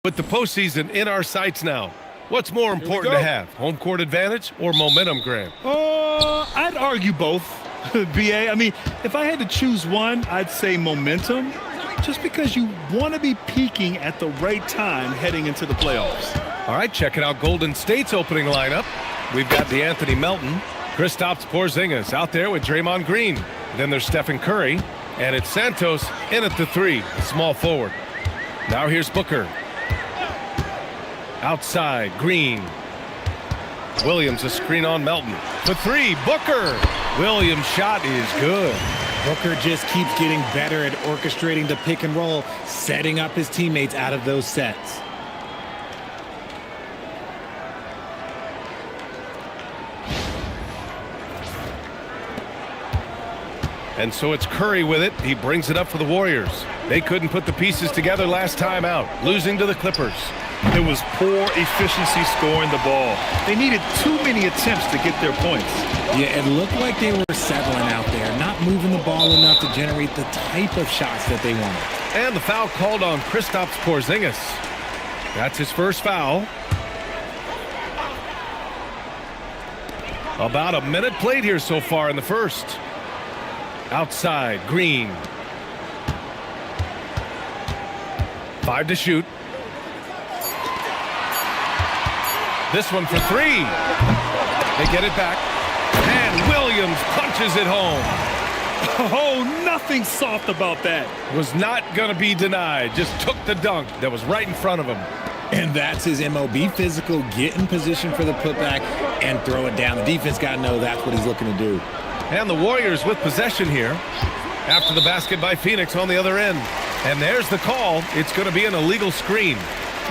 With the postseason in our sights now, what's more important to have, home court advantage or momentum, Grant? I'd argue both, BA. I mean, if I had to choose one, I'd say momentum, just because you want to be peaking at the right time heading into the playoffs. All right, checking out Golden State's opening lineup. We've got DeAnthony Melton, Kristaps Porzingis out there with Draymond Green. Then there's Stephen Curry, and it's Santos in at the 3, a small forward. Now here's Booker. Outside, Green. Williams a screen on Melton. For 3, Booker. Williams' shot is good. Booker just keeps getting better at orchestrating the pick and roll, setting up his teammates out of those sets. And so it's Curry with it. He brings it up for the Warriors. They couldn't put the pieces together last time out, losing to the Clippers. It was poor efficiency scoring the ball. They needed too many attempts to get their points. Yeah, it looked like they were settling out there, not moving the ball enough to generate the type of shots that they wanted. And the foul called on Kristaps Porzingis. That's his first foul. About a minute played here so far in the first. Outside, Green. 5 to shoot. This one for 3. They get it back. And Williams punches it home. Oh, nothing soft about that. Was not going to be denied. Just took the dunk that was right in front of him. And that's his MO. Be physical, get in position for the putback, and throw it down. The defense got to know that's what he's looking to do. And the Warriors with possession here after the basket by Phoenix on the other end. And there's the call. It's going to be an illegal screen.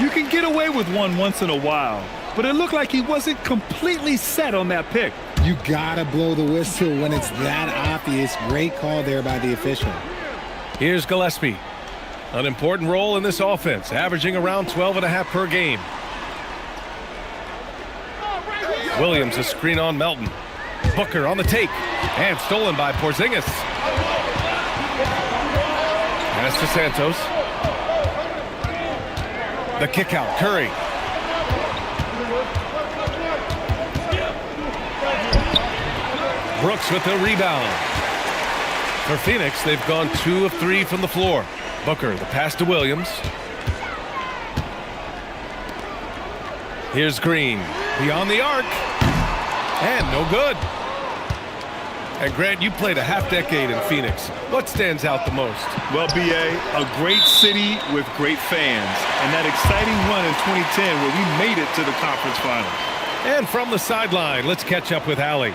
You can get away with one once in a while, but it looked like he wasn't completely set on that pick. You got to blow the whistle when it's that obvious. Great call there by the official. Here's Gillespie. An important role in this offense, averaging around 12.5 per game. Williams a screen on Melton. Booker on the take, and stolen by Porzingis. Pass to Santos. The kick out, Curry. Brooks with the rebound. For Phoenix, they've gone 2 of 3 from the floor. Booker, the pass to Williams. Here's Green, beyond the arc, and no good. And Grant, you played a half-decade in Phoenix. What stands out the most? Well, BA, a great city with great fans, and that exciting run in 2010 where we made it to the conference finals. And from the sideline, let's catch up with Allie.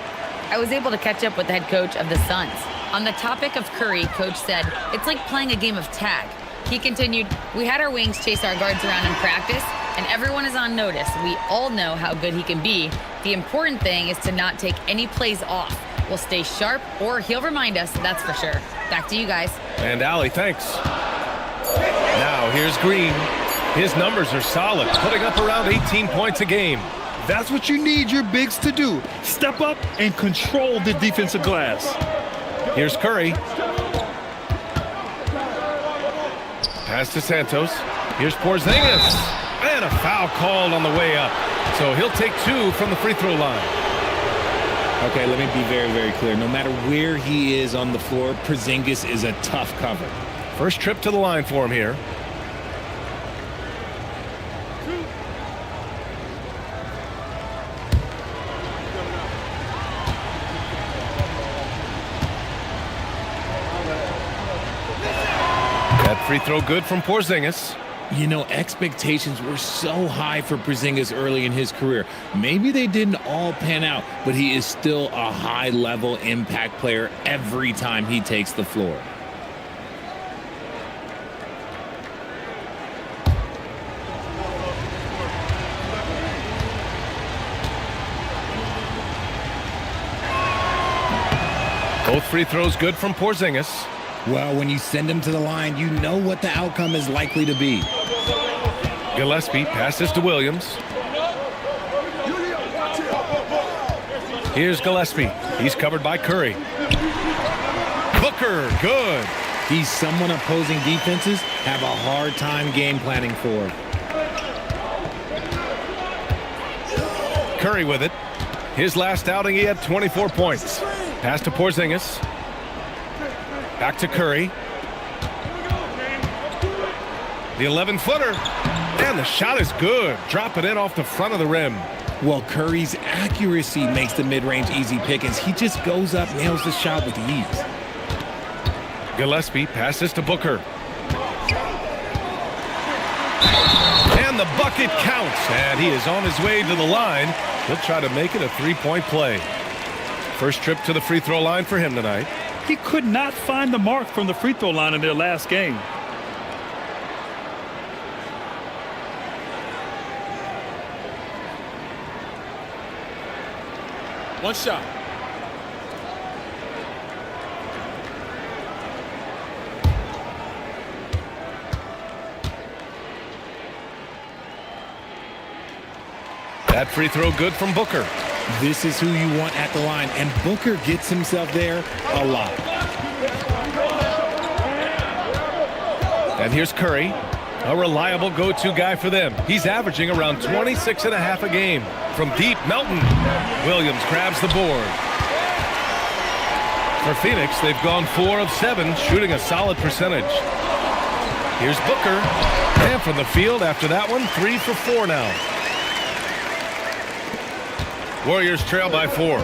I was able to catch up with the head coach of the Suns. On the topic of Curry, Coach said, it's like playing a game of tag. He continued, we had our wings chase our guards around in practice, and everyone is on notice. We all know how good he can be. The important thing is to not take any plays off. We'll stay sharp, or he'll remind us, that's for sure. Back to you guys. And Allie, thanks. Now here's Green. His numbers are solid, putting up around 18 points a game. That's what you need your bigs to do. Step up and control the defensive glass. Here's Curry. Pass to Santos. Here's Porzingis. And a foul called on the way up. So he'll take 2 from the free throw line. Okay, let me be very, very clear. No matter where he is on the floor, Porzingis is a tough cover. First trip to the line for him here. That free throw good from Porzingis. You know, expectations were so high for Porzingis early in his career. Maybe they didn't all pan out, but he is still a high-level impact player every time he takes the floor. Both free throws good from Porzingis. Well, when you send him to the line, you know what the outcome is likely to be. Gillespie passes to Williams. Here's Gillespie. He's covered by Curry. Booker, good. He's someone opposing defenses have a hard time game planning for. Curry with it. His last outing, he had 24 points. Pass to Porzingis. Back to Curry. The 11-footer. And the shot is good. Drop it in off the front of the rim. Well, Curry's accuracy makes the mid-range easy pickings. He just goes up, nails the shot with ease. Gillespie passes to Booker. And the bucket counts. And he is on his way to the line. He'll try to make it a three-point play. First trip to the free throw line for him tonight. He could not find the mark from the free throw line in their last game. One shot. That free throw good from Booker. This is who you want at the line, and Booker gets himself there a lot. And here's Curry, a reliable go-to guy for them. He's averaging around 26 and a half a game. From deep, Melton. Williams grabs the board. For Phoenix, they've gone 4 of 7, shooting a solid percentage. Here's Booker. And from the field after that one, 3 for 4 now. Warriors trail by 4.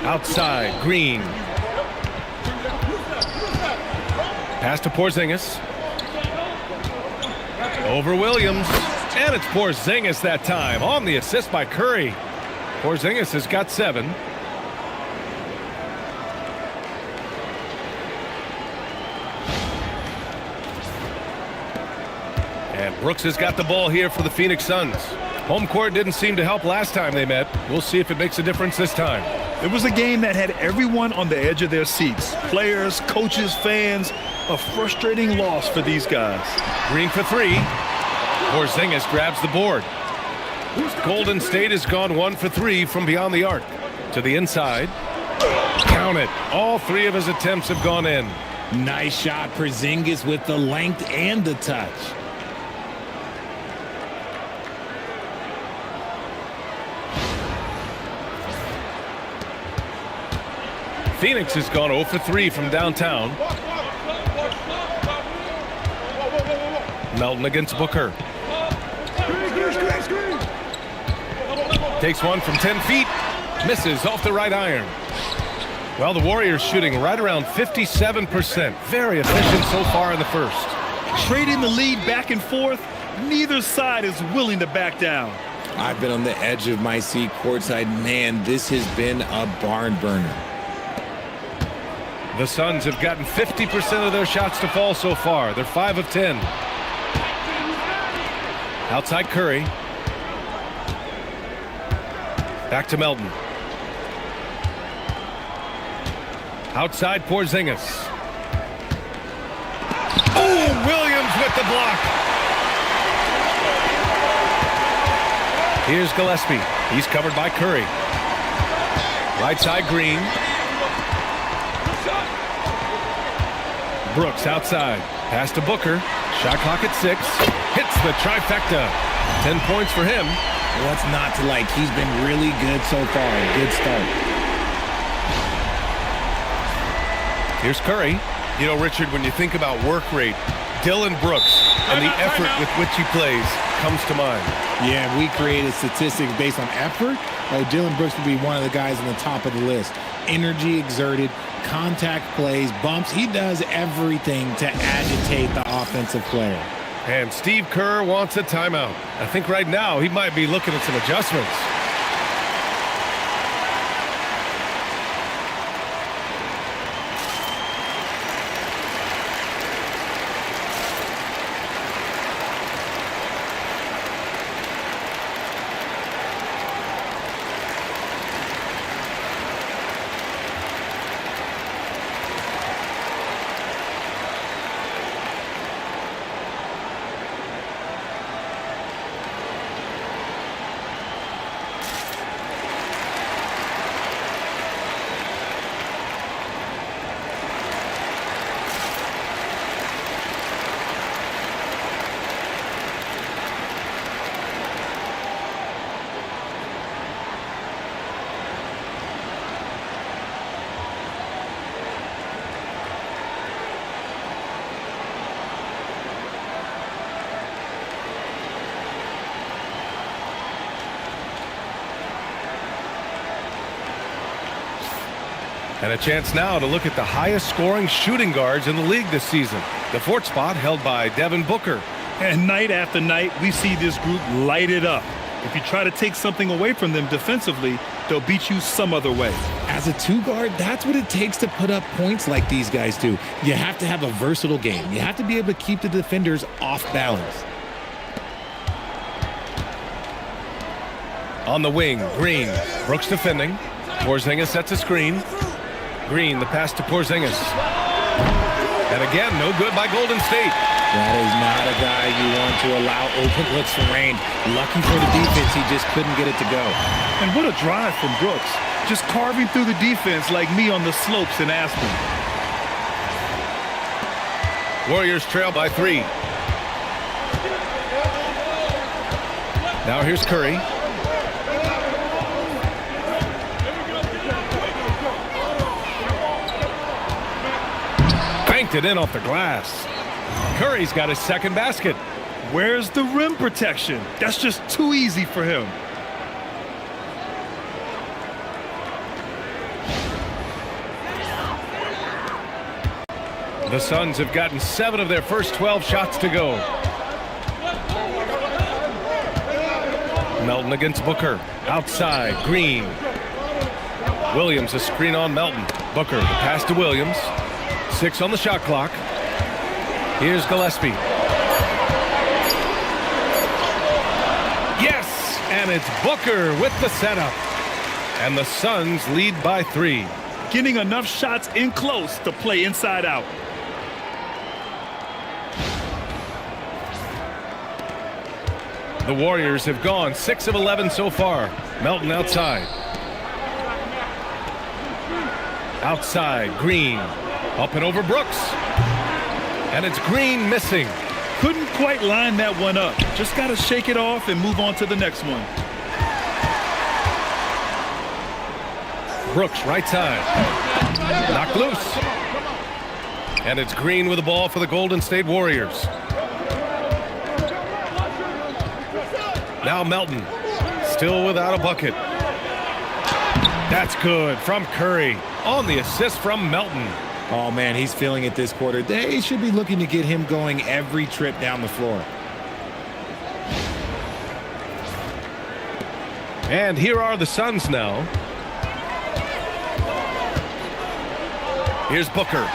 Outside, Green. Pass to Porzingis. Over Williams. And it's Porzingis that time on the assist by Curry. Porzingis has got 7. And Brooks has got the ball here for the Phoenix Suns. Home court didn't seem to help last time they met. We'll see if it makes a difference this time. It was a game that had everyone on the edge of their seats. Players, coaches, fans. A frustrating loss for these guys. Green for 3. Porzingis grabs the board. Golden State has gone 1 for 3 from beyond the arc. To the inside. Count it. All 3 of his attempts have gone in. Nice shot, Porzingis with the length and the touch. Phoenix has gone 0 for 3 from downtown. Melton against Booker. Takes one from 10 feet. Misses off the right iron. Well, the Warriors shooting right around 57%. Very efficient so far in the first. Trading the lead back and forth. Neither side is willing to back down. I've been on the edge of my seat courtside. Man, this has been a barn burner. The Suns have gotten 50% of their shots to fall so far. They're 5 of 10. Outside Curry. Back to Melton. Outside Porzingis. Oh, Williams with the block. Here's Gillespie. He's covered by Curry. Right side Green. Brooks outside. Pass to Booker. Shot clock at 6. Hits the trifecta. 10 points for him. What's not to like? He's been really good so far. Good start. Here's Curry. You know, Richard, when you think about work rate, Dylan Brooks and the effort with which he plays comes to mind. Yeah, we created statistics based on effort. Oh, Dylan Brooks would be one of the guys on the top of the list. Energy exerted, contact plays, bumps. He does everything to agitate the offensive player. And Steve Kerr wants a timeout. I think right now he might be looking at some adjustments. And a chance now to look at the highest scoring shooting guards in the league this season. The fourth spot held by Devin Booker. And night after night, we see this group light it up. If you try to take something away from them defensively, they'll beat you some other way. As a two-guard, that's what it takes to put up points like these guys do. You have to have a versatile game. You have to be able to keep the defenders off balance. On the wing, Green. Brooks defending. Porzingis sets a screen. Green, the pass to Porzingis. And again, no good by Golden State. That is not a guy you want to allow open looks for rain. Lucky for the defense, he just couldn't get it to go. And what a drive from Brooks. Just carving through the defense like me on the slopes in Aspen. Warriors trail by 3. Now here's Curry. Banked it in off the glass. Curry's got his second basket. Where's the rim protection? That's just too easy for him. The Suns have gotten 7 of their first 12 shots to go. Melton against Booker. Outside, Green. Williams a screen on Melton. Booker, the pass to Williams. 6 on the shot clock. Here's Gillespie. Yes, and it's Booker with the setup. And the Suns lead by 3. Getting enough shots in close to play inside out. The Warriors have gone 6 of 11 so far. Melton outside. Outside, Green. Up and over Brooks. And it's Green missing. Couldn't quite line that one up. Just got to shake it off and move on to the next one. Brooks, right side. Knocked loose. And it's Green with the ball for the Golden State Warriors. Now Melton. Still without a bucket. That's good from Curry. On the assist from Melton. Oh, man, he's feeling it this quarter. They should be looking to get him going every trip down the floor. And here are the Suns now. Here's Booker.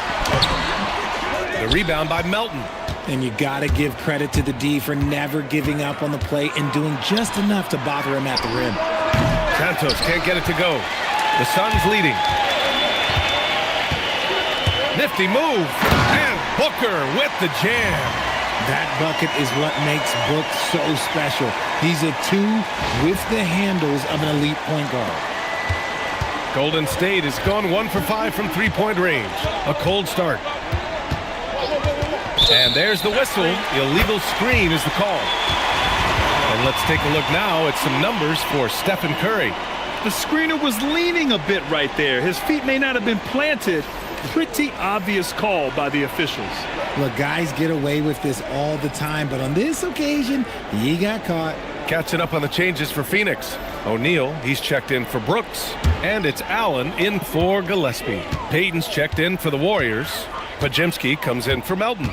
The rebound by Melton. And you got to give credit to the D for never giving up on the play and doing just enough to bother him at the rim. Santos can't get it to go. The Suns leading. Nifty move. And Booker with the jam. That bucket is what makes Book so special. He's a 2 with the handles of an elite point guard. Golden State has gone 1 for 5 from three-point range. A cold start. And there's the whistle. Illegal screen is the call. And let's take a look now at some numbers for Stephen Curry. The screener was leaning a bit right there. His feet may not have been planted. Pretty obvious call by the officials. Look, guys get away with this all the time, but on this occasion, he got caught. Catching up on the changes for Phoenix. O'Neal, he's checked in for Brooks. And it's Allen in for Gillespie. Payton's checked in for the Warriors. Pajemski comes in for Melton.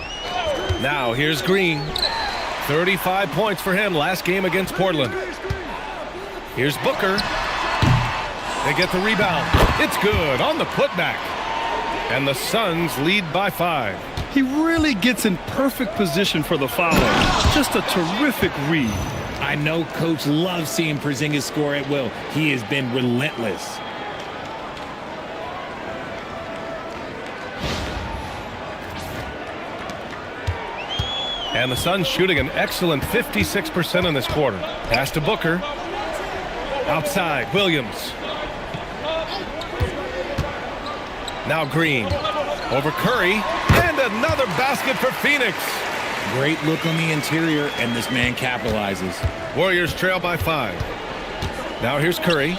Now here's Green. 35 points for him last game against Portland. Here's Booker. They get the rebound. It's good on the putback. And the Suns lead by 5. He really gets in perfect position for the foul. Just a terrific read. I know Coach loves seeing Porzingis score at will. He has been relentless. And the Suns shooting an excellent 56% in this quarter. Pass to Booker. Outside, Williams. Now Green. Over Curry. And another basket for Phoenix. Great look on the interior, and this man capitalizes. Warriors trail by 5. Now here's Curry.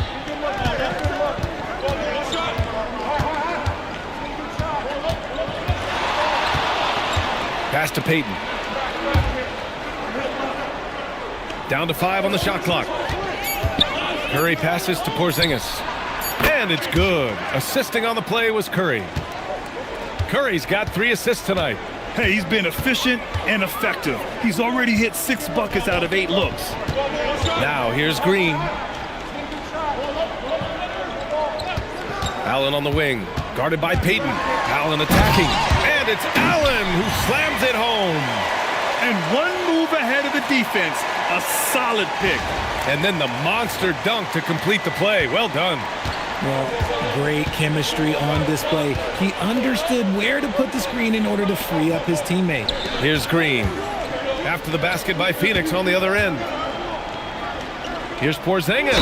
Pass to Payton. Down to 5 on the shot clock. Curry passes to Porzingis. And it's good. Assisting on the play was Curry. Curry's got 3 assists tonight. Hey, he's been efficient and effective. He's already hit 6 buckets out of 8 looks. Now here's Green. Allen on the wing, guarded by Payton. Allen attacking, and it's Allen who slams it home. And one move ahead of the defense. A solid pick. And then the monster dunk to complete the play. Well done. Well, great chemistry on display. He understood where to put the screen in order to free up his teammate. Here's Green. After the basket by Phoenix on the other end. Here's Porzingis.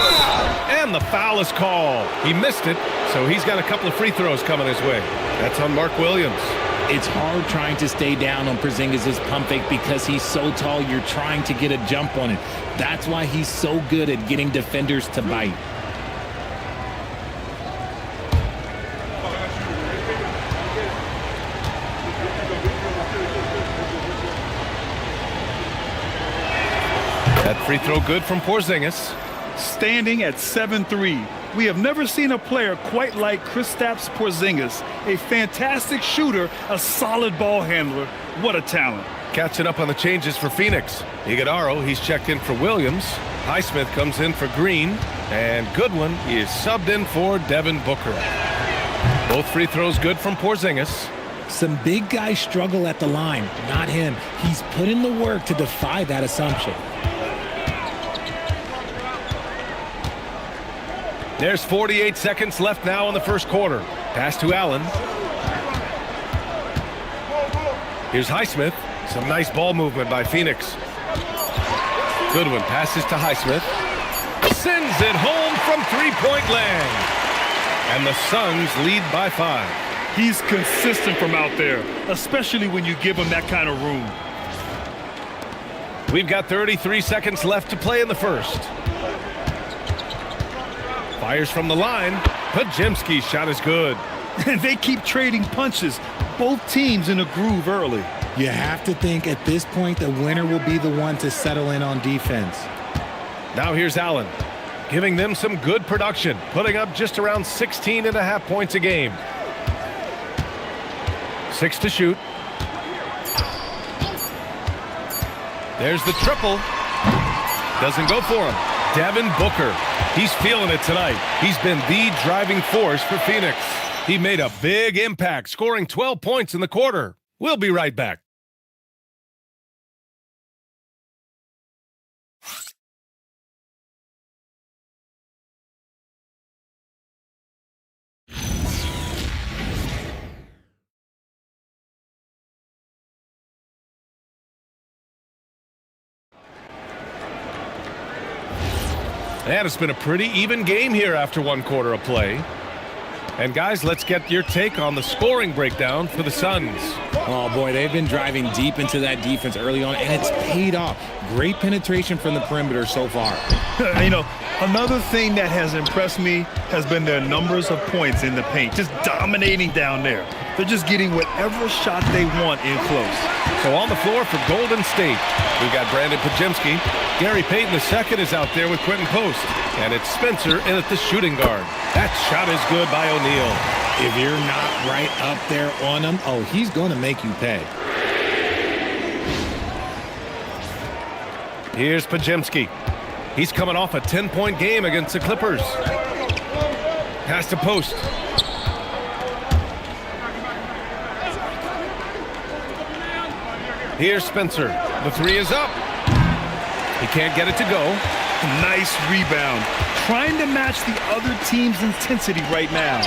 And the foul is called. He missed it, so he's got a couple of free throws coming his way. That's on Mark Williams. It's hard trying to stay down on Porzingis' pump fake because he's so tall. You're trying to get a jump on it. That's why he's so good at getting defenders to bite. That free throw good from Porzingis. Standing at 7-3. We have never seen a player quite like Kristaps Porzingis. A fantastic shooter, a solid ball handler. What a talent. Catching up on the changes for Phoenix. Iguodaro, he's checked in for Williams. Highsmith comes in for Green. And Goodwin is subbed in for Devin Booker. Both free throws good from Porzingis. Some big guys struggle at the line, not him. He's put in the work to defy that assumption. There's 48 seconds left now in the first quarter. Pass to Allen. Here's Highsmith. Some nice ball movement by Phoenix. Goodwin passes to Highsmith. Sends it home from three-point land. And the Suns lead by 5. He's consistent from out there, especially when you give him that kind of room. We've got 33 seconds left to play in the first. Fires from the line. Podziemski's shot is good. And they keep trading punches. Both teams in a groove early. You have to think at this point the winner will be the one to settle in on defense. Now here's Allen, giving them some good production, putting up just around 16.5 points a game. 6 to shoot. There's the triple. Doesn't go for him. Devin Booker. He's feeling it tonight. He's been the driving force for Phoenix. He made a big impact, scoring 12 points in the quarter. We'll be right back. And it's been a pretty even game here after one quarter of play. And guys, let's get your take on the scoring breakdown for the Suns. Oh boy, they've been driving deep into that defense early on, and it's paid off. Great penetration from the perimeter so far. You know, another thing that has impressed me has been their numbers of points in the paint, just dominating down there. They're just getting whatever shot they want in close. So on the floor for Golden State, we've got Brandon Podziemski. Gary Payton II is out there with Quentin Post. And it's Spencer in at the shooting guard. That shot is good by O'Neal. If you're not right up there on him, oh, he's going to make you pay. Here's Podziemski. He's coming off a 10-point game against the Clippers. Pass to Post. Here's Spencer. The three is up. He can't get it to go. Nice rebound. Trying to match the other team's intensity right now.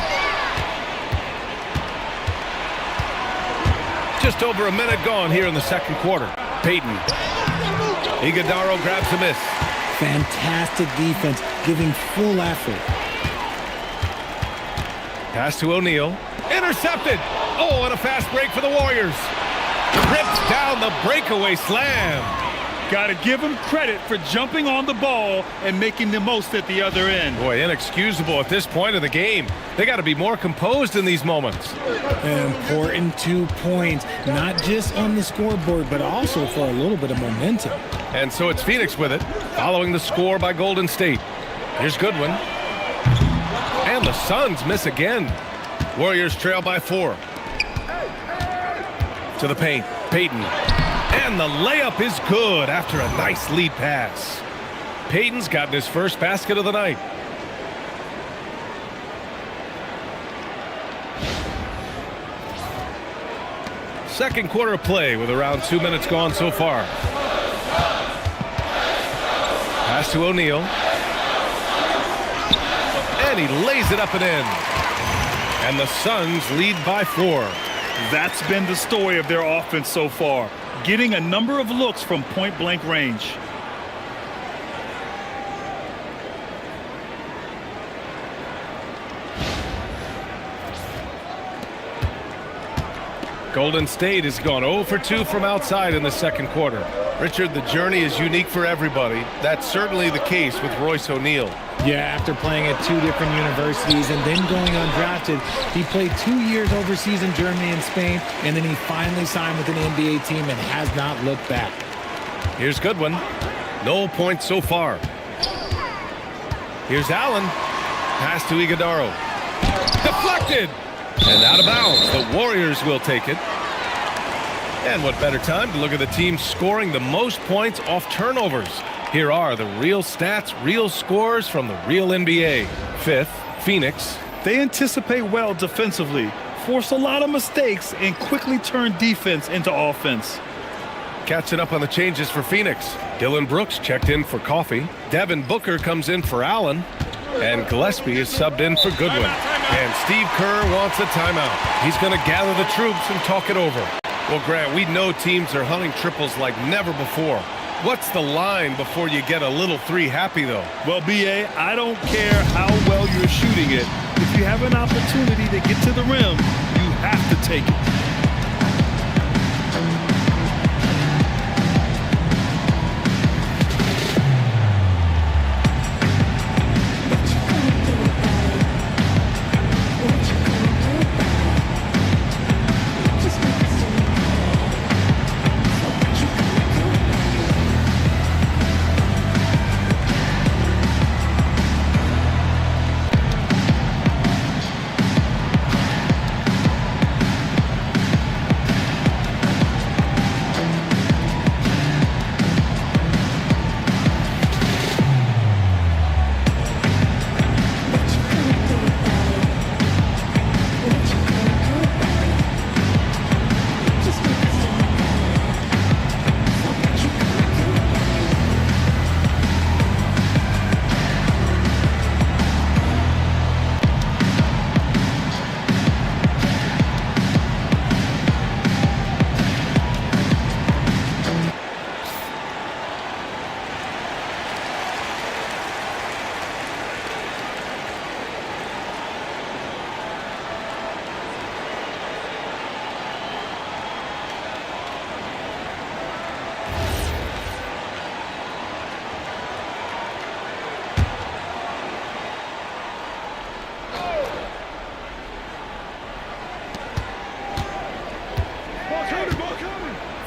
Just over a minute gone here in the second quarter. Payton. Iguodaro grabs a miss. Fantastic defense, giving full effort. Pass to O'Neal. Intercepted. Oh, and a fast break for the Warriors. Rips down the breakaway slam. Got to give him credit for jumping on the ball and making the most at the other end. Boy, inexcusable at this point of the game. They got to be more composed in these moments. An important 2 points, not just on the scoreboard, but also for a little bit of momentum. And so it's Phoenix with it, following the score by Golden State. Here's Goodwin. And And the Suns miss again. Warriors trail by 4. To the paint, Payton. And the layup is good after a nice lead pass. Payton's gotten his first basket of the night. Second quarter of play with around 2 minutes gone so far. Pass to O'Neal. And he lays it up and in. And the Suns lead by 4. That's been the story of their offense so far, getting a number of looks from point-blank range. Golden State has gone 0 for 2 from outside in the second quarter. Richard, the journey is unique for everybody. That's certainly the case with Royce O'Neal. Yeah, after playing at 2 different universities and then going undrafted, he played 2 years overseas in Germany and Spain, and then he finally signed with an NBA team and has not looked back. Here's Goodwin. No points so far. Here's Allen. Pass to Iguodaro. Deflected! And out of bounds. The Warriors will take it. And what better time to look at the team scoring the most points off turnovers. Here are the real stats, real scores from the real NBA. 5th, Phoenix. They anticipate well defensively, force a lot of mistakes, and quickly turn defense into offense. Catching up on the changes for Phoenix. Dylan Brooks checked in for Coffee. Devin Booker comes in for Allen. And Gillespie is subbed in for Goodwin. And Steve Kerr wants a timeout. He's going to gather the troops and talk it over. Well, Grant, we know teams are hunting triples like never before. What's the line before you get a little 3 happy, though? Well, B.A., I don't care how well you're shooting it. If you have an opportunity to get to the rim, you have to take it.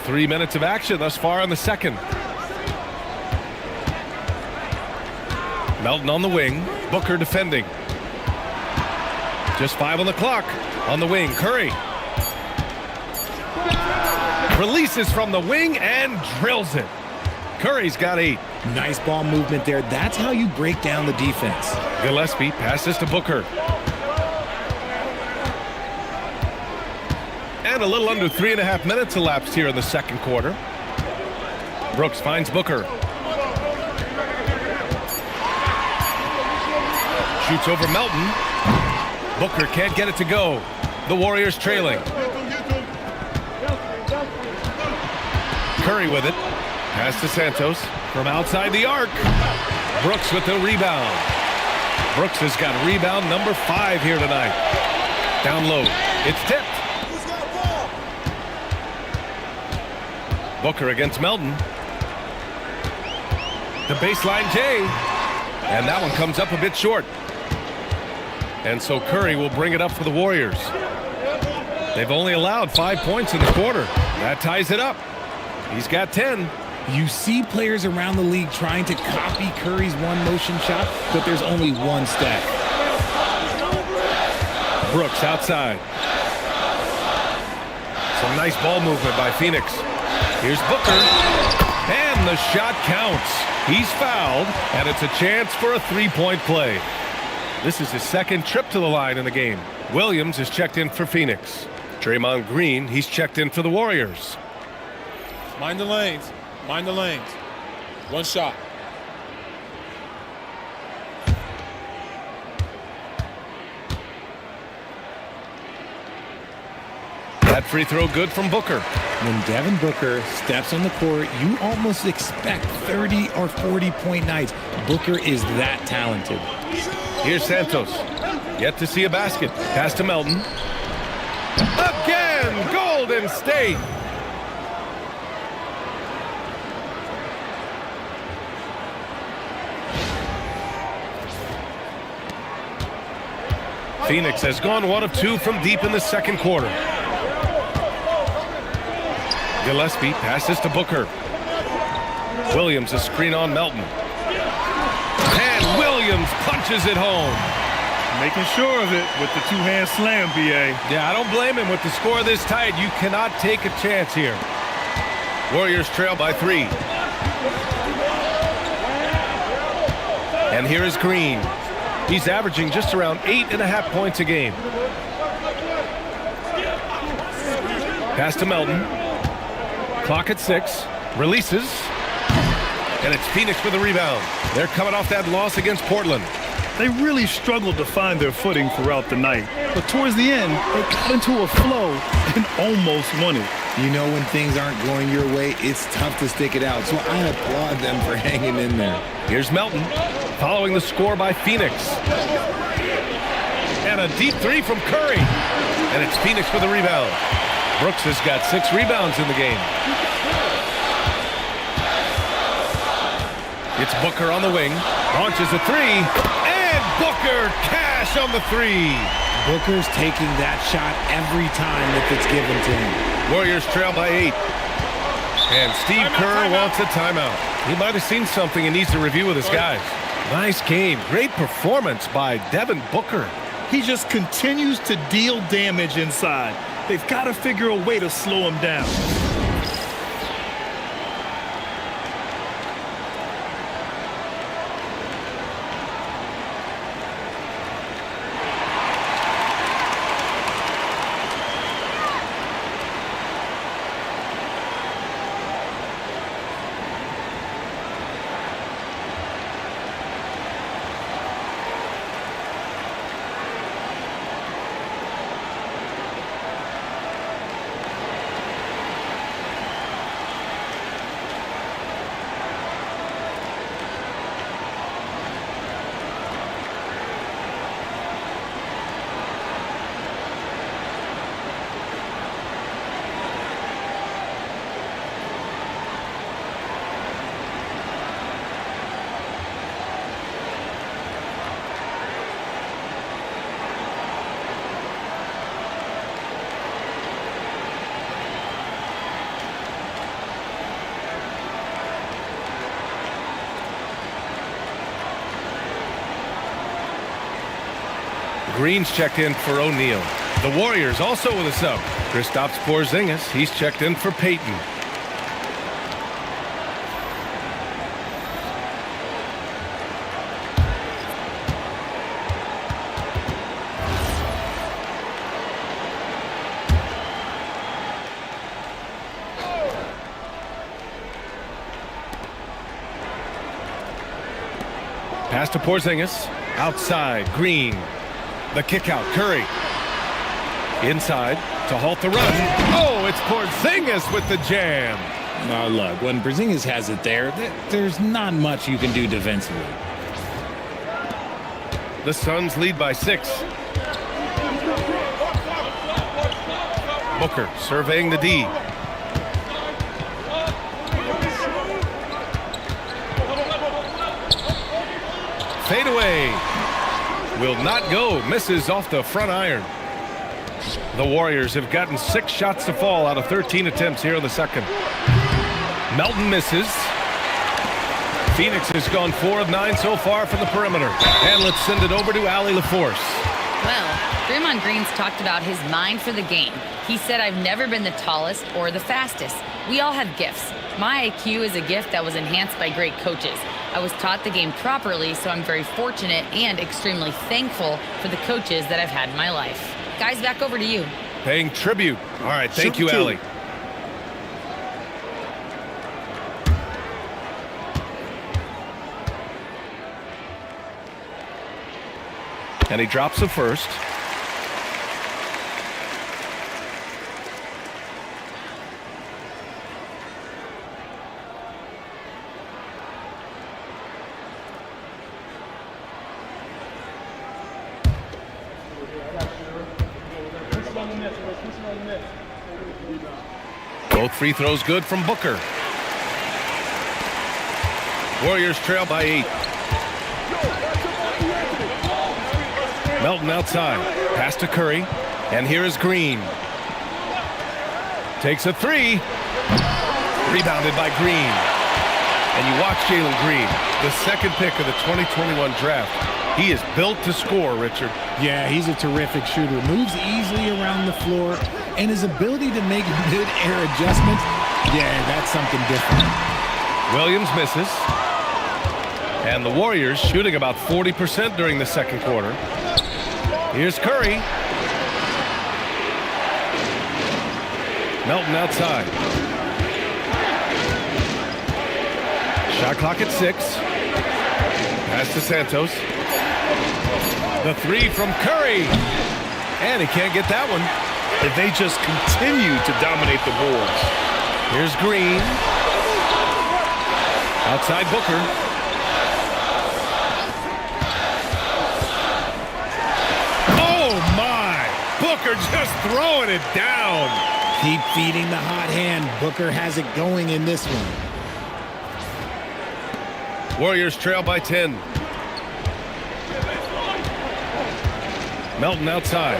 Three minutes of action thus far in the second. Melton on the wing. Booker defending. Just 5 on the clock. On the wing, Curry. Releases from the wing and drills it. Curry's got 8. Nice ball movement there. That's how you break down the defense. Gillespie passes to Booker. And a little under 3.5 minutes elapsed here in the second quarter. Brooks finds Booker. Shoots over Melton. Booker can't get it to go. The Warriors trailing. Curry with it. Pass to Santos from outside the arc. Brooks with the rebound. Brooks has got rebound number 5 here tonight. Down low. It's tipped. Booker against Melton. The baseline J. And that one comes up a bit short. And so Curry will bring it up for the Warriors. They've only allowed 5 points in the quarter. That ties it up. He's got 10. You see players around the league trying to copy Curry's one motion shot, but there's only one step. Brooks outside. Some nice ball movement by Phoenix. Here's Booker. And the shot counts. He's fouled, and it's a chance for a three-point play. This is his second trip to the line in the game. Williams is checked in for Phoenix. Draymond Green, he's checked in for the Warriors. Mind the lanes. Mind the lanes. One shot. That free throw good from Booker. When Devin Booker steps on the court, you almost expect 30 or 40-point nights. Booker is that talented. Here's Santos. Yet to see a basket. Pass to Melton. Again, Golden State. Phoenix has gone 1 of 2 from deep in the second quarter. Gillespie passes to Booker. Williams a screen on Melton. And Williams punches it home. Making sure of it with the two-hand slam, B.A. Yeah, I don't blame him with the score this tight. You cannot take a chance here. Warriors trail by 3. And here is Green. He's averaging just around 8.5 points a game. Pass to Melton. Clock at 6. Releases. And it's Phoenix with a rebound. They're coming off that loss against Portland. They really struggled to find their footing throughout the night. But towards the end, they got into a flow and almost won it. You know when things aren't going your way, it's tough to stick it out. So I applaud them for hanging in there. Here's Melton, following the score by Phoenix. And a deep three from Curry. And it's Phoenix with a rebound. Brooks has got 6 rebounds in the game. It's Booker on the wing. Launches a 3. And Booker cash on the 3. Booker's taking that shot every time if it's given to him. Warriors trail by 8. And Steve Kerr wants a timeout. He might have seen something and needs to review with his guys. Nice game. Great performance by Devin Booker. He just continues to deal damage inside. They've got to figure a way to slow him down. Green's checked in for O'Neal. The Warriors also with a sub. Kristaps Porzingis, he's checked in for Payton. Pass to Porzingis. Outside, Green. The kick out, Curry. Inside to halt the run. Oh, it's Porzingis with the jam. Now look, when Porzingis has it there, there's not much you can do defensively. The Suns lead by 6. Booker surveying the D. Fade away. Will not go. Misses off the front iron. The Warriors have gotten 6 shots to fall out of 13 attempts here in the second. Melton misses. Phoenix has gone 4 of 9 so far from the perimeter. And let's send it over to Allie LaForce. Well, Draymond Green's talked about his mind for the game. He said, "I've never been the tallest or the fastest. We all have gifts. My IQ is a gift that was enhanced by great coaches. I was taught the game properly, so I'm very fortunate and extremely thankful for the coaches that I've had in my life." Guys, back over to you. Paying tribute. All right, thank you, Shoot two. Allie. And he drops the first. Both free throws good from Booker. Warriors trail by 8. Melton outside. Pass to Curry. And here is Green. Takes a three. Rebounded by Green. And you watch Jalen Green, the second pick of the 2021 draft. He is built to score, Richard. Yeah, he's a terrific shooter. Moves easily around the floor, and his ability to make mid-air adjustments, yeah, that's something different. Williams misses. And the Warriors shooting about 40% during the second quarter. Here's Curry. Melton outside. Shot clock at 6. Pass to Santos. The three from Curry. And he can't get that one. If they just continue to dominate the boards. Here's Green. Outside Booker. Oh my! Booker just throwing it down. Keep feeding the hot hand. Booker has it going in this one. Warriors trail by 10. Melton outside.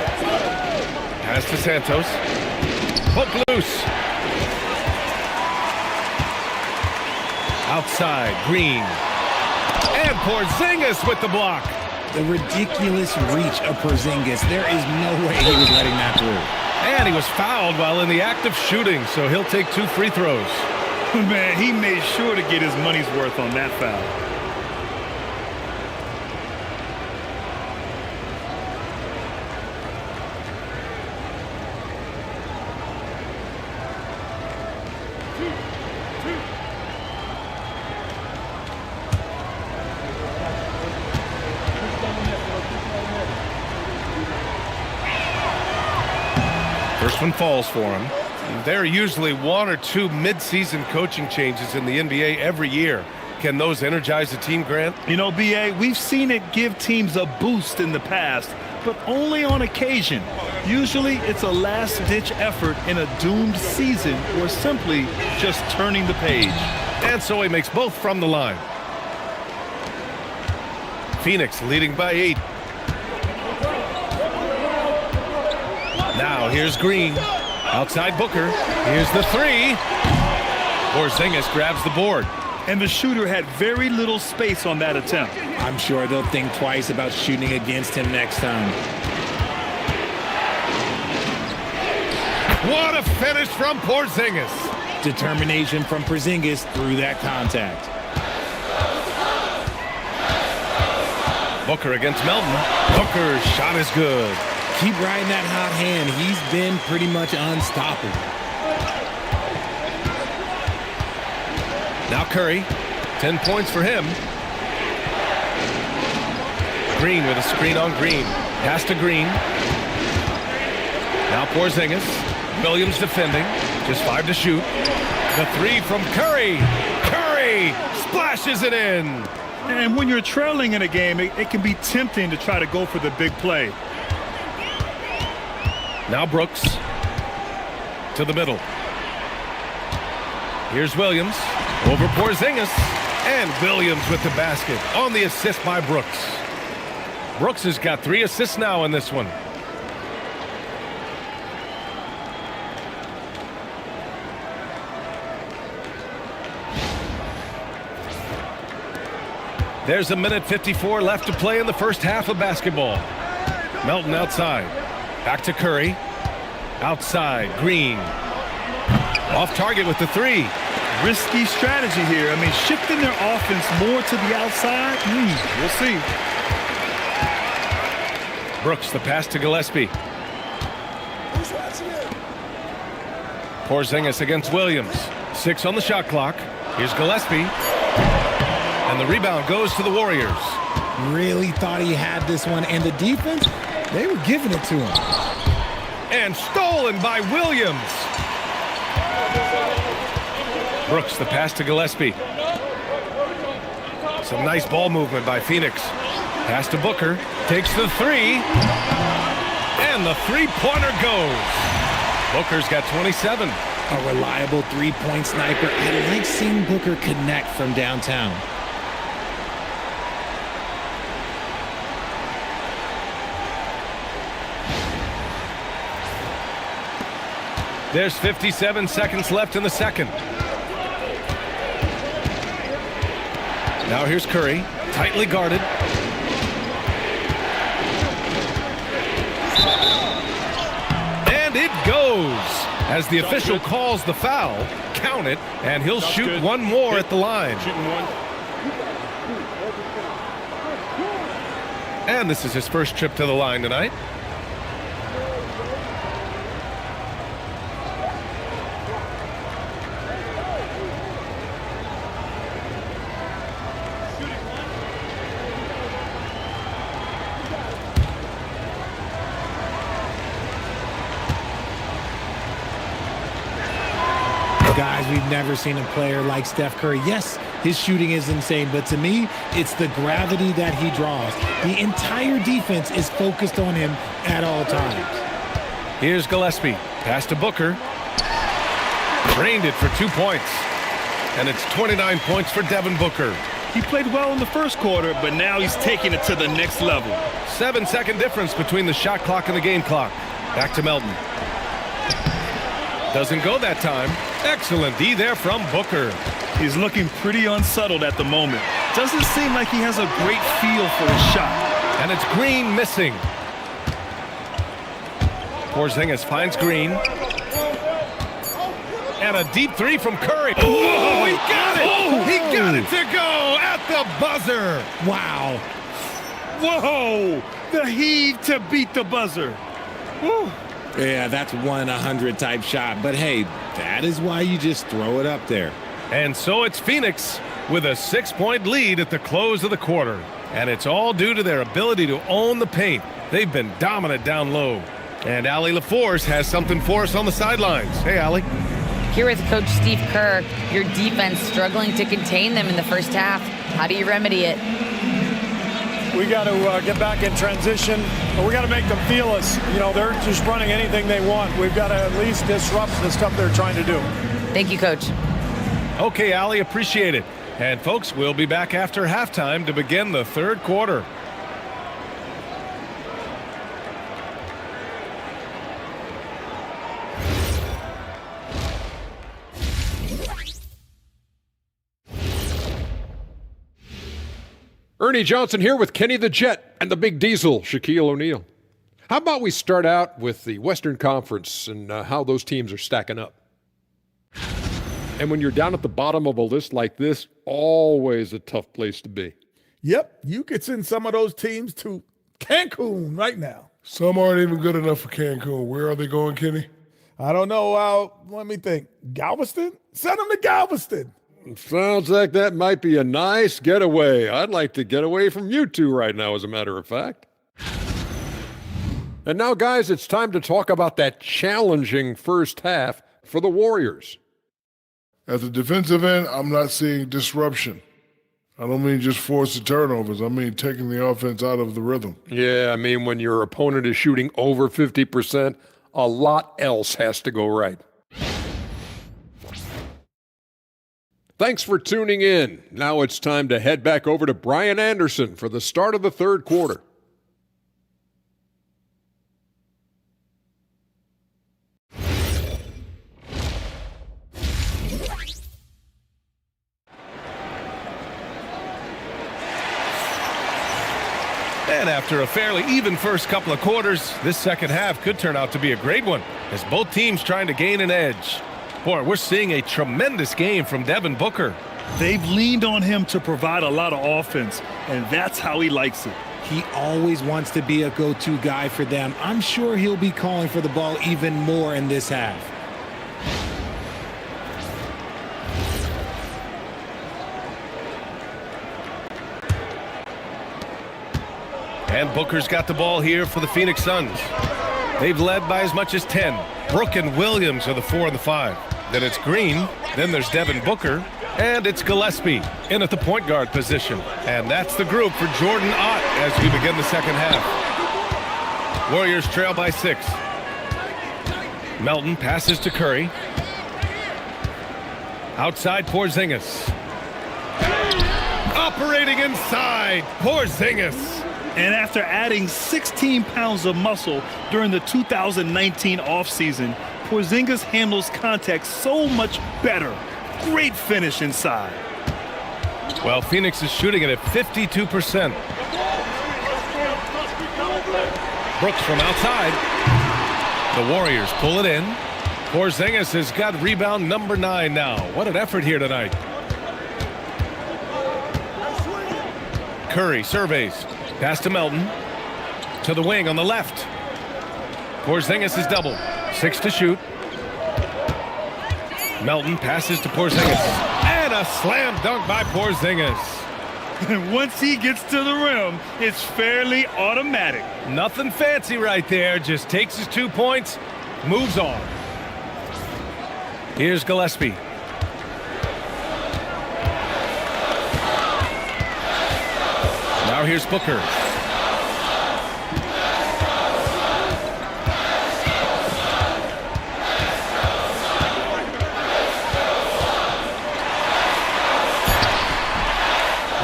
Pass to Santos. Hook loose. Outside, Green. And Porzingis with the block. The ridiculous reach of Porzingis. There is no way he was letting that through. And he was fouled while in the act of shooting, so he'll take 2 free throws. Man, he made sure to get his money's worth on that foul. First one falls for him. There are usually 1 or 2 mid-season coaching changes in the NBA every year. Can those energize a team, Grant? You know, B.A., we've seen it give teams a boost in the past, but only on occasion. Usually it's a last-ditch effort in a doomed season or simply just turning the page. And so he makes both from the line. Phoenix leading by 8. Now here's Green. Outside Booker. Here's the three. Porzingis grabs the board. And the shooter had very little space on that attempt. I'm sure they'll think twice about shooting against him next time. What a finish from Porzingis. Determination from Porzingis through that contact. Booker against Melton. Booker's shot is good. Keep riding that hot hand. He's been pretty much unstoppable. Now Curry. 10 points for him. Green with a screen on Green. Pass to Green. Now Porzingis. Williams defending. Just 5 to shoot. The three from Curry. Curry splashes it in. And when you're trailing in a game, it can be tempting to try to go for the big play. Now Brooks to the middle. Here's Williams over Porzingis, and Williams with the basket on the assist by Brooks. Brooks has got 3 assists now in this one. There's a minute 54 left to play in the first half of basketball. Melton outside. Back to Curry. Outside, Green. Off target with the three. Risky strategy here. I mean, shifting their offense more to the outside. We'll see. Brooks, the pass to Gillespie. Porzingis against Williams. 6 on the shot clock. Here's Gillespie. And the rebound goes to the Warriors. Really thought he had this one, and the defense, they were giving it to him. And stolen by Williams. Brooks, the pass to Gillespie. Some nice ball movement by Phoenix. Pass to Booker. Takes the three. And the three-pointer goes. Booker's got 27. A reliable three-point sniper. I like seeing Booker connect from downtown. There's 57 seconds left in the second. Now here's Curry, tightly guarded. And it goes. As the official calls the foul, count it, and he'll shoot one more at the line. Shooting one. And this is his first trip to the line tonight. Guys, we've never seen a player like Steph Curry. Yes, his shooting is insane, but to me, it's the gravity that he draws. The entire defense is focused on him at all times. Here's Gillespie. Pass to Booker. Drained it for 2 points. And it's 29 points for Devin Booker. He played well in the first quarter, but now he's taking it to the next level. 7-second difference between the shot clock and the game clock. Back to Melton. Doesn't go that time. Excellent D there from Booker. He's looking pretty unsettled at the moment. Doesn't seem like he has a great feel for his shot. And it's Green missing. Porzingis finds Green. And a deep three from Curry. Oh, he got it! He got it to go at the buzzer. Wow. Whoa! The heave to beat the buzzer. Woo. Yeah, that's 1-100 type shot. But hey, that is why you just throw it up there. And so it's Phoenix with a 6-point lead at the close of the quarter. And it's all due to their ability to own the paint. They've been dominant down low. And Allie LaForce has something for us on the sidelines. Hey, Allie. Here with Coach Steve Kerr, your defense struggling to contain them in the first half. How do you remedy it? We got to get back in transition, but we got to make them feel us. You know, they're just running anything they want. We've got to at least disrupt the stuff they're trying to do. Thank you, Coach. Okay, Allie, appreciate it. And folks, we'll be back after halftime to begin the third quarter. Ernie Johnson here with Kenny the Jet and the Big Diesel, Shaquille O'Neal. How about we start out with the Western Conference and how those teams are stacking up? And when you're down at the bottom of a list like this, always a tough place to be. Yep, you could send some of those teams to Cancun right now. Some aren't even good enough for Cancun. Where are they going, Kenny? I don't know. Let me think. Galveston? Send them to Galveston. Sounds like that might be a nice getaway. I'd like to get away from you two right now, as a matter of fact. And now, guys, it's time to talk about that challenging first half for the Warriors. At the defensive end, I'm not seeing disruption. I don't mean just forced turnovers. I mean taking the offense out of the rhythm. Yeah, I mean when your opponent is shooting over 50%, a lot else has to go right. Thanks for tuning in. Now it's time to head back over to Brian Anderson for the start of the third quarter. And after a fairly even first couple of quarters, this second half could turn out to be a great one as both teams trying to gain an edge. Boy, we're seeing a tremendous game from Devin Booker. They've leaned on him to provide a lot of offense, and that's how he likes it. He always wants to be a go-to guy for them. I'm sure he'll be calling for the ball even more in this half. And Booker's got the ball here for the Phoenix Suns. They've led by as much as 10. Brook and Williams are the 4 and the 5. Then it's Green. Then there's Devin Booker. And it's Gillespie in at the point guard position. And that's the group for Jordan Ott as we begin the second half. Warriors trail by 6. Melton passes to Curry. Outside Porzingis. Operating inside, Porzingis. And after adding 16 pounds of muscle during the 2019 offseason, Porzingis handles contact so much better. Great finish inside. Well, Phoenix is shooting it at 52%. Brooks from outside. The Warriors pull it in. Porzingis has got rebound number 9 now. What an effort here tonight. Curry surveys. Pass to Melton. To the wing on the left. Porzingis is double. 6 to shoot. Melton passes to Porzingis. And a slam dunk by Porzingis. And once he gets to the rim, it's fairly automatic. Nothing fancy right there. Just takes his 2 points, moves on. Here's Gillespie. Now here's Booker.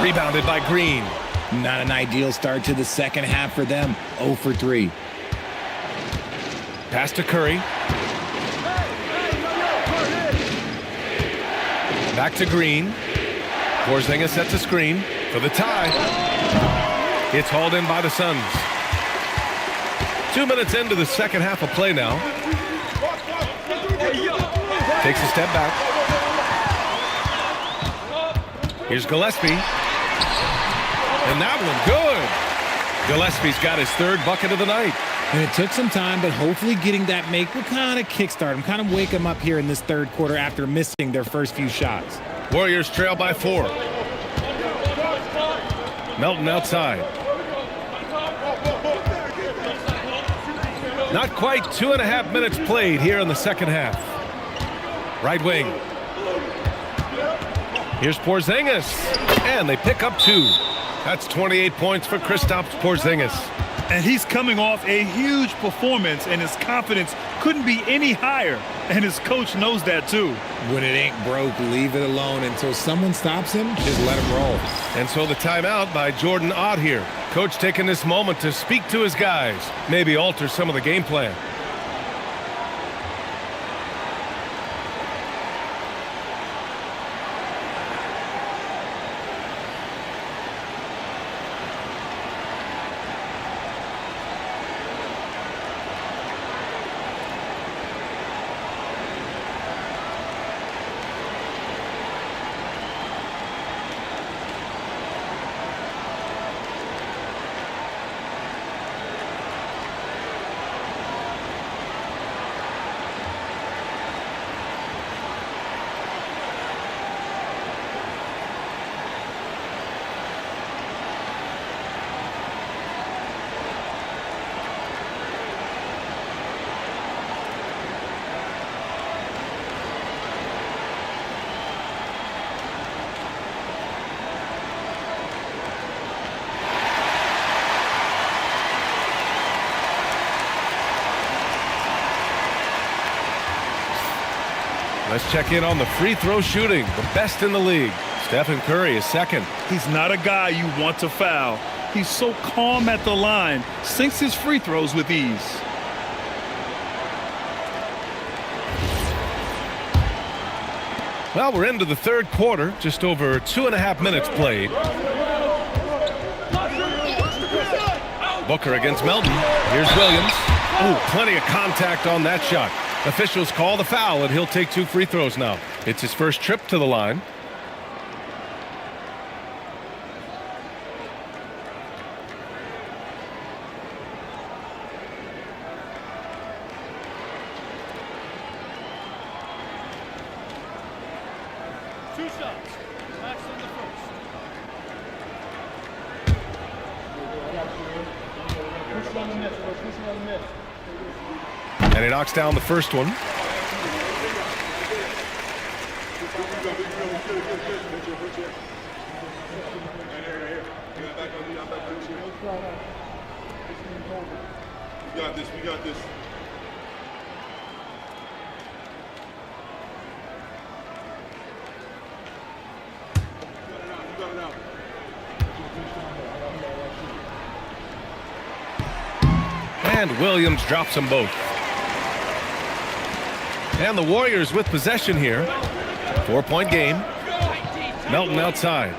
Rebounded by Green. Not an ideal start to the second half for them. 0 for 3. Pass to Curry. Back to Green. Porzingis sets a screen for the tie. It's hauled in by the Suns. 2 minutes into the second half of play now. Takes a step back. Here's Gillespie. And that one good. Gillespie's got his 3rd bucket of the night. And it took some time, but hopefully getting that make will kind of kickstart him, kind of wake him up here in this 3rd quarter after missing their first few shots. Warriors trail by 4. Melton outside. Not quite 2.5 minutes played here in the second half. Right wing. Here's Porzingis. And they pick up 2. That's 28 points for Kristaps Porzingis. And he's coming off a huge performance, and his confidence couldn't be any higher. And his coach knows that too. When it ain't broke, leave it alone until someone stops him. Just let him roll. And so the timeout by Jordan Ott here. Coach taking this moment to speak to his guys, maybe alter some of the game plan. Let's check in on the free throw shooting, the best in the league. Stephen Curry is second. He's not a guy you want to foul. He's so calm at the line, sinks his free throws with ease. Well, we're into the 3rd quarter, just over 2.5 minutes played. Booker against Melton. Here's Williams. Oh, plenty of contact on that shot. Officials call the foul, and he'll take 2 free throws now. It's his first trip to the line. And he knocks down the first one. We got this. And Williams drops them both. And the Warriors with possession here. 4-point game. Melton outside.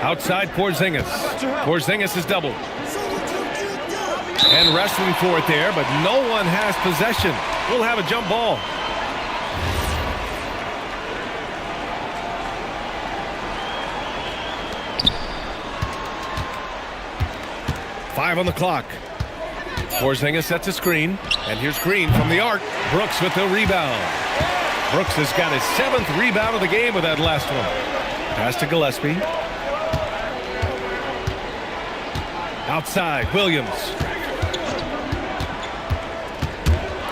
Outside Porzingis. Porzingis is doubled. And wrestling for it there, but no one has possession. We'll have a jump ball. Five on the clock. Porzingis sets a screen, and here's Green from the arc. Brooks with the rebound. Brooks has got his 7th rebound of the game with that last one. Pass to Gillespie. Outside, Williams.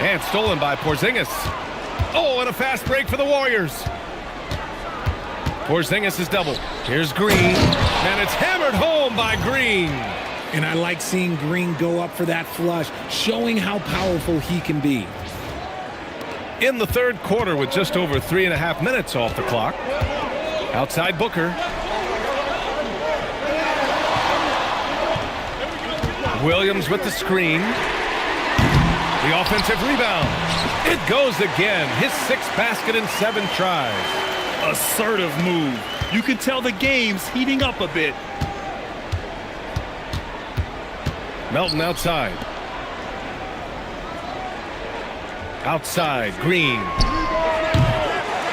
And stolen by Porzingis. Oh, and a fast break for the Warriors. Porzingis is doubled. Here's Green, and it's hammered home by Green. And I like seeing Green go up for that flush, showing how powerful he can be. In the third quarter with just over 3.5 minutes off the clock. Outside Booker. Williams with the screen. The offensive rebound. It goes again. His 6th basket in 7 tries. Assertive move. You can tell the game's heating up a bit. Melton outside. Outside, Green.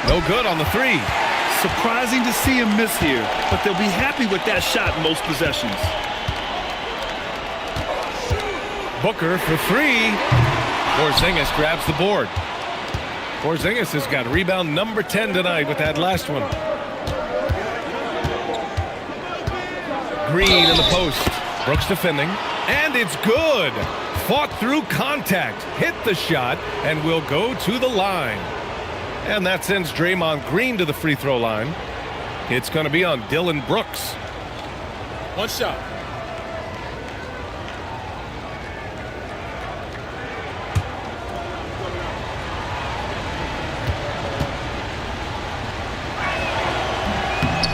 No good on the 3. Surprising to see him miss here, but they'll be happy with that shot most possessions. Booker for 3. Porzingis grabs the board. Porzingis has got rebound number 10 tonight with that last one. Green in the post. Brooks defending. And it's good. Fought through contact. Hit the shot and will go to the line. And that sends Draymond Green to the free throw line. It's going to be on Dylan Brooks. One shot.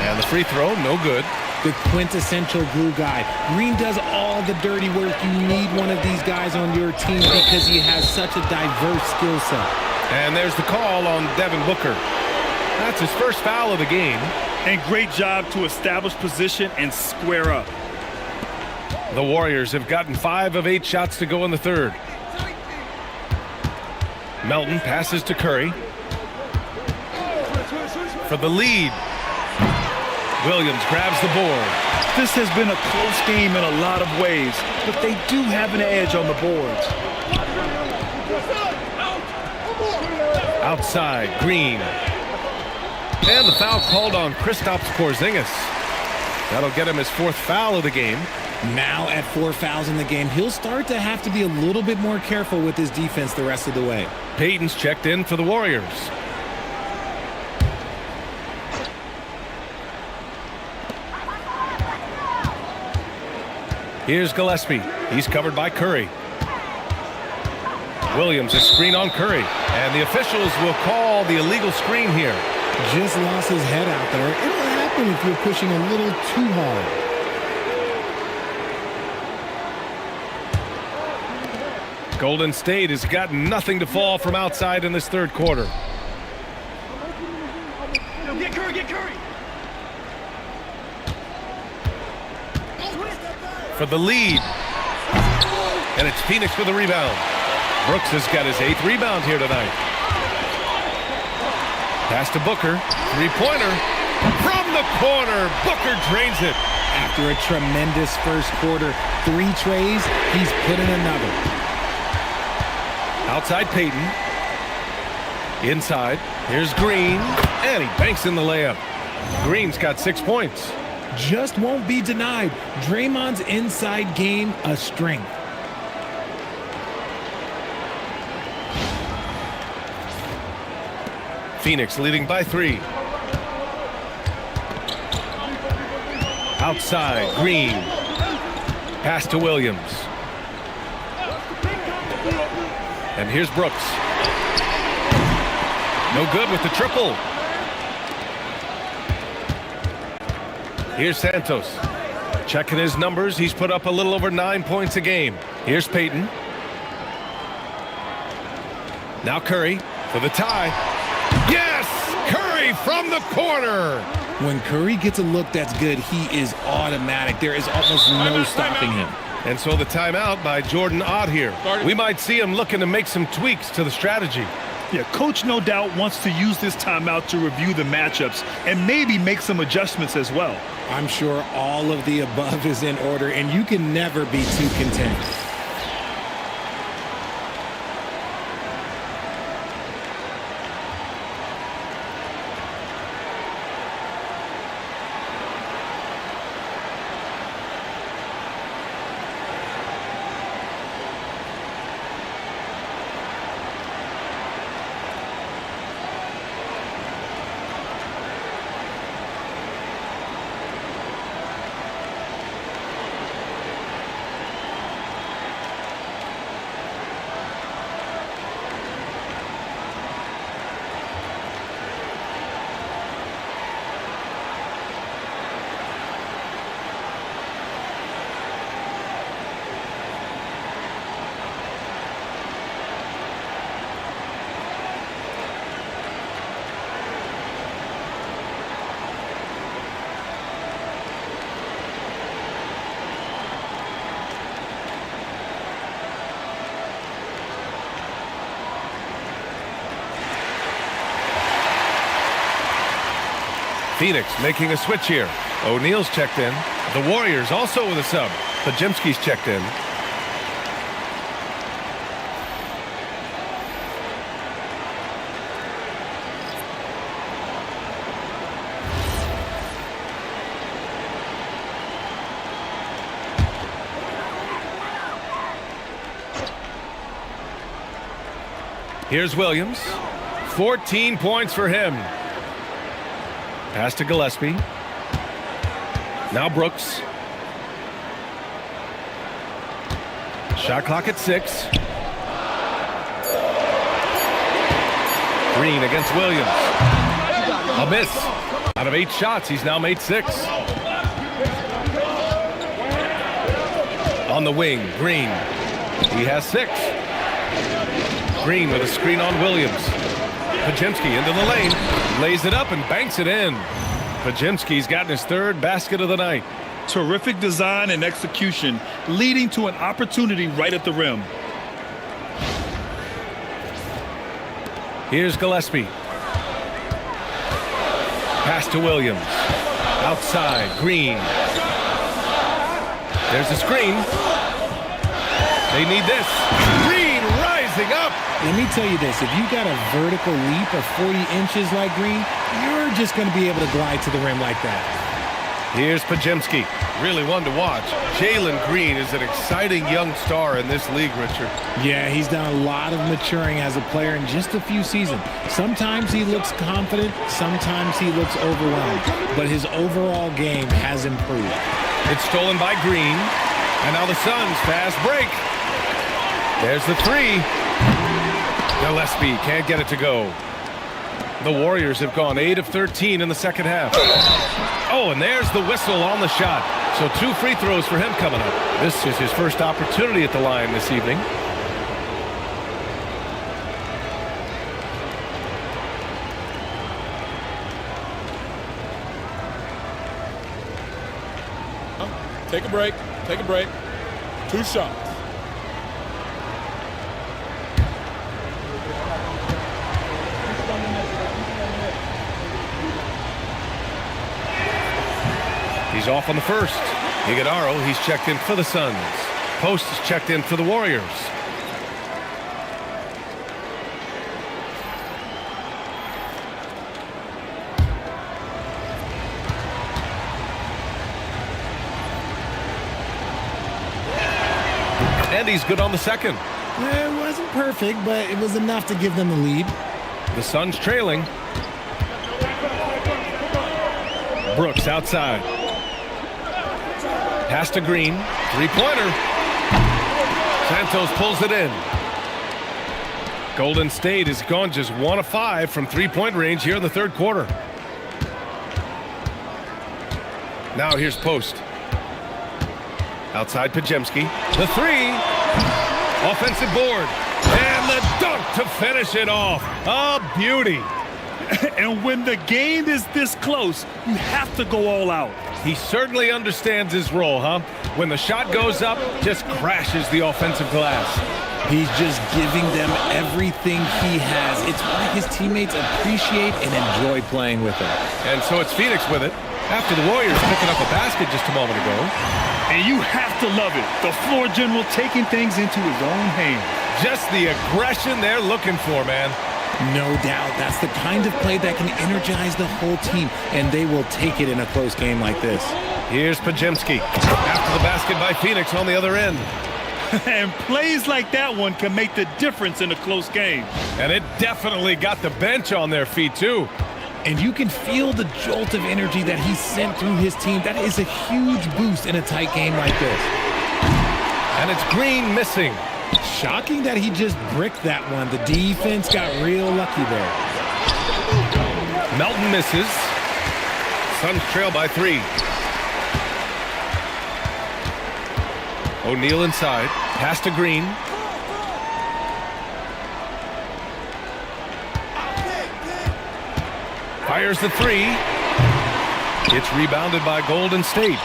And the free throw, no good. The quintessential glue guy. Green does all the dirty work. You need one of these guys on your team because he has such a diverse skill set. And there's the call on Devin Booker. That's his first foul of the game. And great job to establish position and square up. The Warriors have gotten 5 of 8 shots to go in the third. Melton passes to Curry. For the lead. Williams grabs the board. This has been a close game in a lot of ways, but they do have an edge on the boards. Outside, Green. And the foul called on Kristaps Porzingis. That'll get him his 4th foul of the game. Now at 4 fouls in the game, he'll start to have to be a little bit more careful with his defense the rest of the way. Payton's checked in for the Warriors. Here's Gillespie. He's covered by Curry. Williams a screen on Curry. And the officials will call the illegal screen here. Just lost his head out there. It'll happen if you're pushing a little too hard. Golden State has got nothing to fall from outside in this third quarter. Get Curry, get Curry. for the lead. And it's Phoenix with the rebound. Brooks has got his 8th rebound here tonight. Pass to Booker. Three-pointer from the corner. Booker drains it. After a tremendous first quarter, 3 trays, he's put in another. Outside Payton. Inside. Here's Green. And he banks in the layup. Green's got 6 points. Just won't be denied. Draymond's inside game, a strength. Phoenix leading by 3. Outside, Green. Pass to Williams. And here's Brooks. No good with the triple. Here's Santos. Checking his numbers. He's put up a little over 9 points a game. Here's Payton. Now Curry for the tie. Yes! Curry from the corner. When Curry gets a look that's good, he is automatic. There is almost no stopping him. And so the timeout by Jordan Ott here. We might see him looking to make some tweaks to the strategy. Yeah, coach no doubt wants to use this timeout to review the matchups and maybe make some adjustments as well. I'm sure all of the above is in order, and you can never be too content. Phoenix making a switch here. O'Neal's checked in. The Warriors also with a sub. Pajemski's checked in. Here's Williams. 14 points for him. Pass to Gillespie. Now Brooks. Shot clock at 6. Green against Williams. A miss. Out of 8 shots, he's now made 6. On the wing, Green. He has 6. Green with a screen on Williams. Pajemski into the lane, lays it up and banks it in. Pajemski's gotten his 3rd basket of the night. Terrific design and execution, leading to an opportunity right at the rim. Here's Gillespie. Pass to Williams. Outside, Green. There's the screen. They need this. Green rising up. Let me tell you this, if you got a vertical leap of 40 inches like Green, you're just going to be able to glide to the rim like that. Here's Pajemski. Really one to watch. Jalen Green is an exciting young star in this league, Richard. Yeah, he's done a lot of maturing as a player in just a few seasons. Sometimes he looks confident, sometimes he looks overwhelmed, but his overall game has improved. It's stolen by Green, and now the Suns fast break. There's the 3. Gillespie can't get it to go. The Warriors have gone 8 of 13 in the second half. Oh, and there's the whistle on the shot. So 2 free throws for him coming up. This is his first opportunity at the line this evening. Take a break. Take a break. 2 shots. He's off on the first. Iguodaro, he's checked in for the Suns. Post is checked in for the Warriors. And he's good on the second. It wasn't perfect, but it was enough to give them the lead. The Suns trailing. Brooks outside. Pass to Green. Three-pointer. Santos pulls it in. Golden State has gone just 1 of 5 from three-point range here in the third quarter. Now here's Post. Outside Pajemski. The three. Offensive board. And the dunk to finish it off. A beauty. And when the game is this close, you have to go all out. He certainly understands his role, huh? When the shot goes up, just crashes the offensive glass. He's just giving them everything he has. It's why his teammates appreciate and enjoy playing with him. And so it's Phoenix with it. After the Warriors picking up a basket just a moment ago. And you have to love it. The floor general taking things into his own hands. Just the aggression they're looking for, man. No doubt. That's the kind of play that can energize the whole team, and they will take it in a close game like this. Here's Pajemski. After the basket by Phoenix on the other end. And plays like that one can make the difference in a close game. And it definitely got the bench on their feet, too. And you can feel the jolt of energy that he sent through his team. That is a huge boost in a tight game like this. And it's Green missing. Shocking that he just bricked that one. The defense got real lucky there. Melton misses. Suns trail by 3. O'Neal inside. Pass to Green. Fires the 3. It's rebounded by Golden State.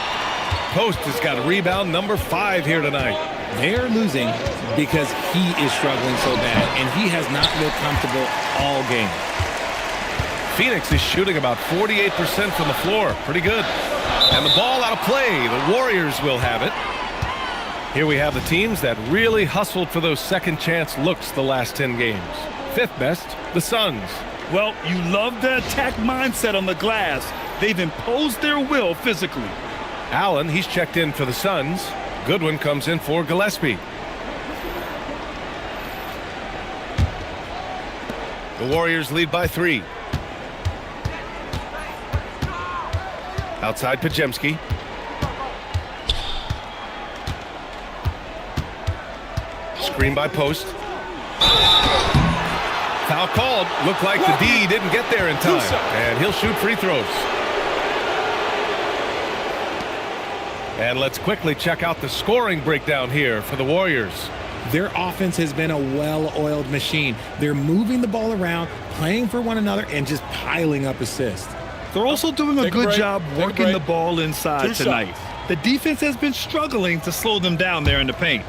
Post has got a rebound number 5 here tonight. They're losing because he is struggling so bad, and he has not looked comfortable all game. Phoenix is shooting about 48% from the floor. Pretty good. And the ball out of play. The Warriors will have it. Here we have the teams that really hustled for those second chance looks the last 10 games. 5th best, the Suns. Well, you love the attack mindset on the glass. They've imposed their will physically. Allen, he's checked in for the Suns. Goodwin comes in for Gillespie. The Warriors lead by 3. Outside Pajemski. Screen by Post. Foul called. Looked like the D didn't get there in time. And he'll shoot free throws. And let's quickly check out the scoring breakdown here for the Warriors. Their offense has been a well-oiled machine. They're moving the ball around, playing for one another, and just piling up assists. They're also doing a good job working the ball inside 2 tonight. shots. The defense has been struggling to slow them down there in the paint.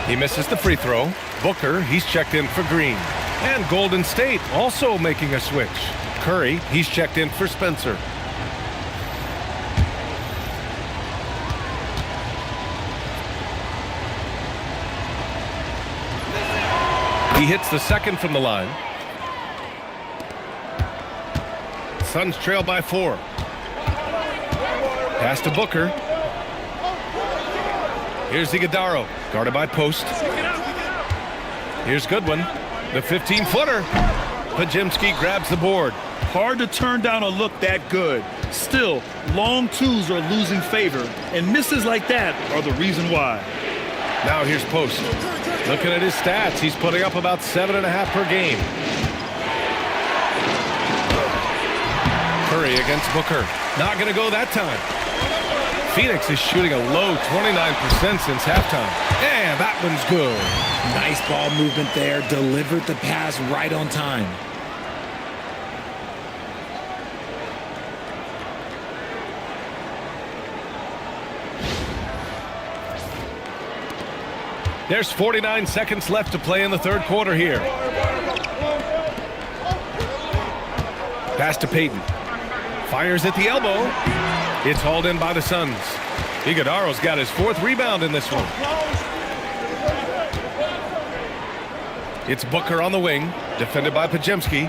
He misses the free throw. Booker, he's checked in for Green. And Golden State also making a switch. Curry, he's checked in for Spencer. He hits the second from the line. Suns trail by 4. Pass to Booker. Here's Iguodaro, guarded by Post. Here's Goodwin, the 15-footer. Pajemski grabs the board. Hard to turn down a look that good. Still, long twos are losing favor, and misses like that are the reason why. Now here's Post. Looking at his stats, he's putting up about 7.5 per game. Curry against Booker. Not going to go that time. Phoenix is shooting a low 29% since halftime. And that one's good. Nice ball movement there. Delivered the pass right on time. There's 49 seconds left to play in the third quarter here. Pass to Payton. Fires at the elbow. It's hauled in by the Suns. Iguodala's got his 4th rebound in this one. It's Booker on the wing, defended by Podziemski.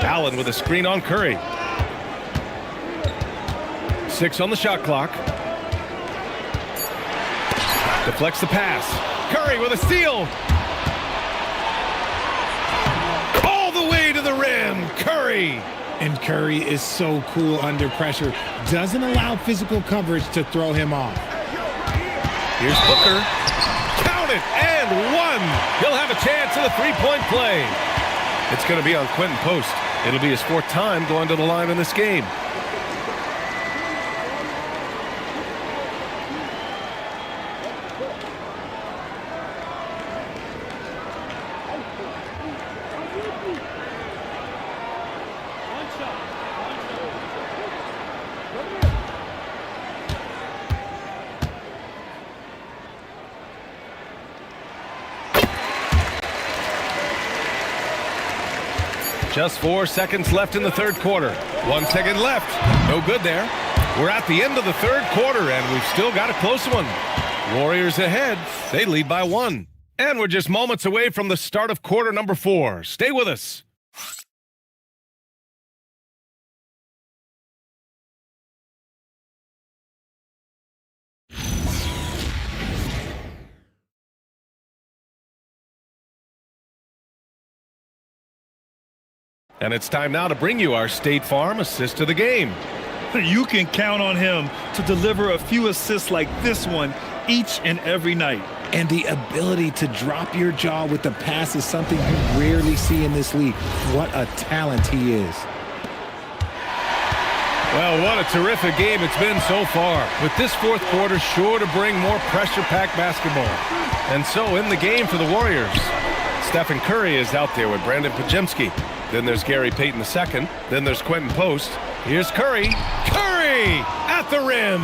Allen with a screen on Curry. 6 on the shot clock. Deflects the pass. Curry with a steal. All the way to the rim. Curry. And Curry is so cool under pressure. Doesn't allow physical coverage to throw him off. Here's Booker. Count it, and 1. He'll have a chance at a 3-point play. It's going to be on Quentin Post. It'll be his 4th time going to the line in this game. Just 4 seconds left in the third quarter. 1 second left. No good there. We're at the end of the third quarter, and we've still got a close one. Warriors ahead. They lead by 1. And we're just moments away from the start of quarter number 4. Stay with us. And it's time now to bring you our State Farm assist of the game. You can count on him to deliver a few assists like this one each and every night. And the ability to drop your jaw with the pass is something you rarely see in this league. What a talent he is. Well, what a terrific game it's been so far. With this fourth quarter sure to bring more pressure-packed basketball. And so in the game for the Warriors, Stephen Curry is out there with Brandon Podziemski. Then there's Gary Payton II. Then there's Quentin Post. Here's Curry. Curry at the rim.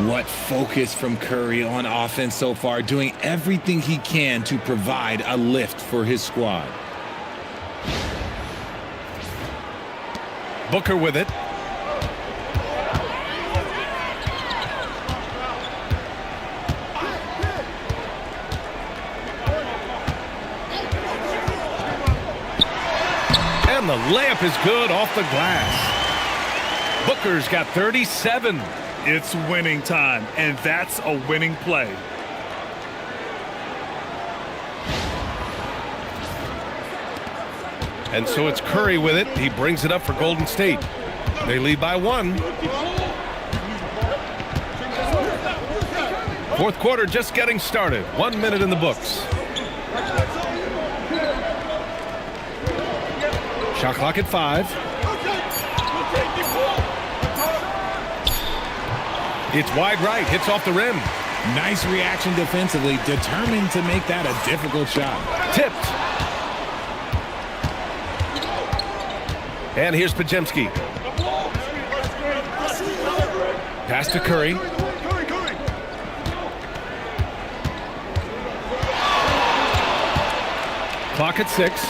What focus from Curry on offense so far, doing everything he can to provide a lift for his squad. Booker with it. And the layup is good off the glass. Booker's got 37. It's winning time, and that's a winning play. And so it's Curry with it. He brings it up for Golden State. They lead by 1. Fourth quarter just getting started. 1 minute in the books. Shot clock at 5. It's wide right, hits off the rim. Nice reaction defensively, determined to make that a difficult shot. Tipped. And here's Podziemski. Pass to Curry. Clock at 6.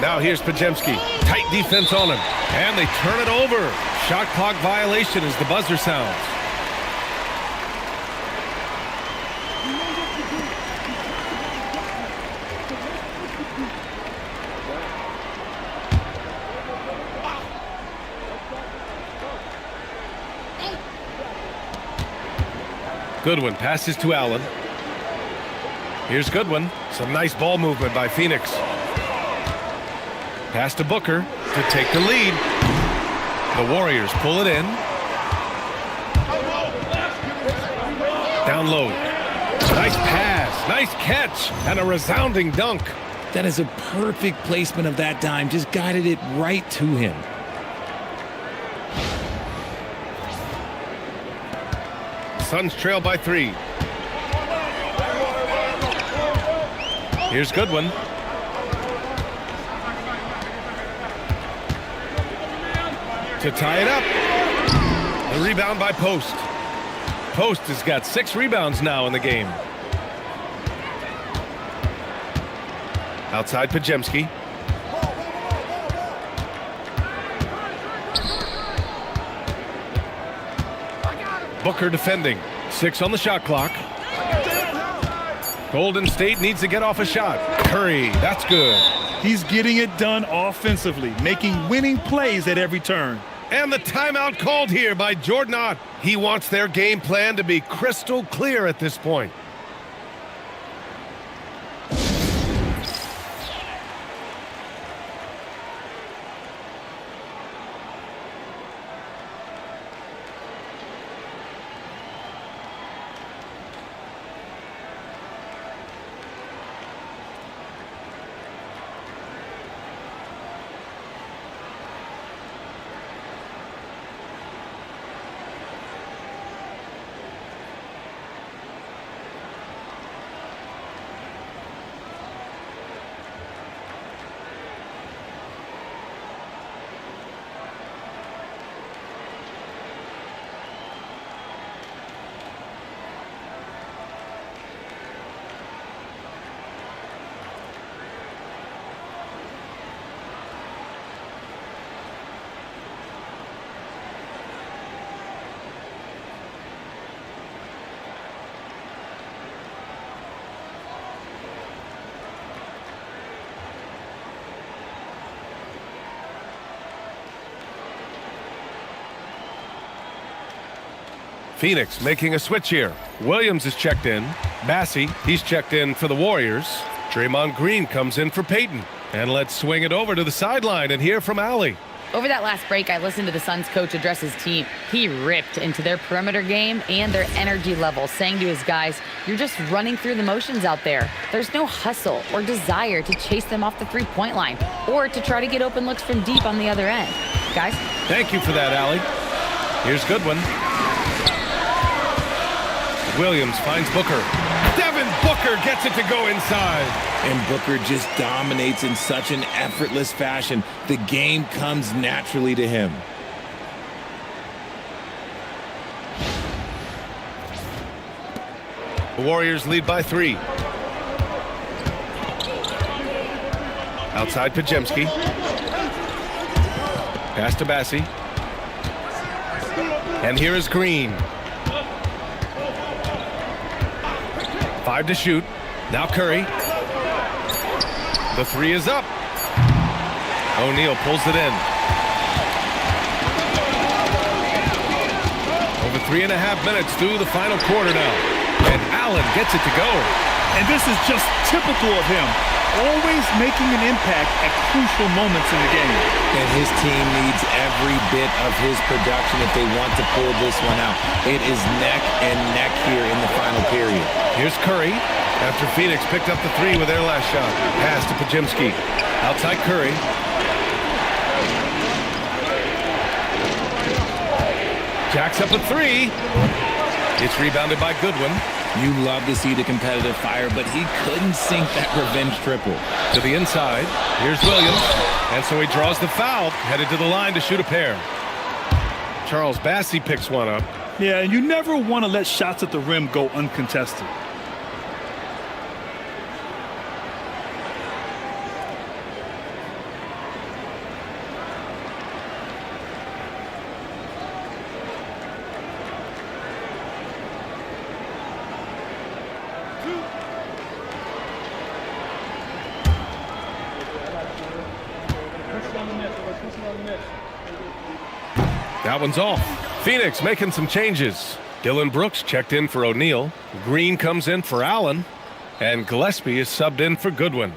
Now here's Podziemski. Tight defense on him. And they turn it over. Shot clock violation as the buzzer sounds. Goodwin passes to Allen. Here's Goodwin. Some nice ball movement by Phoenix. Pass to Booker to take the lead. The Warriors pull it in. Down low. Nice pass, nice catch, and a resounding dunk. That is a perfect placement of that dime. Just guided it right to him. Suns trail by 3. Here's Goodwin. To tie it up. The rebound by Post. Post has got 6 rebounds now in the game. Outside Pajemski. Booker defending. 6 on the shot clock. Golden State needs to get off a shot. Curry, that's good. He's getting it done offensively, making winning plays at every turn. And the timeout called here by Jordan Ott. He wants their game plan to be crystal clear at this point. Phoenix making a switch here. Williams is checked in. Bassey, he's checked in for the Warriors. Draymond Green comes in for Peyton. And let's swing it over to the sideline and hear from Allie. Over that last break, I listened to the Suns coach address his team. He ripped into their perimeter game and their energy level, saying to his guys, "You're just running through the motions out there. There's no hustle or desire to chase them off the three-point line or to try to get open looks from deep on the other end." Guys? Thank you for that, Allie. Here's Goodwin. Williams finds Booker. Devin Booker gets it to go inside. And Booker just dominates in such an effortless fashion. The game comes naturally to him. The Warriors lead by 3. Outside Pajemski. Pass to Bassey. And here is Green. 5 to shoot. Now Curry. The 3 is up. O'Neal pulls it in. Over 3.5 minutes through the final quarter now. And Allen gets it to go. And this is just typical of him. Always making an impact at crucial moments in the game. And his team needs every bit of his production if they want to pull this one out. It is neck and neck here in the final period. Here's Curry after Phoenix picked up the 3 with their last shot. Pass to Pajemski. Outside Curry. Jacks up a 3. It's rebounded by Goodwin. You love to see the competitive fire, but he couldn't sink that revenge triple. To the inside. Here's Williams. And so he draws the foul, headed to the line to shoot a pair. Charles Bassey picks one up. Yeah, and you never want to let shots at the rim go uncontested. That one's off. Phoenix making some changes. Dylan Brooks checked in for O'Neal. Green comes in for Allen. And Gillespie is subbed in for Goodwin.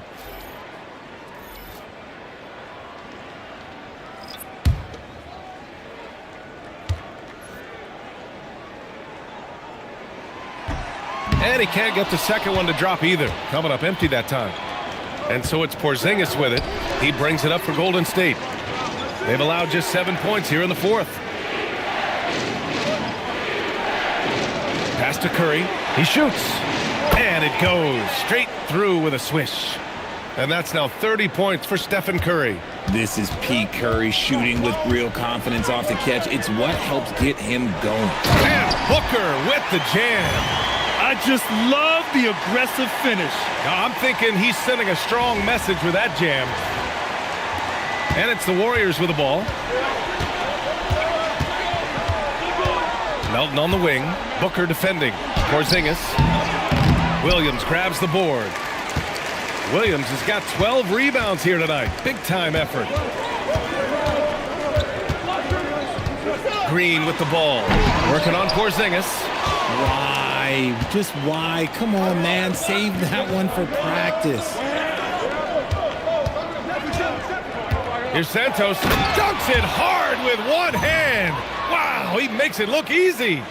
And he can't get the second one to drop either. Coming up empty that time. And so it's Porzingis with it. He brings it up for Golden State. They've allowed just 7 points here in the fourth. Pass to Curry. He shoots. And it goes straight through with a swish. And that's now 30 points for Stephen Curry. This is peak Curry shooting with real confidence off the catch. It's what helps get him going. And Booker with the jam. I just love the aggressive finish. Now, I'm thinking he's sending a strong message with that jam. And it's the Warriors with the ball. Melton on the wing. Booker defending. Porzingis. Williams grabs the board. Williams has got 12 rebounds here tonight. Big-time effort. Green with the ball. Working on Porzingis. Why? Just why? Come on, man. Save that one for practice. Here's Santos. Dunks it hard with one hand. Wow, he makes it look easy.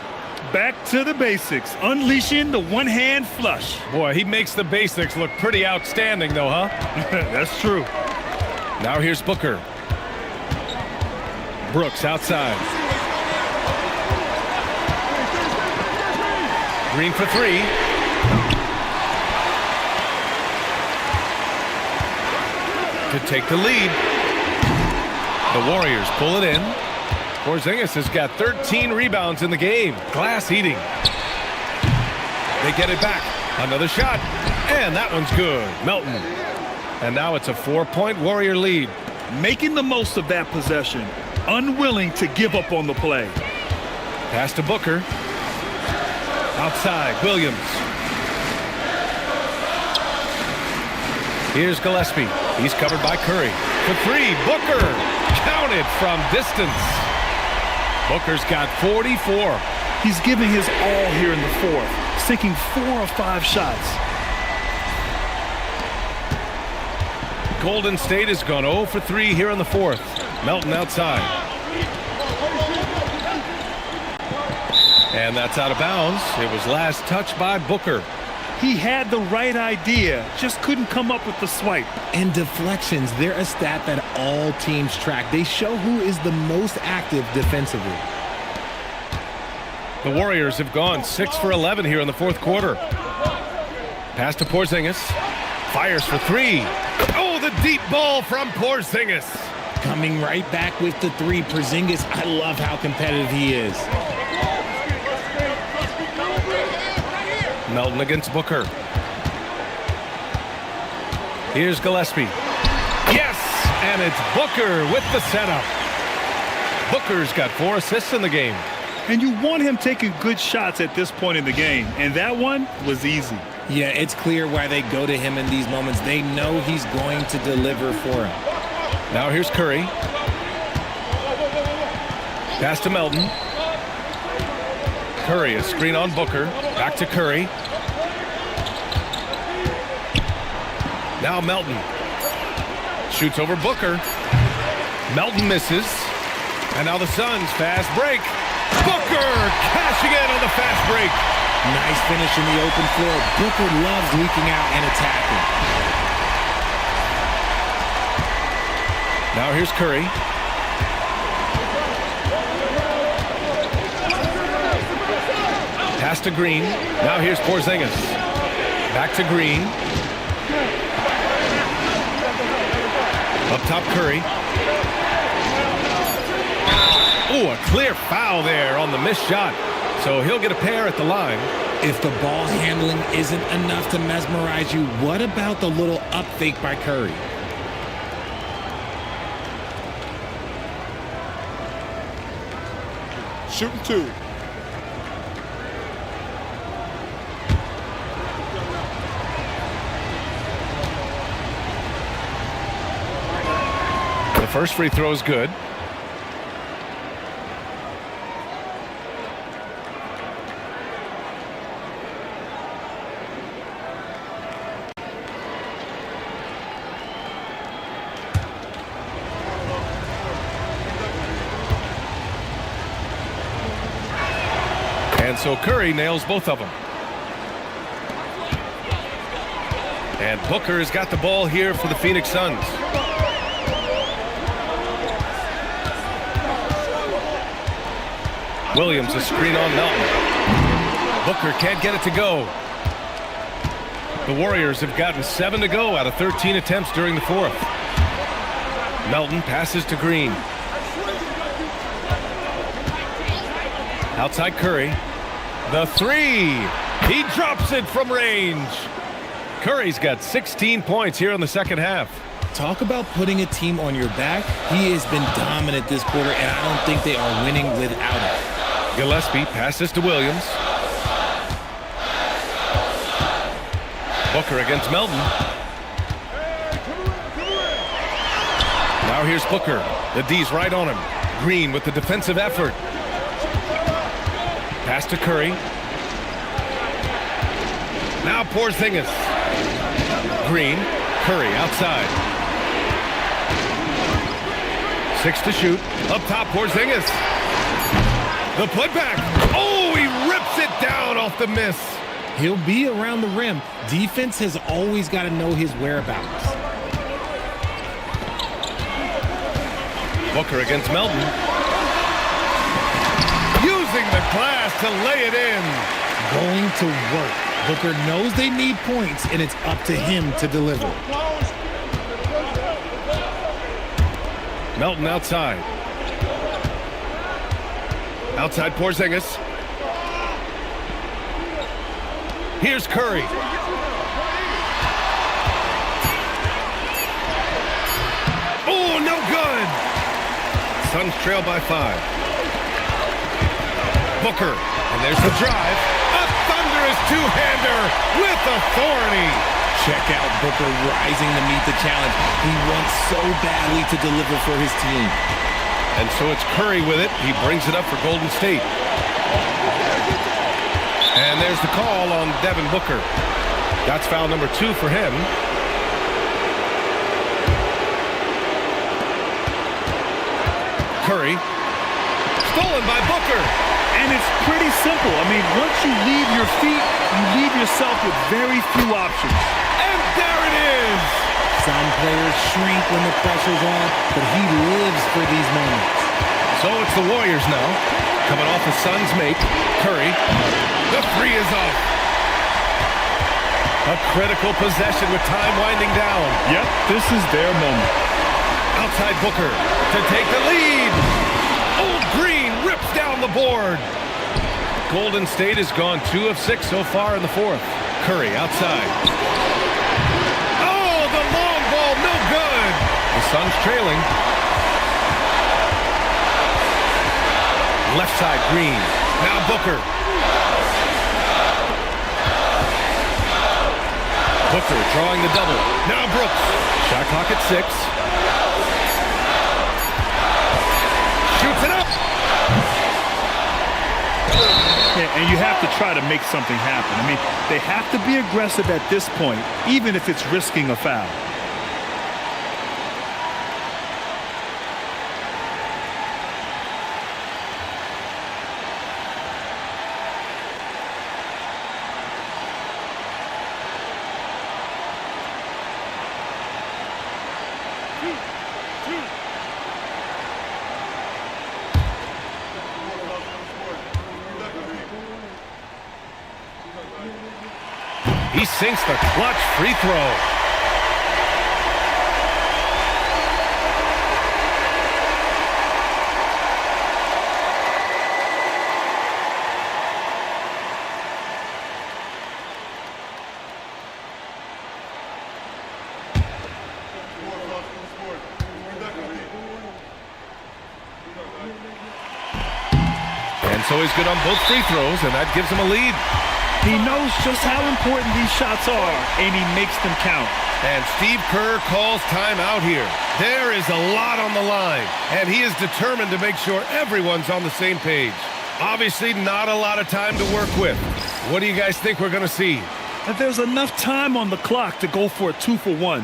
Back to the basics, unleashing the one-hand flush. Boy, he makes the basics look pretty outstanding, though, huh? That's true. Now here's Booker. Brooks outside. Green for three. To take the lead. The Warriors pull it in. Porzingis has got 13 rebounds in the game. Glass eating. They get it back. Another shot. And that one's good. Melton. And now it's a 4-point Warrior lead. Making the most of that possession. Unwilling to give up on the play. Pass to Booker. Outside, Williams. Here's Gillespie. He's covered by Curry. For three, Booker. Counted from distance. Booker's got 44. He's giving his all here in the fourth, sinking 4 or 5 shots. Golden State has gone 0 for 3 here in the fourth. Melton outside. And that's out of bounds. It was last touched by Booker. He had the right idea, just couldn't come up with the swipe. And deflections, they're a stat that all teams track. They show who is the most active defensively. The Warriors have gone 6 for 11 here in the fourth quarter. Pass to Porzingis. Fires for three. Oh, the deep ball from Porzingis. Coming right back with the three. Porzingis, I love how competitive he is. Melton against Booker. Here's Gillespie. Yes! And it's Booker with the setup. Booker's got 4 assists in the game. And you want him taking good shots at this point in the game. And that one was easy. Yeah, it's clear why they go to him in these moments. They know he's going to deliver for him. Now here's Curry. Pass to Melton. Curry, a screen on Booker. Back to Curry. Now Melton. Shoots over Booker. Melton misses. And now the Suns fast break. Booker cashing in on the fast break. Nice finish in the open floor. Booker loves leaking out and attacking. Now here's Curry. Pass to Green. Now here's Porzingis. Back to Green. Up top, Curry. Oh, a clear foul there on the missed shot. So he'll get a pair at the line. If the ball handling isn't enough to mesmerize you, what about the little up fake by Curry? Shooting 2. The first free throw is good. And so Curry nails both of them. And Booker has got the ball here for the Phoenix Suns. Williams a screen on Melton. Booker can't get it to go. The Warriors have gotten 7 to go out of 13 attempts during the fourth. Melton passes to Green. Outside Curry. The three. He drops it from range. Curry's got 16 points here in the second half. Talk about putting a team on your back. He has been dominant this quarter, and I don't think they are winning without it. Gillespie passes to Williams. Booker against Melton. Now here's Booker. The D's right on him. Green with the defensive effort. Pass to Curry. Now Porzingis. Green. Curry outside. 6 to shoot. Up top, Porzingis. The putback. Oh, he rips it down off the miss. He'll be around the rim. Defense has always got to know his whereabouts. Booker against Melton. Using the glass to lay it in. Going to work. Booker knows they need points, and it's up to him to deliver. Melton outside. Outside Porzingis. Here's Curry. Oh, no good. Suns trail by 5. Booker, and there's the drive. A thunderous two-hander with authority. Check out Booker rising to meet the challenge. He wants so badly to deliver for his team. And so it's Curry with it. He brings it up for Golden State. And there's the call on Devin Booker. That's foul number 2 for him. Curry. Stolen by Booker. And it's pretty simple. I mean, once you leave your feet, you leave yourself with very few options. And there it is. Some players shrink when the pressure's on, but he lives for these moments. So it's the Warriors now. Coming off the Suns make. Curry. The three is off. A critical possession with time winding down. Yep, this is their moment. Outside Booker to take the lead. Old Green rips down the board. Golden State has gone 2 of 6 so far in the fourth. Curry outside. Oh, the long ball, no good. The Suns trailing. Left side, Green. Now Booker. Booker drawing the double. Now Brooks. Shot clock at 6. Shoots it up. Yeah, and you have to try to make something happen. I mean, they have to be aggressive at this point, even if it's risking a foul. He sinks the clutch free throw. And so he's good on both free throws, and that gives him a lead. He knows just how important these shots are, and he makes them count. And Steve Kerr calls timeout here. There is a lot on the line, and he is determined to make sure everyone's on the same page. Obviously, not a lot of time to work with. What do you guys think we're going to see? That there's enough time on the clock to go for a 2-for-1.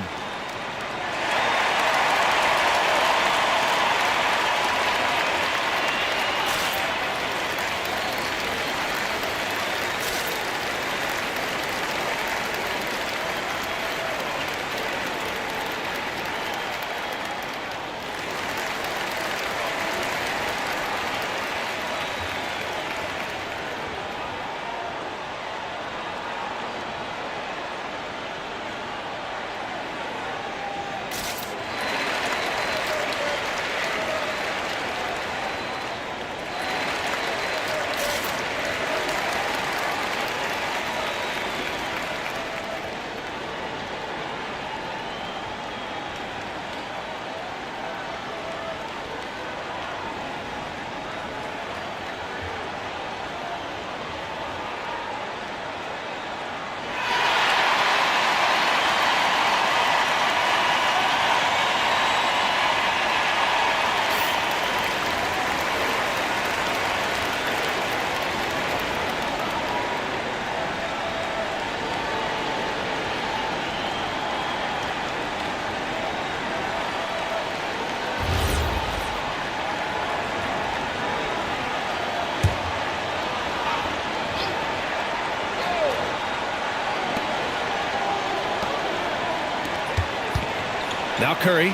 Now Curry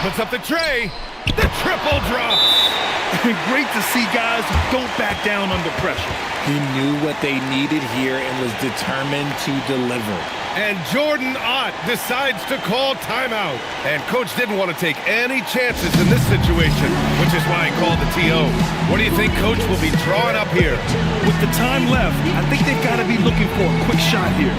puts up the tray. The triple drop. Great to see guys who don't back down under pressure. He knew what they needed here and was determined to deliver. And Jordan Ott decides to call timeout. And coach didn't want to take any chances in this situation, which is why he called the TO. What do you think coach will be drawing up here? With the time left, I think they've got to be looking for a quick shot here.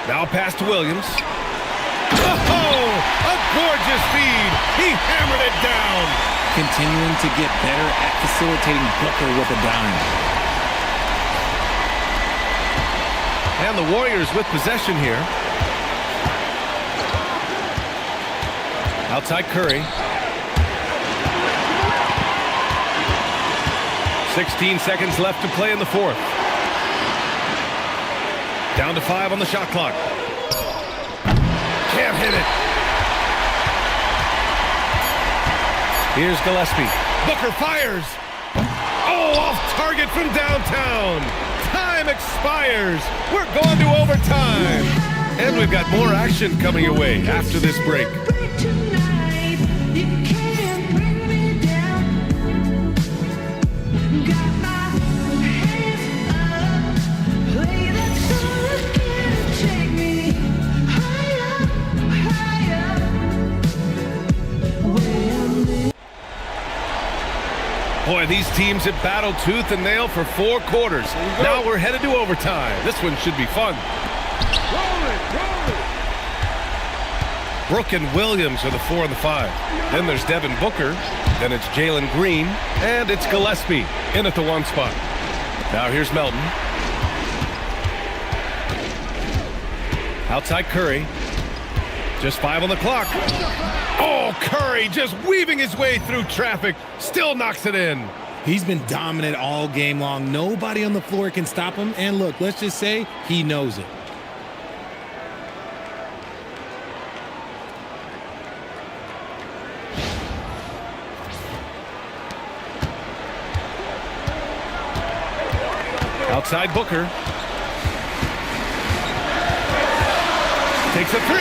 Now pass to Williams. Oh, a gorgeous feed. He hammered it down. Continuing to get better at facilitating Booker with a dime. And the Warriors with possession here. Outside Curry. 16 seconds left to play in the fourth. Down to 5 on the shot clock. Can't hit it. Here's Gillespie. Booker fires. Oh, off target from downtown. Time expires. We're going to overtime. And we've got more action coming your way after this break. Boy, these teams have battled tooth and nail for 4 quarters. Now we're headed to overtime. This one should be fun. Brooke and Williams are the 4 and the 5. Then there's Devin Booker. Then it's Jalen Green. And it's Gillespie in at the 1 spot. Now here's Melton. Outside Curry. Just 5 on the clock. Oh, Curry just weaving his way through traffic. Still knocks it in. He's been dominant all game long. Nobody on the floor can stop him. And look, let's just say he knows it. Outside Booker. Takes a 3.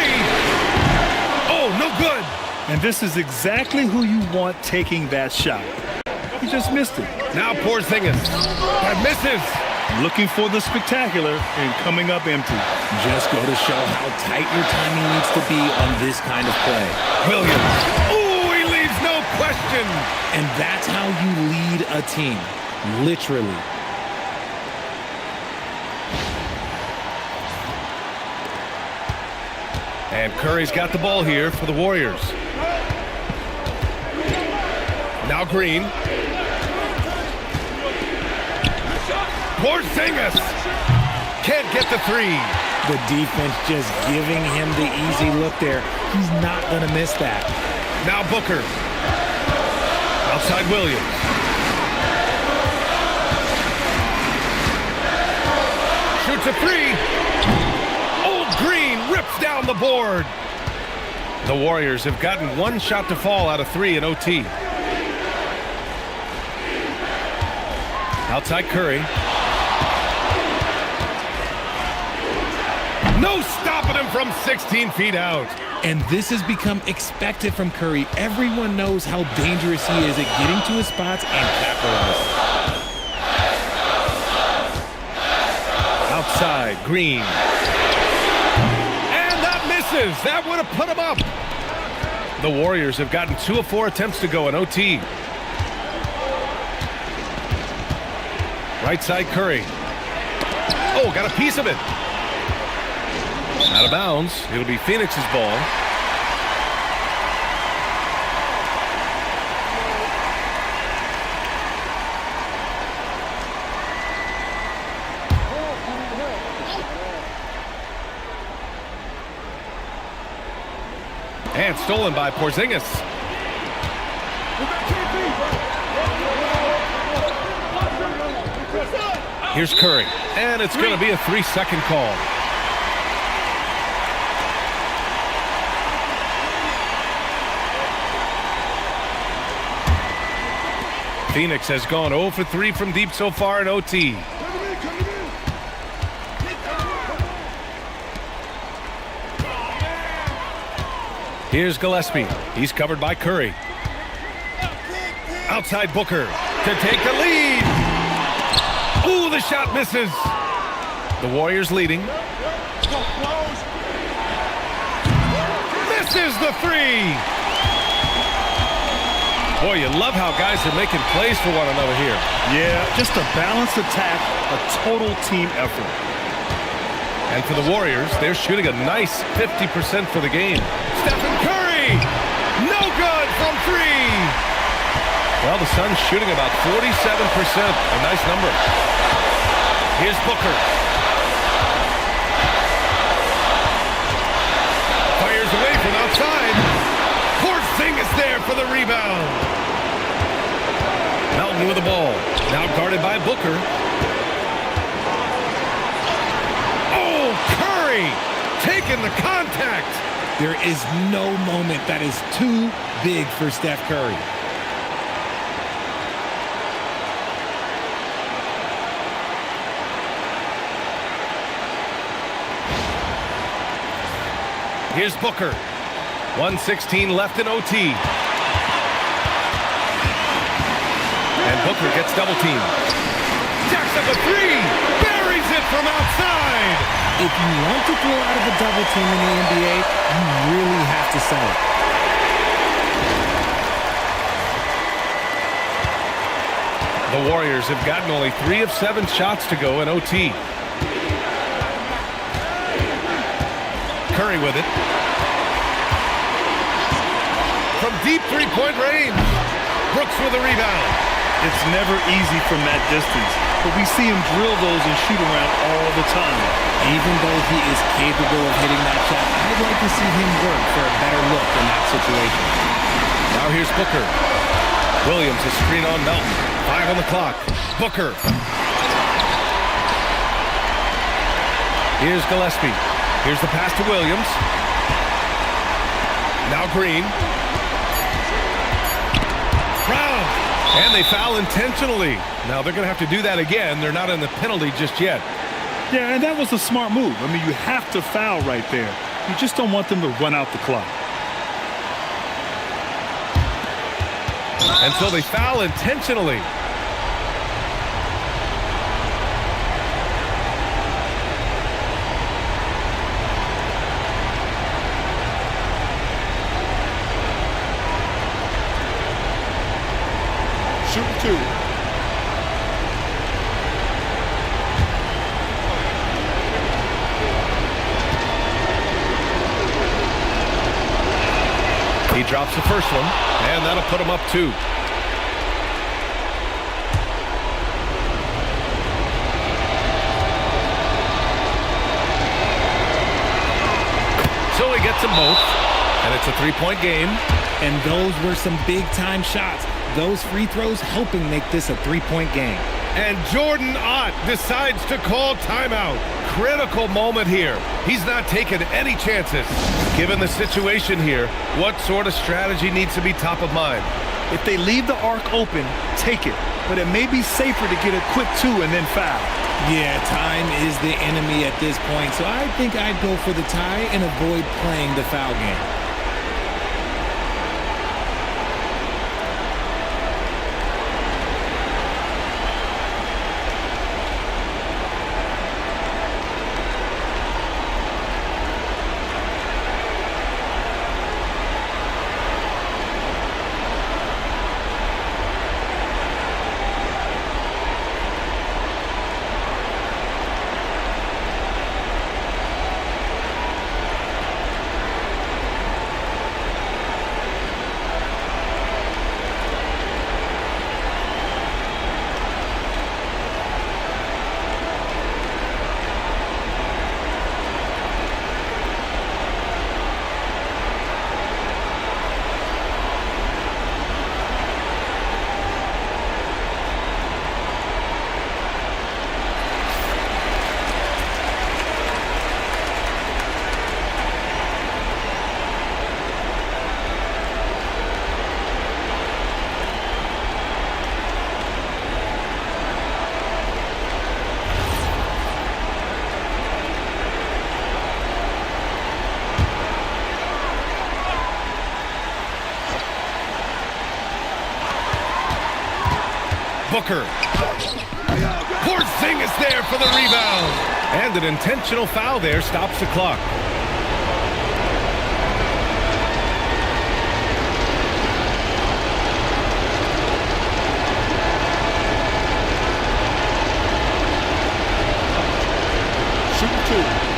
Oh, no good. And this is exactly who you want taking that shot. He just missed it. Now Porzingis. That misses. Looking for the spectacular and coming up empty. Just go to show how tight your timing needs to be on this kind of play. Williams. Oh, he leaves no question. And that's how you lead a team. Literally. And Curry's got the ball here for the Warriors. Now Green. Porzingis can't get the 3. The defense just giving him the easy look there. He's not going to miss that. Now Booker. Outside Williams. Shoots a 3. Rips down the board. The Warriors have gotten 1 shot to fall out of 3 in OT. Outside Curry. No stopping him from 16 feet out. And this has become expected from Curry. Everyone knows how dangerous he is at getting to his spots and capitalizing. Outside, Green. And that misses. That would have put him up. The Warriors have gotten 2 of 4 attempts to go in OT. Right side, Curry. Oh, got a piece of it. Out of bounds. It'll be Phoenix's ball. And stolen by Porzingis. Here's Curry. And it's going to be a 3-second call. Phoenix has gone 0 for 3 from deep so far in OT. Here's Gillespie. He's covered by Curry. Outside Booker to take the lead. Ooh, the shot misses. The Warriors leading. Misses the 3. Boy, you love how guys are making plays for one another here. Yeah, just a balanced attack, a total team effort. And for the Warriors, they're shooting a nice 50% for the game. Stephen Curry! No good from 3! Well, the Suns shooting about 47%. A nice number. Here's Booker. Fires away from outside. Porzingis there for the rebound. Melton with the ball. Now guarded by Booker. Oh, Curry taking the contact. There is no moment that is too big for Steph Curry. Here's Booker. 1:16 left in OT. And Booker gets double teamed. Jacks up a 3. Buries it from outside. If you want to throw out of a double team in the NBA, you really have to sell it. The Warriors have gotten only 3 of 7 shots to go in OT. Curry with it. From deep three-point range. Brooks with a rebound. It's never easy from that distance, but we see him drill those and shoot around all the time. Even though he is capable of hitting that shot, I'd like to see him work for a better look in that situation. Now here's Booker. Williams is screen on Melton. 5 on the clock. Booker. Here's Gillespie. Here's the pass to Williams. Now Green. Brown. And they foul intentionally. Now they're going to have to do that again. They're not in the penalty just yet. Yeah, and that was a smart move. I mean, you have to foul right there. You just don't want them to run out the clock. And so they foul intentionally. Shooting 2. He drops the first one, and that'll put him up 2. So he gets them both, and it's a 3-point game. And those were some big-time shots. Those free throws helping make this a 3-point game. And Jordan Ott decides to call timeout. Critical moment here. He's not taking any chances. Given the situation here, what sort of strategy needs to be top of mind? If they leave the arc open, take it. But it may be safer to get a quick 2 and then foul. Yeah, time is the enemy at this point, so I think I'd go for the tie and avoid playing the foul game. Booker. Porzingis there for the rebound. And an intentional foul there stops the clock. Shooting 2.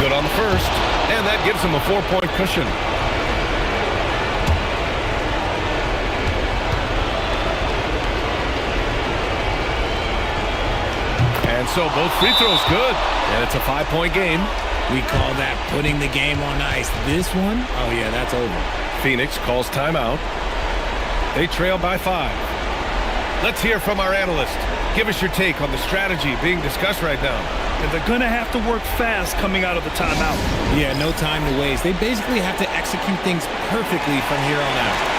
Good on the first, and that gives him a 4-point cushion. And so both free throws good, and it's a 5-point game. We call that putting the game on ice. This one, oh yeah, that's over. Phoenix calls timeout. They trail by 5. Let's hear from our analyst. Give us your take on the strategy being discussed right now. And they're going to have to work fast coming out of the timeout. Yeah, no time to waste. They basically have to execute things perfectly from here on out.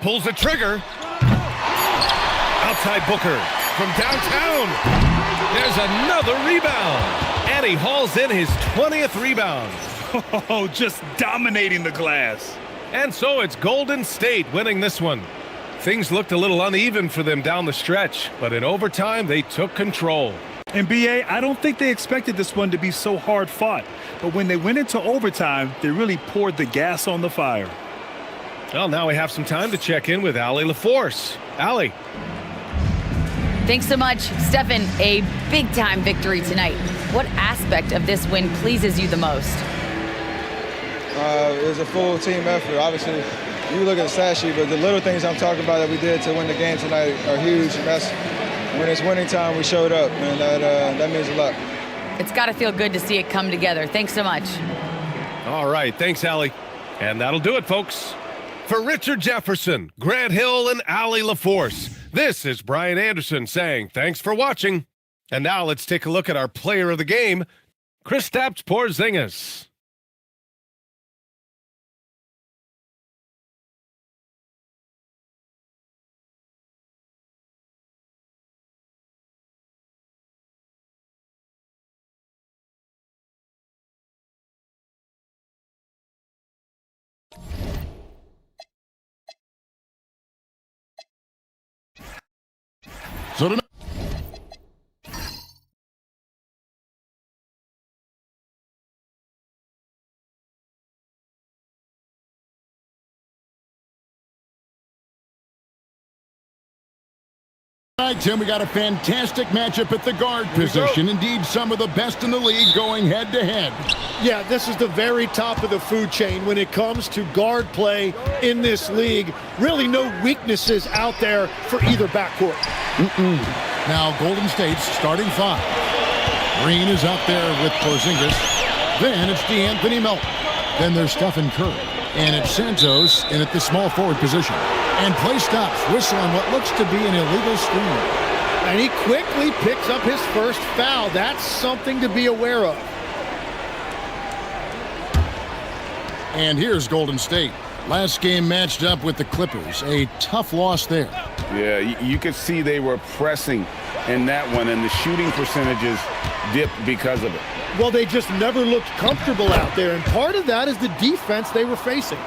Pulls the trigger. Outside Booker from downtown. There's another rebound. And he hauls in his 20th rebound. Oh, just dominating the glass. And so it's Golden State winning this one. Things looked a little uneven for them down the stretch, but in overtime, they took control. And B.A., I don't think they expected this one to be so hard fought. But when they went into overtime, they really poured the gas on the fire. Well, now we have some time to check in with Allie LaForce. Allie. Thanks so much, Stephen. A big-time victory tonight. What aspect of this win pleases you the most? It was a full team effort. Obviously, you look at the stat sheet, but the little things I'm talking about that we did to win the game tonight are huge. And that's when it's winning time, we showed up, and that means a lot. It's got to feel good to see it come together. Thanks so much. All right, thanks, Allie. And that'll do it, folks. For Richard Jefferson, Grant Hill, and Allie LaForce, this is Brian Anderson saying thanks for watching. And now let's take a look at our player of the game, Kristaps Porzingis. So tonight, Tim, we got a fantastic matchup at the guard position. Indeed, some of the best in the league going head-to-head. Yeah, this is the very top of the food chain when it comes to guard play in this league. Really no weaknesses out there for either backcourt. Now, Golden State's starting five. Green is out there with Porzingis. Then it's Anthony Melton. Then there's Stephen Curry. And it's Santos in at the small forward position. And play stops, whistle on what looks to be an illegal screen. And he quickly picks up his first foul. That's something to be aware of. And here's Golden State. Last game matched up with the Clippers. A tough loss there. Yeah, you could see they were pressing in that one, and the shooting percentages dipped because of it. Well, they just never looked comfortable out there, and part of that is the defense they were facing.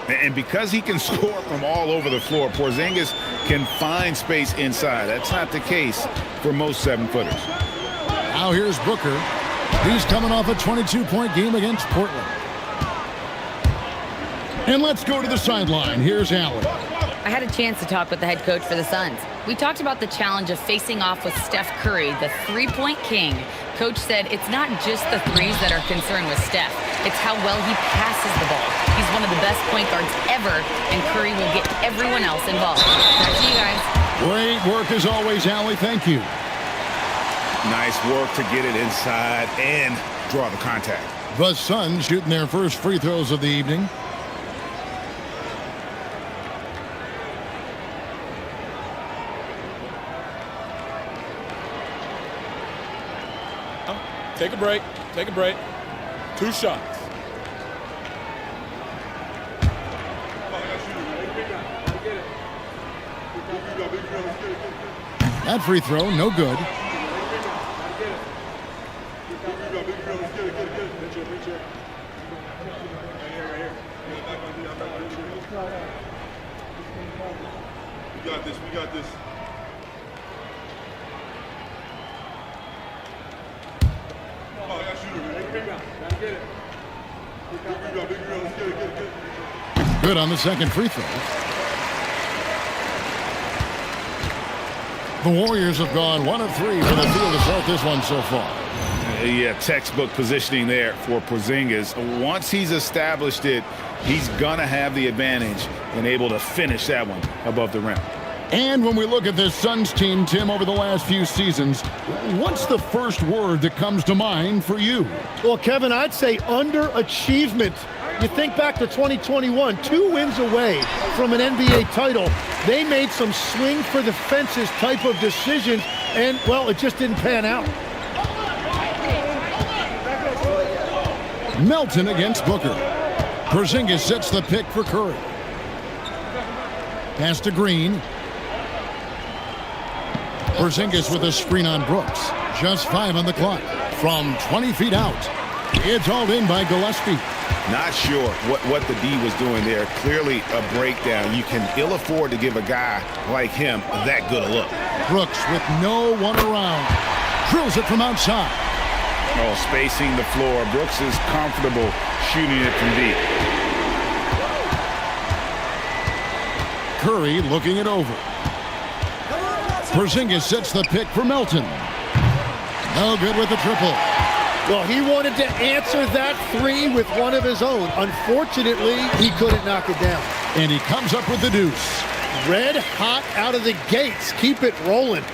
And because he can score from all over the floor, Porzingis can find space inside. That's not the case for most 7-footers. Now here's Booker. He's coming off a 22-point game against Portland. And let's go to the sideline. Here's Allen. I had a chance to talk with the head coach for the Suns. We talked about the challenge of facing off with Steph Curry, the three-point king. Coach said it's not just the threes that are concerned with Steph. It's how well he passes the ball. He's one of the best point guards ever, and Curry will get everyone else involved. Back to you guys. Great work as always, Allie. Thank you. Nice work to get it inside and draw the contact. The Suns shooting their first free throws of the evening. Take a break. Take a break. 2 shots. That free throw, no good. We got this. We got this. Good on the second free throw. The Warriors have gone 1 of 3 for the field to start this one so far. Yeah, textbook positioning there for Porzingis. Once he's established it, he's going to have the advantage and able to finish that one above the rim. And when we look at this Suns team, Tim, over the last few seasons, what's the first word that comes to mind for you? Well, Kevin, I'd say underachievement. You think back to 2021, 2 wins away from an NBA title. They made some swing for the fences type of decisions, and, well, it just didn't pan out. Melton against Booker. Porzingis sets the pick for Curry. Pass to Green. Porzingis with a screen on Brooks. Just 5 on the clock. From 20 feet out. It's hauled in by Gillespie. Not sure what the D was doing there. Clearly a breakdown. You can ill afford to give a guy like him that good a look. Brooks with no one around. Drills it from outside. Oh, spacing the floor. Brooks is comfortable shooting it from deep. Curry looking it over. Porzingis sets the pick for Melton. No good with the triple. Well, he wanted to answer that 3 with one of his own. Unfortunately, he couldn't knock it down. And he comes up with the deuce. Red hot out of the gates. Keep it rolling.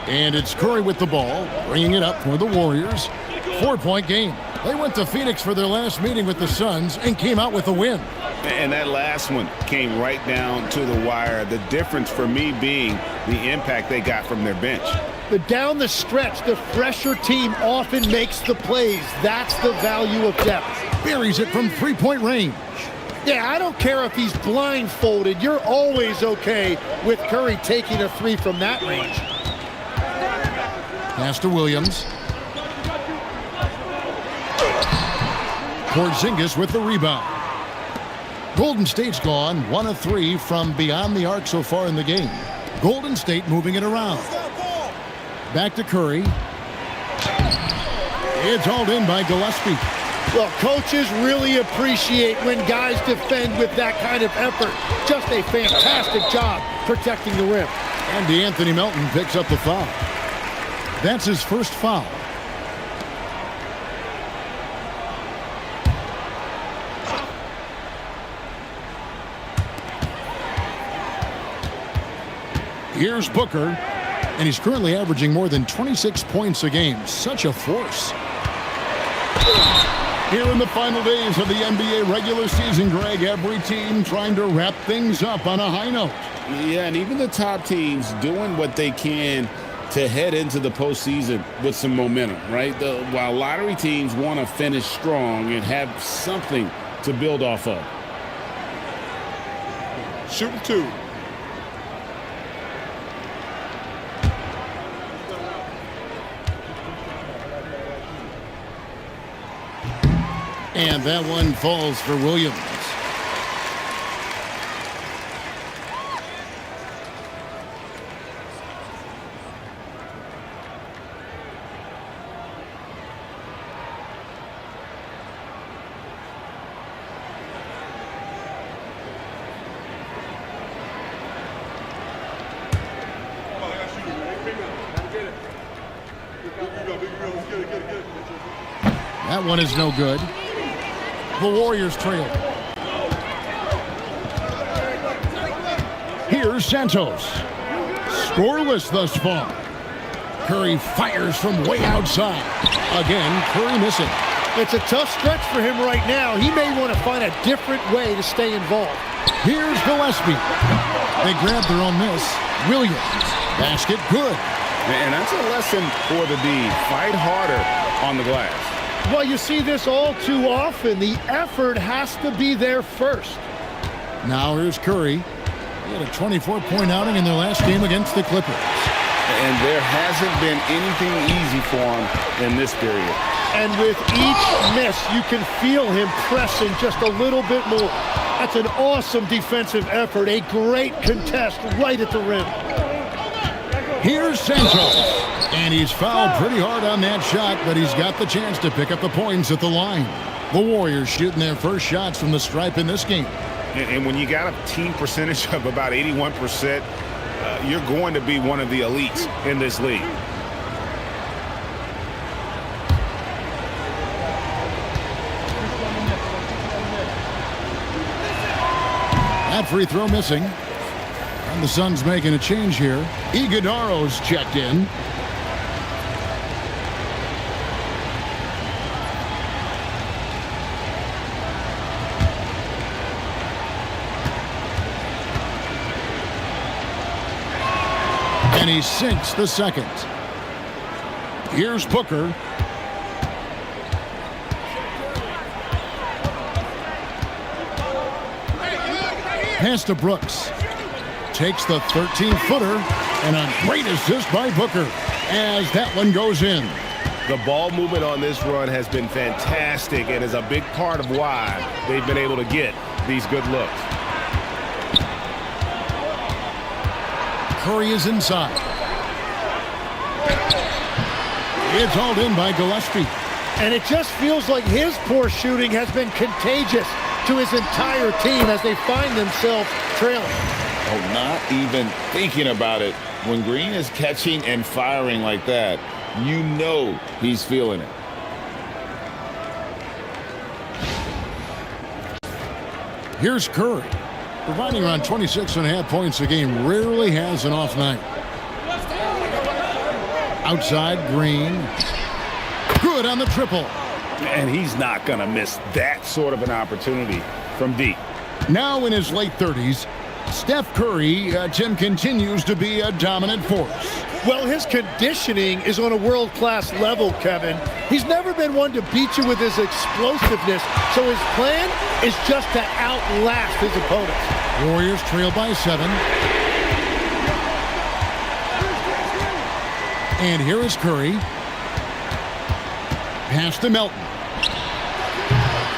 And it's Curry with the ball, bringing it up for the Warriors. 4-point game. They went to Phoenix for their last meeting with the Suns and came out with a win. And that last one came right down to the wire. The difference for me being the impact they got from their bench. But down the stretch, the fresher team often makes the plays. That's the value of depth. Buries it from 3-point range. Yeah, I don't care if he's blindfolded. You're always okay with Curry taking a three from that range. Pass to Williams. Porzingis with the rebound. Golden State's gone 1 of 3 from beyond the arc so far in the game. Golden State moving it around. Back to Curry. It's hauled in by Gillespie. Well, coaches really appreciate when guys defend with that kind of effort. Just a fantastic job protecting the rim. And Anthony Melton picks up the foul. That's his first foul. Here's Booker, and he's currently averaging more than 26 points a game. Such a force. Here in the final days of the NBA regular season, Greg, every team trying to wrap things up on a high note. Yeah, and even the top teams doing what they can to head into the postseason with some momentum, right? While lottery teams want to finish strong and have something to build off of. Shooting 2. And that one falls for Williams. That one is no good. The Warriors trail. Here's Santos. Scoreless thus far. Curry fires from way outside. Again, Curry missing. It's a tough stretch for him right now. He may want to find a different way to stay involved. Here's Gillespie. They grab their own miss. Williams. Basket good. And that's a lesson for the D. Fight harder on the glass. Well, you see this all too often. The effort has to be there first. Now here's Curry. He had a 24-point outing in their last game against the Clippers. And there hasn't been anything easy for him in this period. And with each miss, you can feel him pressing just a little bit more. That's an awesome defensive effort. A great contest right at the rim. Here's Santos. And he's fouled pretty hard on that shot, but he's got the chance to pick up the points at the line. The Warriors shooting their first shots from the stripe in this game. And when you got a team percentage of about 81%, you're going to be one of the elites in this league. That free throw missing. And the Suns making a change here. Iguodaro's checked in. And he sinks the second. Here's Booker. Pass to Brooks. Takes the 13-footer. And a great assist by Booker as that one goes in. The ball movement on this run has been fantastic and is a big part of why they've been able to get these good looks. Curry is inside. It's hauled in by Gillespie. And it just feels like his poor shooting has been contagious to his entire team as they find themselves trailing. Oh, not even thinking about it. When Green is catching and firing like that, you know he's feeling it. Here's Curry. Providing around 26.5 points a game, rarely has an off night. Outside, Green. Good on the triple. And he's not going to miss that sort of an opportunity from deep. Now in his late 30s, Steph Curry, Tim, continues to be a dominant force. Well, his conditioning is on a world-class level, Kevin. He's never been one to beat you with his explosiveness, so his plan is just to outlast his opponents. Warriors trail by 7. And here is Curry. Pass to Melton.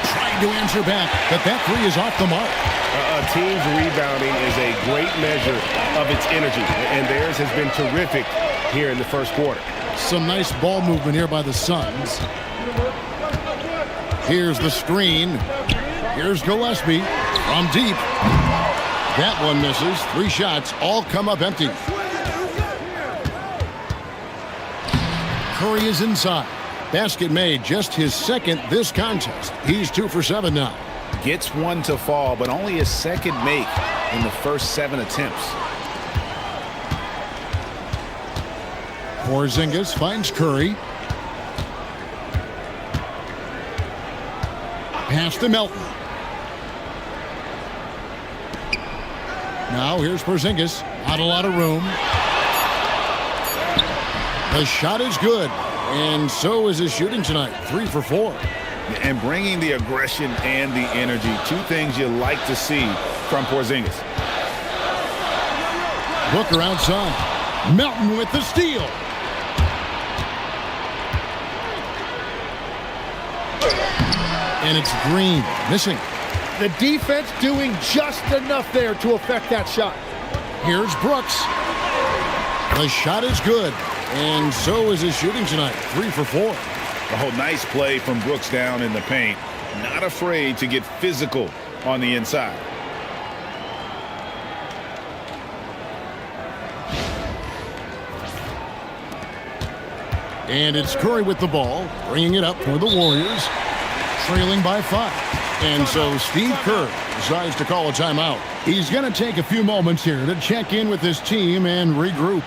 Trying to answer back, but that three is off the mark. A team's rebounding is a great measure of its energy, and theirs has been terrific here in the first quarter. Some nice ball movement here by the Suns. Here's the screen. Here's Gillespie from deep. That one misses. 3 shots all come up empty. Curry is inside. Basket made, just his second this contest. He's 2 for 7 now. Gets one to fall, but only his second make in the first 7 attempts. Porzingis finds Curry. Pass to Melton. Now here's Porzingis. Not a lot of room. The shot is good, and so is his shooting tonight. 3 for 4. And bringing the aggression and the energy, 2 things you like to see from Porzingis. Booker outside. Melton with the steal. And it's Green missing. The defense doing just enough there to affect that shot. Here's Brooks. The shot is good, and so is his shooting tonight. 3 for 4. Oh, nice play from Brooks down in the paint. Not afraid to get physical on the inside. And it's Curry with the ball, bringing it up for the Warriors, trailing by 5. And so Steve Kerr decides to call a timeout. He's going to take a few moments here to check in with his team and regroup.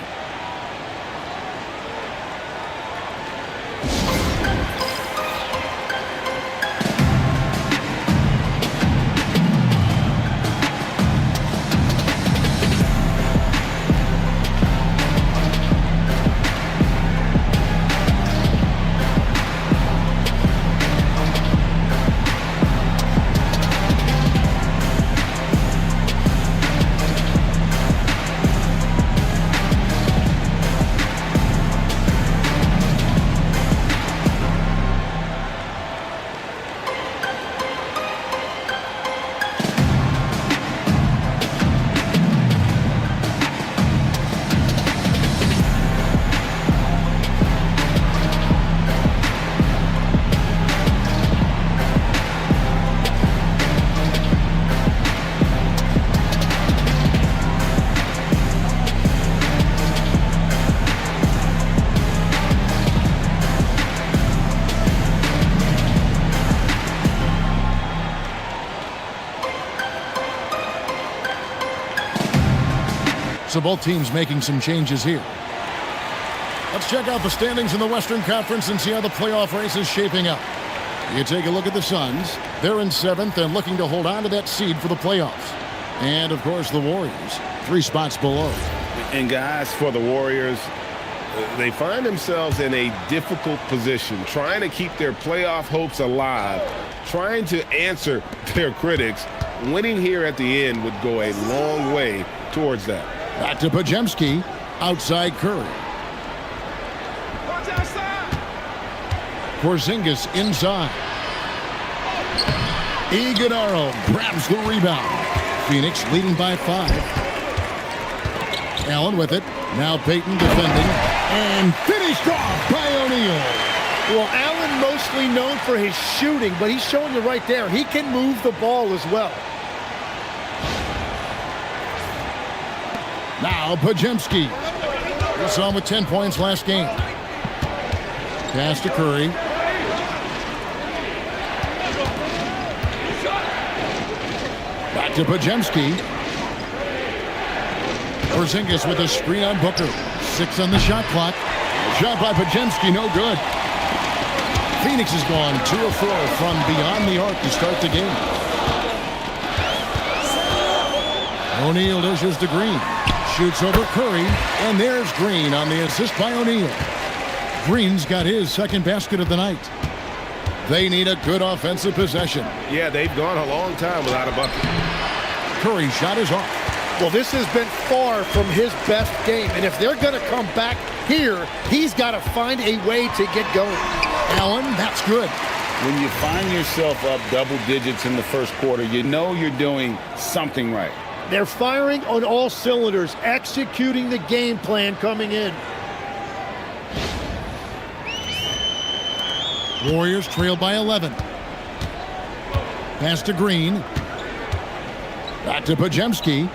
So both teams making some changes here. Let's check out the standings in the Western Conference and see how the playoff race is shaping up. You take a look at the Suns. They're in 7th and looking to hold on to that seed for the playoffs. And, of course, the Warriors, 3 spots below. And, guys, for the Warriors, they find themselves in a difficult position, trying to keep their playoff hopes alive, trying to answer their critics. Winning here at the end would go a long way towards that. Back to Podziemski. Outside Curry. Porzingis inside. Iguodala grabs the rebound. Phoenix leading by 5. Allen with it. Now Payton defending. And finished off by O'Neal. Well, Allen mostly known for his shooting, but he's showing you right there. He can move the ball as well. Now Podziemski. We saw him with 10 points last game. Pass to Curry. Back to Podziemski. Porzingis with a screen on Booker. 6 on the shot clock. shot by Podziemski, no good. Phoenix has gone 2 of 4 from beyond the arc to start the game. O'Neal dishes to Green. Shoots over Curry, and there's Green on the assist by O'Neal. Green's got his second basket of the night. They need a good offensive possession. Yeah, they've gone a long time without a bucket. Curry's shot is off. Well, this has been far from his best game, and if they're going to come back here, he's got to find a way to get going. Allen, that's good. When you find yourself up double digits in the first quarter, you know you're doing something right. They're firing on all cylinders, executing the game plan coming in. Warriors trail by 11. Pass to Green. Back to Podziemski.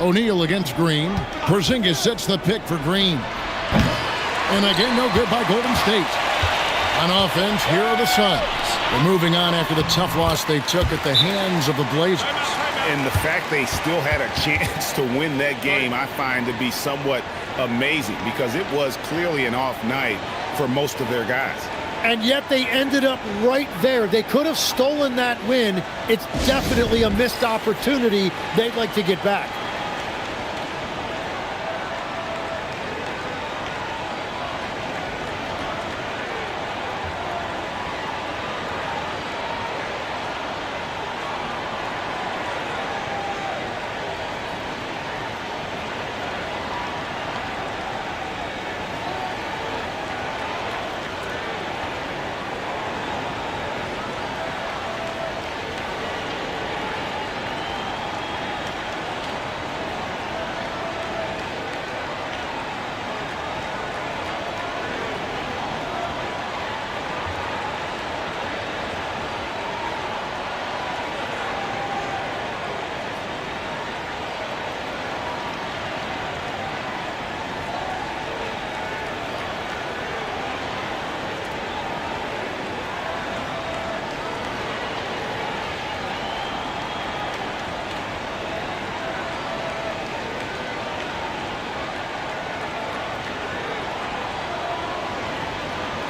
O'Neal against Green. Porzingis sets the pick for Green. And again, no good by Golden State. On offense, here are the Suns. They're moving on after the tough loss they took at the hands of the Blazers. And the fact they still had a chance to win that game, I find to be somewhat amazing because it was clearly an off night for most of their guys. And yet they ended up right there. They could have stolen that win. It's definitely a missed opportunity they'd like to get back.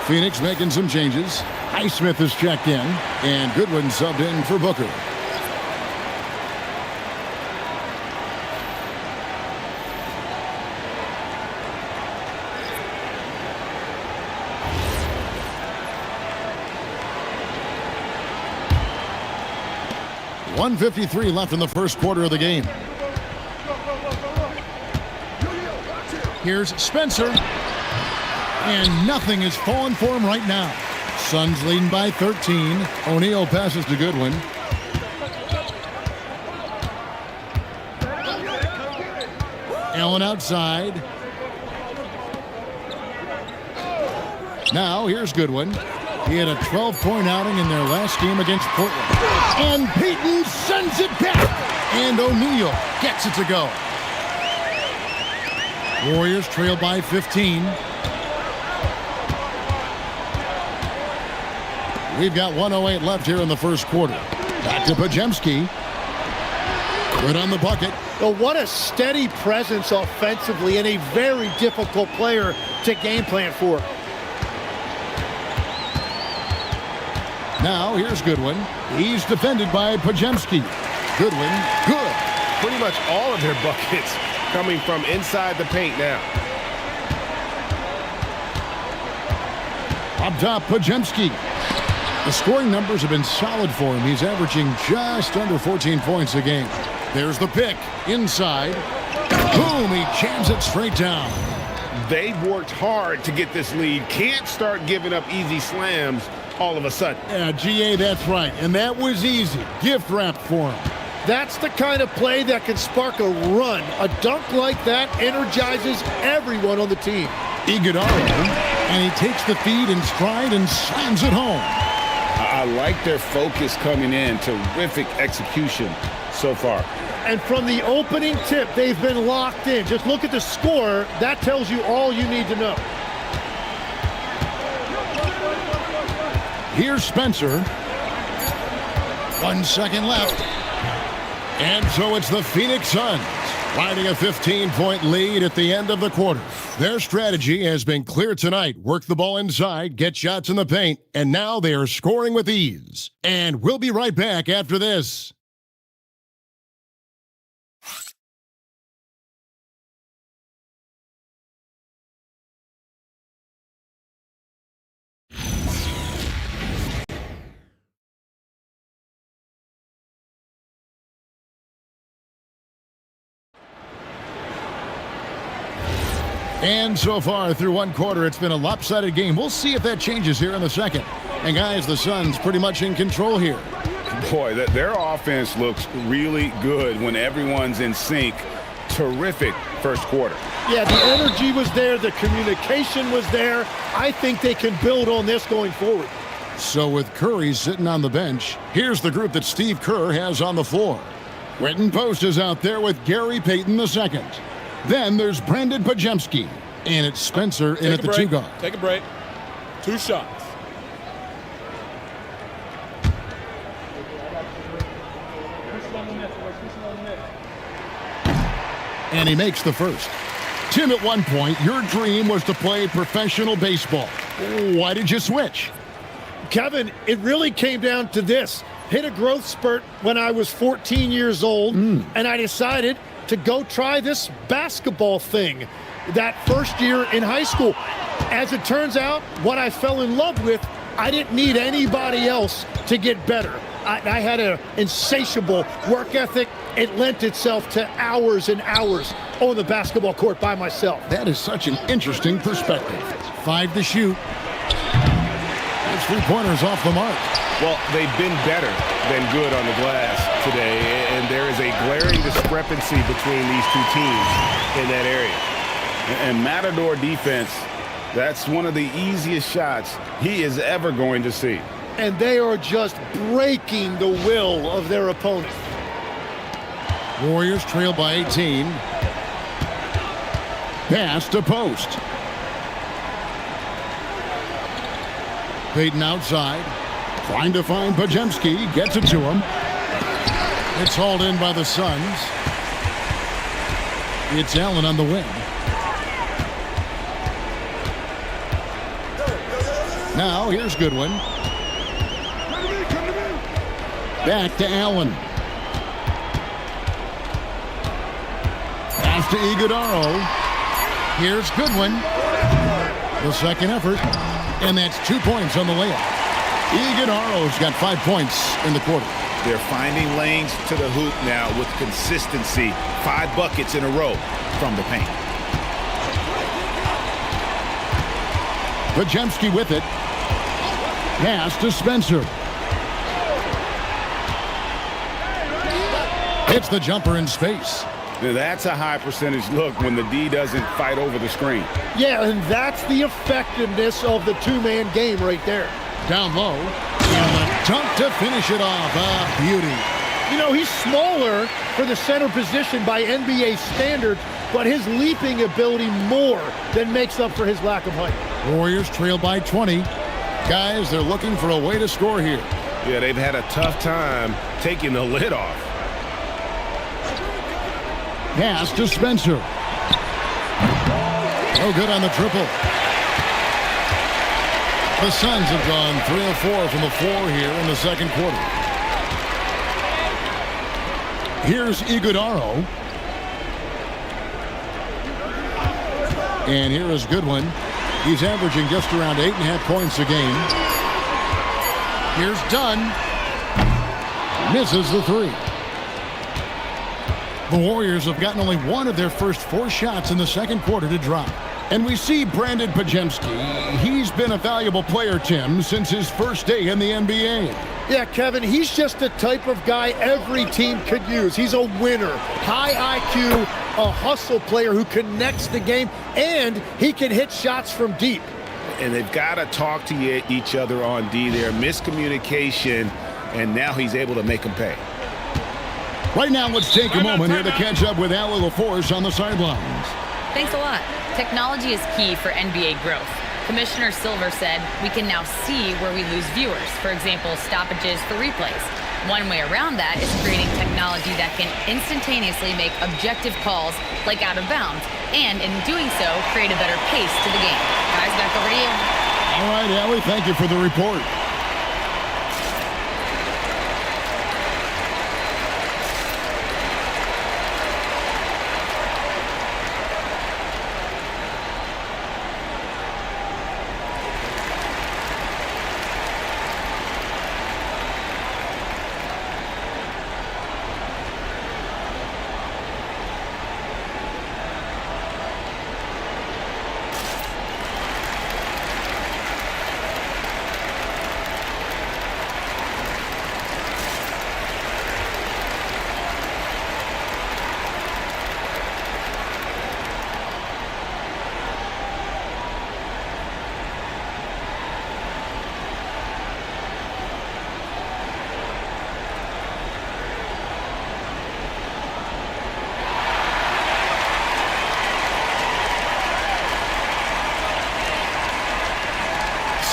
Phoenix making some changes. Highsmith is checked in, and Goodwin subbed in for Booker. .153 left in the first quarter of the game. Here's Spencer. And nothing is falling for him right now. Suns leading by 13. O'Neal passes to Goodwin. Allen outside. Now here's Goodwin. He had a 12-point outing in their last game against Portland. And Payton sends it back. And O'Neal gets it to go. Warriors trail by 15. We've got 1:08 left here in the first quarter. Back to Podziemski. Good on the bucket. Well, what a steady presence offensively and a very difficult player to game plan for. Now here's Goodwin. He's defended by Podziemski. Goodwin, good. Pretty much all of their buckets coming from inside the paint now. Up top, Podziemski. The scoring numbers have been solid for him. He's averaging just under 14 points a game. There's the pick. Inside. Boom, he jams it straight down. They've worked hard to get this lead. Can't start giving up easy slams all of a sudden. Yeah, GA, that's right. And that was easy. Gift wrap for him. That's the kind of play that can spark a run. A dunk like that energizes everyone on the team. Iguodala, and he takes the feed in stride and slams it home. I like their focus coming in. Terrific execution so far. And from the opening tip, they've been locked in. Just look at the score. That tells you all you need to know. Here's Spencer. 1 second left. And so it's the Phoenix Suns Riding a 15-point lead at the end of the quarter. Their strategy has been clear tonight. Work the ball inside, get shots in the paint, and now they are scoring with ease. And we'll be right back after this. And so far through one quarter, it's been a lopsided game. We'll see if that changes here in the second. And guys, the Suns pretty much in control here. Boy, their offense looks really good when everyone's in sync. Terrific first quarter. Yeah, the energy was there. The communication was there. I think they can build on this going forward. So with Curry sitting on the bench, here's the group that Steve Kerr has on the floor. Quentin Post is out there with Gary Payton II. Then there's Brandon Pajemski. And it's Spencer in at the two guard. Take a break. 2 shots. And he makes the first. Tim, at one point, your dream was to play professional baseball. Why did you switch? Kevin, it really came down to this. Hit a growth spurt when I was 14 years old, and I decided to go try this basketball thing that first year in high school. As it turns out, what I fell in love with, I didn't need anybody else to get better. I had an insatiable work ethic. It lent itself to hours and hours on the basketball court by myself. That is such an interesting perspective. 5 to shoot. Those 3-pointers off the mark. Well, they've been better than good on the glass today, and there is a glaring discrepancy between these two teams in that area. And Matador defense, that's one of the easiest shots he is ever going to see. And they are just breaking the will of their opponent. Warriors trail by 18. Pass to Post. Payton outside. Trying to find Pajemski. Gets it to him. It's hauled in by the Suns. It's Allen on the wing. Now here's Goodwin. Back to Allen. Pass to Iguodaro. Here's Goodwin. The second effort. And that's 2 points on the layup. Iguodaro's got 5 points in the quarter. They're finding lanes to the hoop now with consistency. 5 buckets in a row from the paint. Pajemski with it. Pass to Spencer. Hits the jumper in space. Now that's a high percentage look when the D doesn't fight over the screen. Yeah, and that's the effectiveness of the two-man game right there. Down low. And the dunk to finish it off. A beauty. You know, he's smaller for the center position by NBA standards, but his leaping ability more than makes up for his lack of height. Warriors trail by 20. Guys, they're looking for a way to score here. Yeah, they've had a tough time taking the lid off. Pass to Spencer. No good on the triple. The Suns have gone 3 of 4 from the floor here in the second quarter. Here's Iguodaro. And here is Goodwin. He's averaging just around 8.5 points a game. Here's Dunn. Misses the 3. The Warriors have gotten only one of their first 4 shots in the second quarter to drop. And we see Brandon Pajemski. He's been a valuable player, Tim, since his first day in the NBA. Yeah, Kevin, he's just the type of guy every team could use. He's a winner, high IQ, a hustle player who connects the game, and he can hit shots from deep. And they've got to talk to each other on D there. Miscommunication, and now he's able to make them pay. Right now, let's take a moment here to catch up with Allie LaForce on the sidelines. Thanks a lot. Technology is key for NBA growth. Commissioner Silver said we can now see where we lose viewers, for example, stoppages for replays. One way around that is creating technology that can instantaneously make objective calls like out of bounds, and in doing so, create a better pace to the game. Guys, back over to you. All right, Allie, thank you for the report.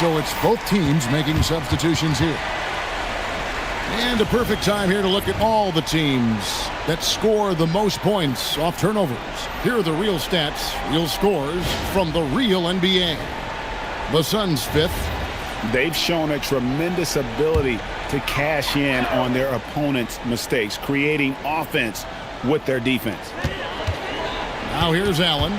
So it's both teams making substitutions here. And a perfect time here to look at all the teams that score the most points off turnovers. Here are the real stats, real scores from the real NBA. The Suns fifth. They've shown a tremendous ability to cash in on their opponent's mistakes, creating offense with their defense. Now here's Allen.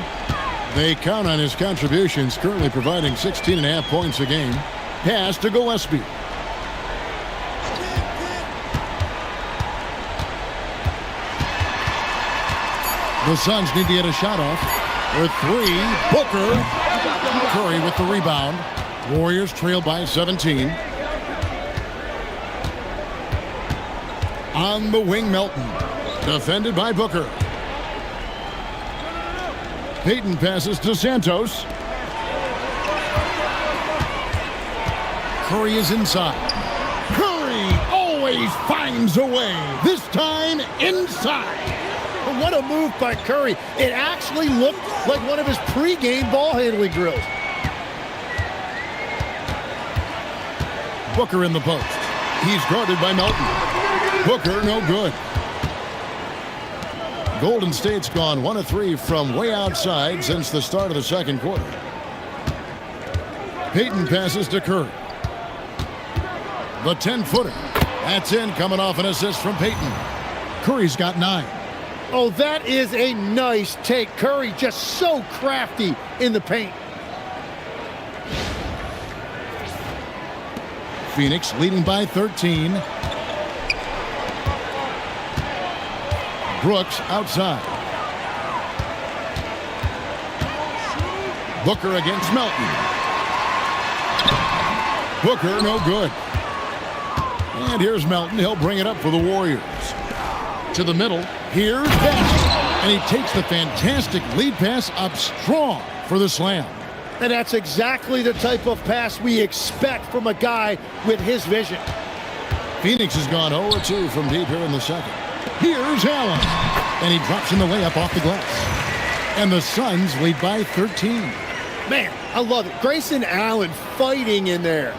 They count on his contributions, currently providing 16.5 points a game. Pass to Gillespie. The Suns need to get a shot off. With three, Booker. Curry with the rebound. Warriors trail by 17. On the wing, Melton. Defended by Booker. Payton passes to Santos. Curry is inside. Curry always finds a way. This time inside. What a move by Curry. It actually looked like one of his pregame ball handling drills. Booker in the post. He's guarded by Melton. Booker no good. Golden State's gone 1 of 3 from way outside since the start of the second quarter. Payton passes to Curry. The 10-footer. That's in, coming off an assist from Payton. Curry's got 9. Oh, that is a nice take. Curry just so crafty in the paint. Phoenix leading by 13. Brooks outside. Booker against Melton. Booker no good. And here's Melton. He'll bring it up for the Warriors. To the middle. Here's Best. And he takes the fantastic lead pass up strong for the slam. And that's exactly the type of pass we expect from a guy with his vision. Phoenix has gone 0-2 from deep here in the second. Here's Allen. And he drops in the layup off the glass. And the Suns lead by 13. Man, I love it. Grayson Allen fighting in there.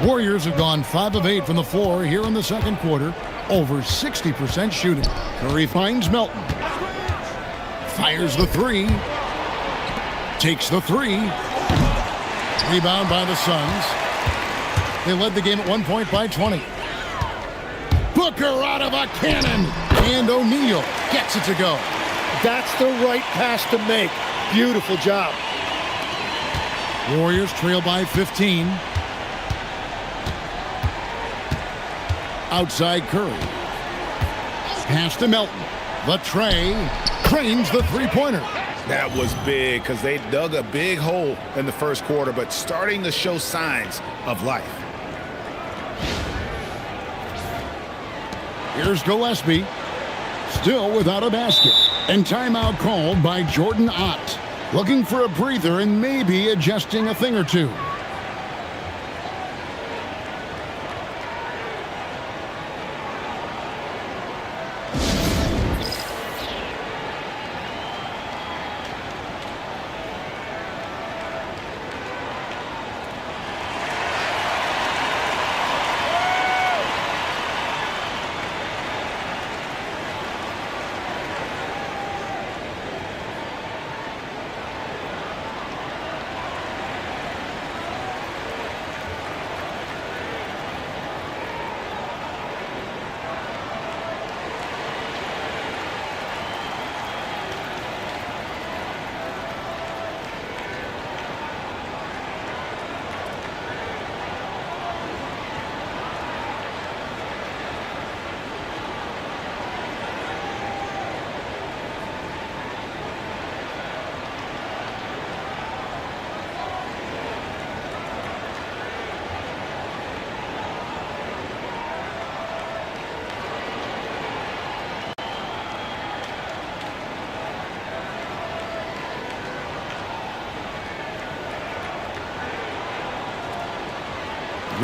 Warriors have gone 5 of 8 from the floor here in the second quarter. Over 60% shooting. Curry finds Melton. Fires the 3. Takes the 3. Rebound by the Suns. They led the game at one point by 20. Booker out of a cannon. And O'Neal gets it to go. That's the right pass to make. Beautiful job. Warriors trail by 15. Outside Curry. Pass to Melton. The tray. Cranes the three-pointer. That was big because they dug a big hole in the first quarter, but starting to show signs of life. Here's Gillespie. Still without a basket. And timeout called by Jordan Ott. Looking for a breather and maybe adjusting a thing or two.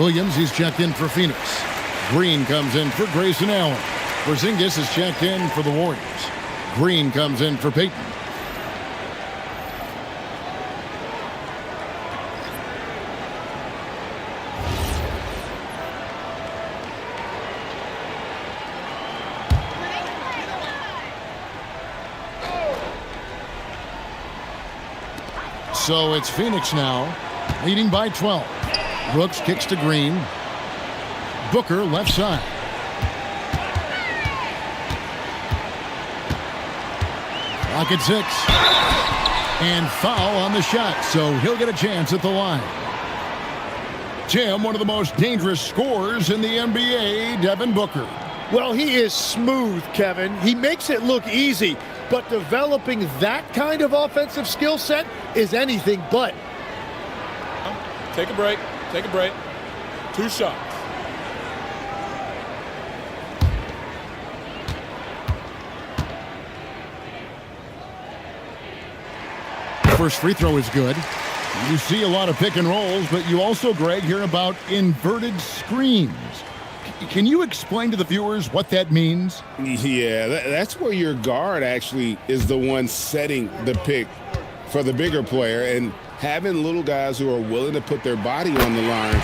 Williams, he's checked in for Phoenix. Green comes in for Grayson Allen. Porzingis is checked in for the Warriors. Green comes in for Peyton. So it's Phoenix now, leading by 12. Brooks kicks to Green. Booker left side. Clock at 6. And foul on the shot, so he'll get a chance at the line. Tim, one of the most dangerous scorers in the NBA, Devin Booker. Well, he is smooth, Kevin. He makes it look easy, but developing that kind of offensive skill set is anything but. Take a break. Take a break. 2 shots. First free throw is good. You see a lot of pick and rolls, but you also, Greg, hear about inverted screens. Can you explain to the viewers what that means? Yeah, that's where your guard actually is the one setting the pick for the bigger player, and having little guys who are willing to put their body on the line.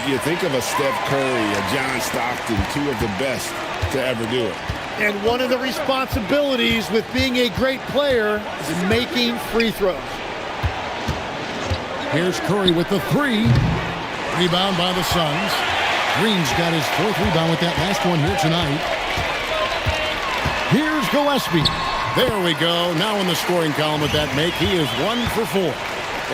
You think of a Steph Curry, a John Stockton, 2 of the best to ever do it. And one of the responsibilities with being a great player is making free throws. Here's Curry with the 3. Rebound by the Suns. Green's got his 4th rebound with that last one here tonight. Here's Gillespie. There we go. Now in the scoring column with that make, he is 1 for 4.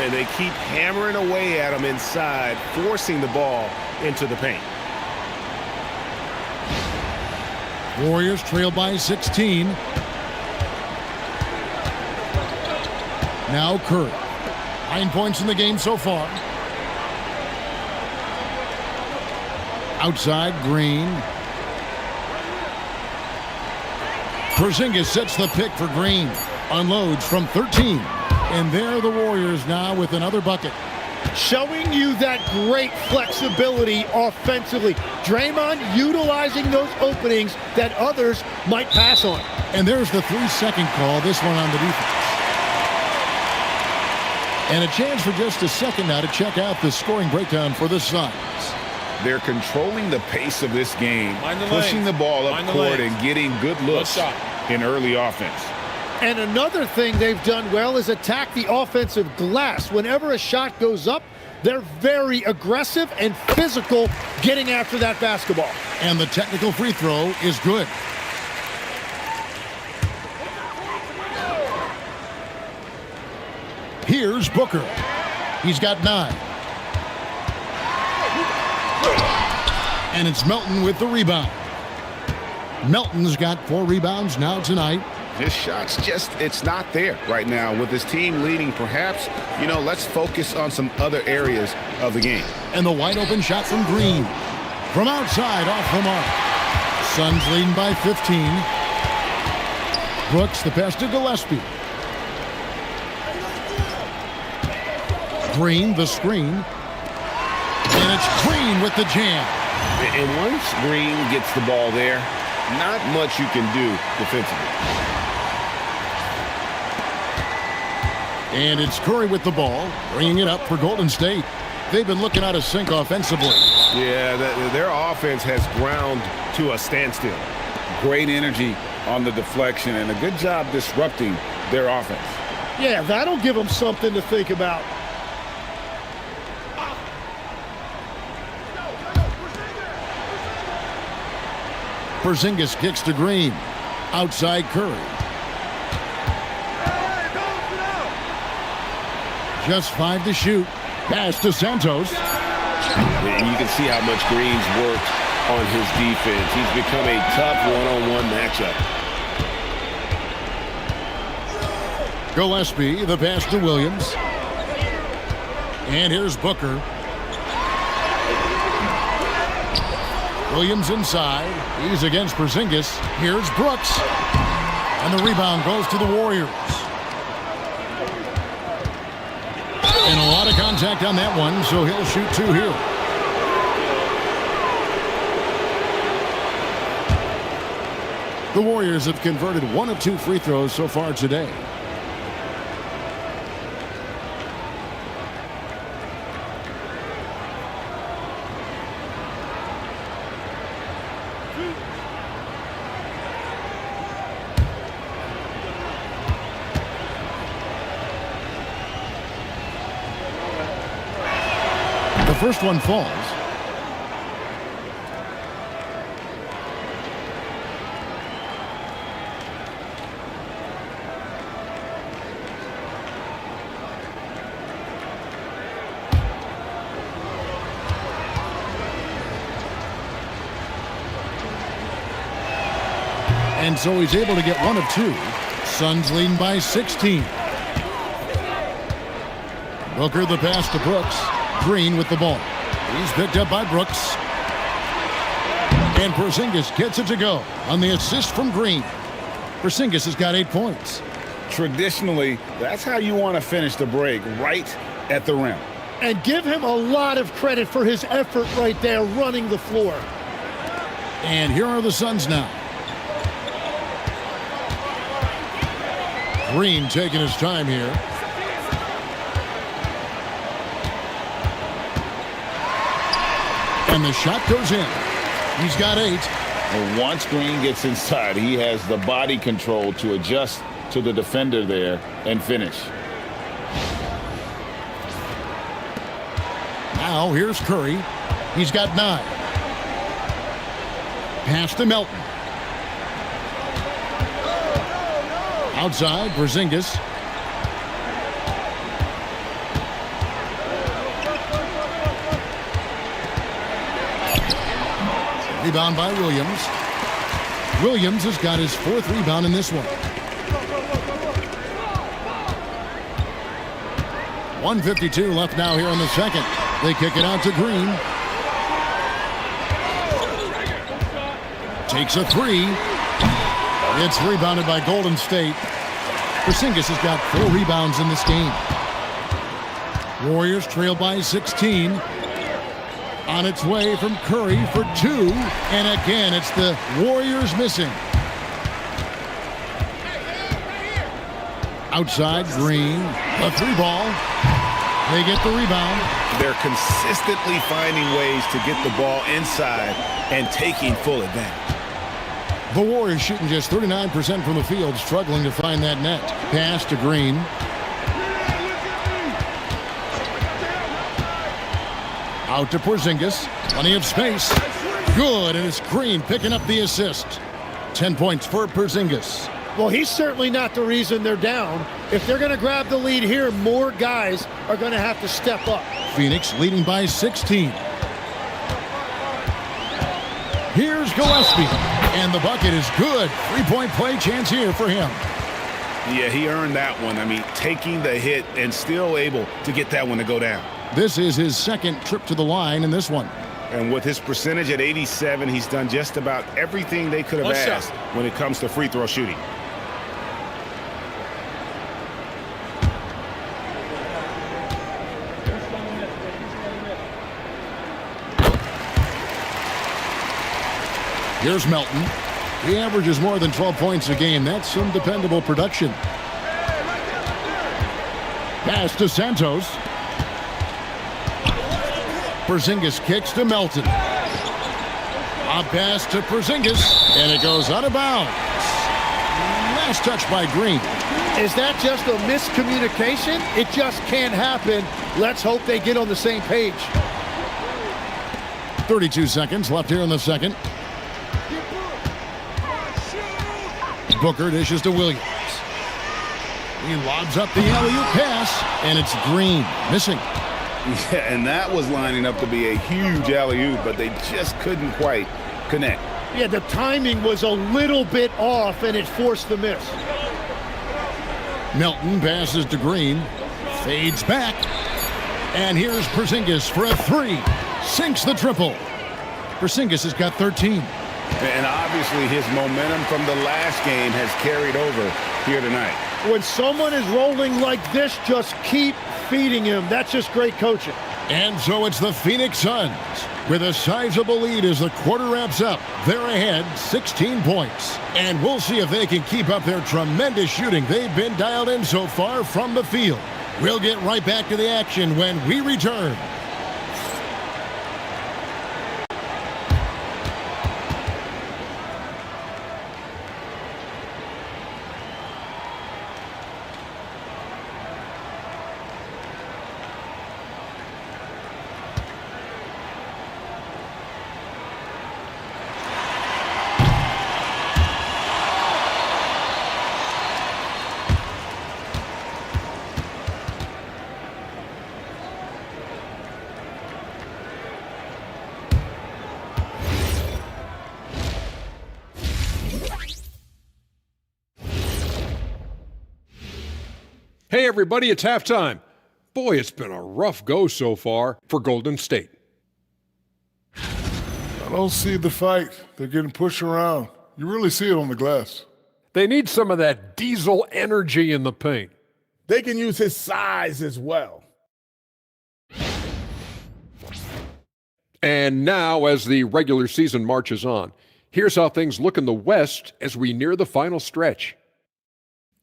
And they keep hammering away at him inside, forcing the ball into the paint. Warriors trail by 16. Now Curry. 9 points in the game so far. Outside, Green. Porzingis sets the pick for Green. Unloads from 13. And there the Warriors now with another bucket. Showing you that great flexibility offensively. Draymond utilizing those openings that others might pass on. And there's the 3-second call, this one on the defense. And a chance for just a second now to check out the scoring breakdown for the Suns. They're controlling the pace of this game, pushing the ball up court and getting good looks in early offense. And another thing they've done well is attack the offensive glass. Whenever a shot goes up, they're very aggressive and physical getting after that basketball. And the technical free throw is good. Here's Booker. He's got 9. And it's Melton with the rebound. Melton's got 4 rebounds now tonight. His shot's just, it's not there right now. With his team leading, perhaps, let's focus on some other areas of the game. And the wide open shot from Green. From outside, off the mark. Suns leading by 15. Brooks, the pass to Gillespie. Green, the screen. And it's Green with the jam. And once Green gets the ball there, not much you can do defensively. And it's Curry with the ball, bringing it up for Golden State. They've been looking out of sync offensively. Yeah, their offense has ground to a standstill. Great energy on the deflection and a good job disrupting their offense. Yeah, that'll give them something to think about. Porzingis kicks to Green. Outside Curry. Just 5 to shoot. Pass to Santos. And you can see how much Green's worked on his defense. He's become a tough one-on-one matchup. Gillespie, the pass to Williams. And here's Booker. Williams inside. He's against Porzingis. Here's Brooks. And the rebound goes to the Warriors. And a lot of contact on that one, so he'll shoot 2 here. The Warriors have converted 1 of 2 free throws so far today. The first one falls. And so he's able to get 1 of 2. Suns leading by 16. Booker the pass to Brooks. Green with the ball. He's picked up by Brooks. And Porzingis gets it to go on the assist from Green. Porzingis has got 8 points. Traditionally, that's how you want to finish the break, right at the rim. And give him a lot of credit for his effort right there running the floor. And here are the Suns now. Green taking his time here. And the shot goes in. He's got 8. And once Green gets inside, he has the body control to adjust to the defender there and finish. Now here's Curry. He's got 9. Pass to Melton. Outside, Porzingis. Rebound by Williams. Williams has got his 4th rebound in this one. 1:52 left now here in the second. They kick it out to Green. Takes a 3. It's rebounded by Golden State. Porzingis has got 4 rebounds in this game. Warriors trail by 16. On its way from Curry for 2. And again, it's the Warriors missing. Outside, Green. A 3 ball. They get the rebound. They're consistently finding ways to get the ball inside and taking full advantage. The Warriors shooting just 39% from the field, struggling to find that net. Pass to Green. Out to Porzingis. Plenty of space. Good, and it's Green picking up the assist. 10 points for Porzingis. Well, he's certainly not the reason they're down. If they're going to grab the lead here, more guys are going to have to step up. Phoenix leading by 16. Here's Gillespie, and the bucket is good. 3-point play chance here for him. Yeah, he earned that one. I mean, taking the hit and still able to get that one to go down. This is his 2nd trip to the line in this one. And with his percentage at 87, he's done just about everything they could have asked when it comes to free throw shooting. Here's Melton. He averages more than 12 points a game. That's some dependable production. Pass to Santos. Porzingis kicks to Melton. A pass to Porzingis, and it goes out of bounds. Last touch by Green. Is that just a miscommunication? It just can't happen. Let's hope they get on the same page. 32 seconds left here in the second. Booker dishes to Williams. He lobs up the alley-oop pass, and it's Green missing. Yeah, and that was lining up to be a huge alley-oop, but they just couldn't quite connect. Yeah, the timing was a little bit off, and it forced the miss. Melton passes to Green. Fades back. And here's Porzingis for a 3. Sinks the triple. Porzingis has got 13. And obviously his momentum from the last game has carried over here tonight. When someone is rolling like this, just keep feeding him. That's just great coaching. And so it's the Phoenix Suns with a sizable lead as the quarter wraps up. They're ahead 16 points. And we'll see if they can keep up their tremendous shooting they've been dialed in so far from the field. We'll get right back to the action when we return. Hey, everybody, it's halftime. Boy, it's been a rough go so far for Golden State. I don't see the fight. They're getting pushed around. You really see it on the glass. They need some of that diesel energy in the paint. They can use his size as well. And now, as the regular season marches on, here's how things look in the West as we near the final stretch.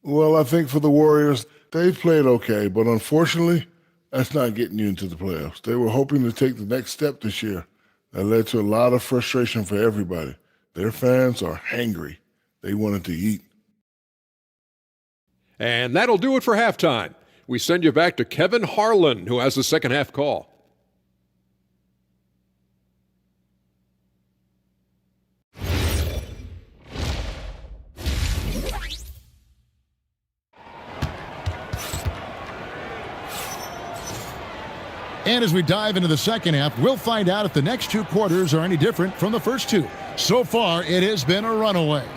Well, I think for the Warriors, they've played okay, but unfortunately, that's not getting you into the playoffs. They were hoping to take the next step this year. That led to a lot of frustration for everybody. Their fans are hangry. They wanted to eat. And that'll do it for halftime. We send you back to Kevin Harlan, who has the second half call. And as we dive into the second half, we'll find out if the next two quarters are any different from the first two. So far, it has been a runaway.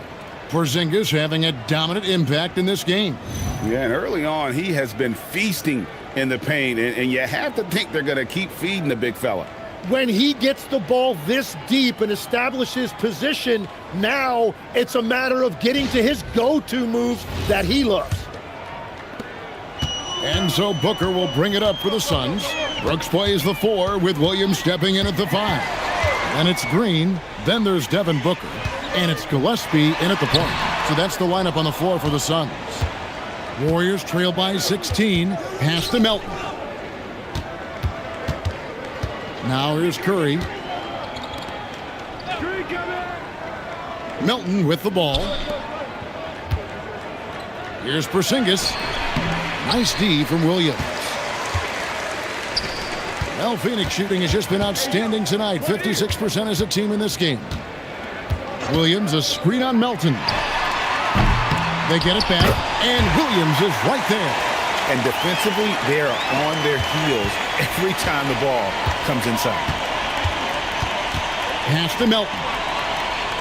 Porzingis having a dominant impact in this game. Yeah, and early on, he has been feasting in the paint, and you have to think they're going to keep feeding the big fella. When he gets the ball this deep and establishes position, now it's a matter of getting to his go-to moves that he loves. And so Booker will bring it up for the Suns. Brooks plays the 4 with Williams stepping in at the 5. And it's Green, then there's Devin Booker, and it's Gillespie in at the point. So that's the lineup on the floor for the Suns. Warriors trail by 16, pass to Melton. Now here's Curry. Melton with the ball. Here's Porzingis. Nice D from Williams. Well, Phoenix shooting has just been outstanding tonight. 56% as a team in this game. Williams, a screen on Melton. They get it back, and Williams is right there. And defensively, they are on their heels every time the ball comes inside. Pass to Melton.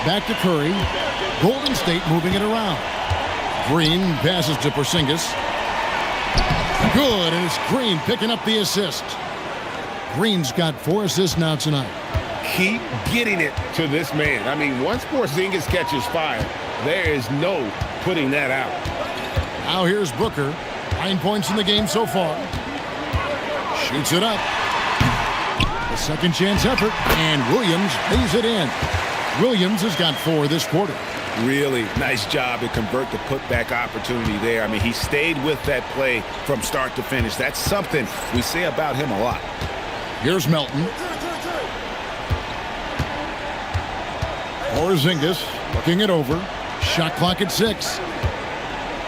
Back to Curry. Golden State moving it around. Green passes to Porzingis. Good, and it's Green picking up the assist. Green's got 4 assists now tonight. Keep getting it to this man. I mean, once Porzingis catches fire, there is no putting that out. Now here's Booker. 9 points in the game so far. Shoots it up. A second chance effort, and Williams lays it in. Williams has got 4 this quarter. Really nice job to convert the putback opportunity there. I mean, he stayed with that play from start to finish. That's something we say about him a lot. Here's Melton. Porzingis looking it over. Shot clock at 6.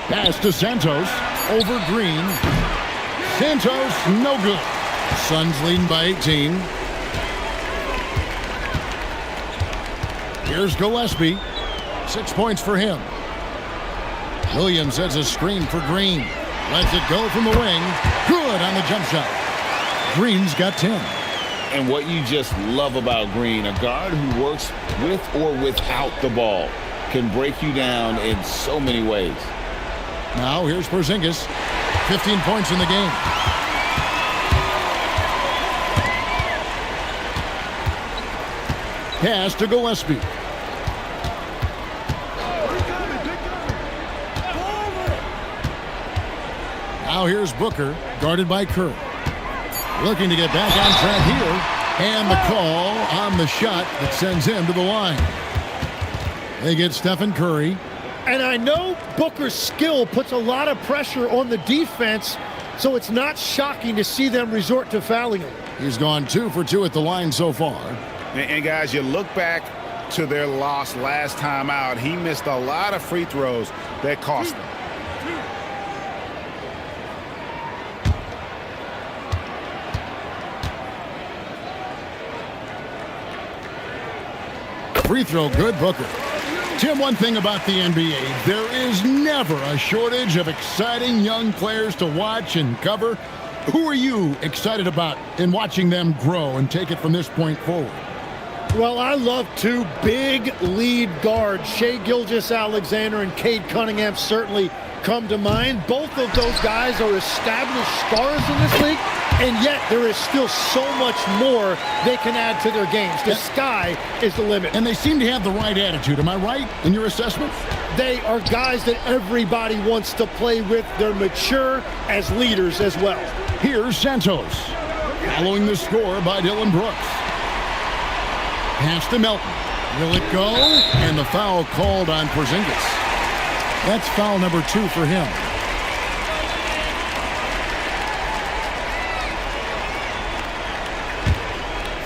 Pass to Santos. Over Green. Santos, no good. Suns leading by 18. Here's Gillespie. 6 points for him. Williams has a screen for Green. Lets it go from the wing. Good on the jump shot. Green's got 10. And what you just love about Green, a guard who works with or without the ball, can break you down in so many ways. Now here's Porzingis. 15 points in the game. Pass to Gillespie. Now here's Booker, guarded by Curry. Looking to get back on track here. And the call on the shot that sends him to the line. They get Stephen Curry. And I know Booker's skill puts a lot of pressure on the defense, so it's not shocking to see them resort to fouling him. He's gone 2 for 2 at the line so far. And guys, you look back to their loss last time out. He missed a lot of free throws that cost them. Free throw good, Booker. Tim, one thing about the NBA, there is never a shortage of exciting young players to watch and cover. Who are you excited about in watching them grow and take it from this point forward? Well, I love 2 big lead guards. Shai Gilgeous-Alexander and Cade Cunningham certainly come to mind. Both of those guys are established stars in this league, and yet there is still so much more they can add to their games. The sky is the limit. And they seem to have the right attitude. Am I right in your assessment? They are guys that everybody wants to play with. They're mature as leaders as well. Here's Santos, following the score by Dylan Brooks. Pass to Melton. Will it go? And the foul called on Porzingis. That's foul number 2 for him.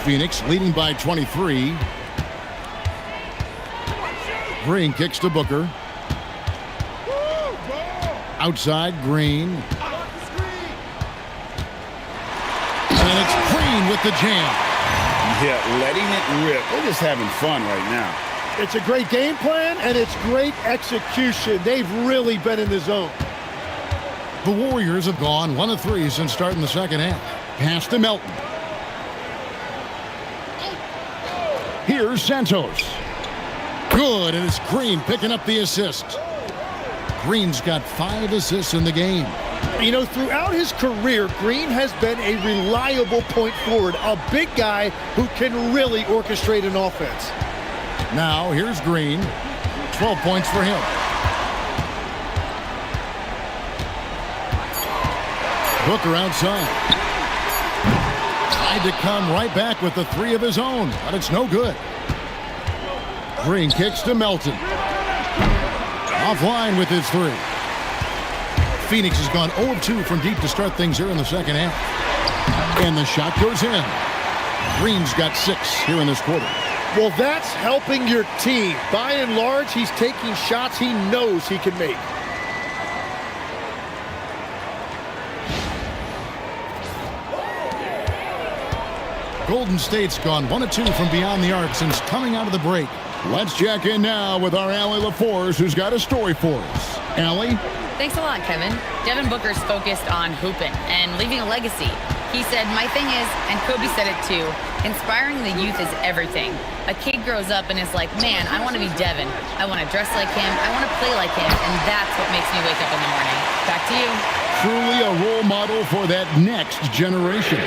Phoenix leading by 23. Green kicks to Booker. Outside, Green. And it's Green with the jam. Yeah, letting it rip. They're just having fun right now. It's a great game plan, and it's great execution. They've really been in the zone. The Warriors have gone 1 of 3 since starting the second half. Pass to Melton. Here's Santos. Good, and it's Green picking up the assist. Green's got 5 assists in the game. You know, throughout his career, Green has been a reliable point forward, a big guy who can really orchestrate an offense. Now, here's Green. 12 points for him. Booker outside. Tried to come right back with the 3 of his own, but it's no good. Green kicks to Melton. Offline with his 3. Phoenix has gone 0 of 2 from deep to start things here in the second half. And the shot goes in. Green's got 6 here in this quarter. Well, that's helping your team. By and large, he's taking shots he knows he can make. Golden State's gone 1 of 2 from beyond the arc since coming out of the break. Let's check in now with our Allie LaForce, who's got a story for us. Allie? Thanks a lot, Kevin. Devin Booker's focused on hooping and leaving a legacy. He said, "My thing is," and Kobe said it too, "inspiring the youth is everything." A kid grows up and is like, "Man, I want to be Devin. I want to dress like him. I want to play like him." And that's what makes me wake up in the morning. Back to you. Truly a role model for that next generation.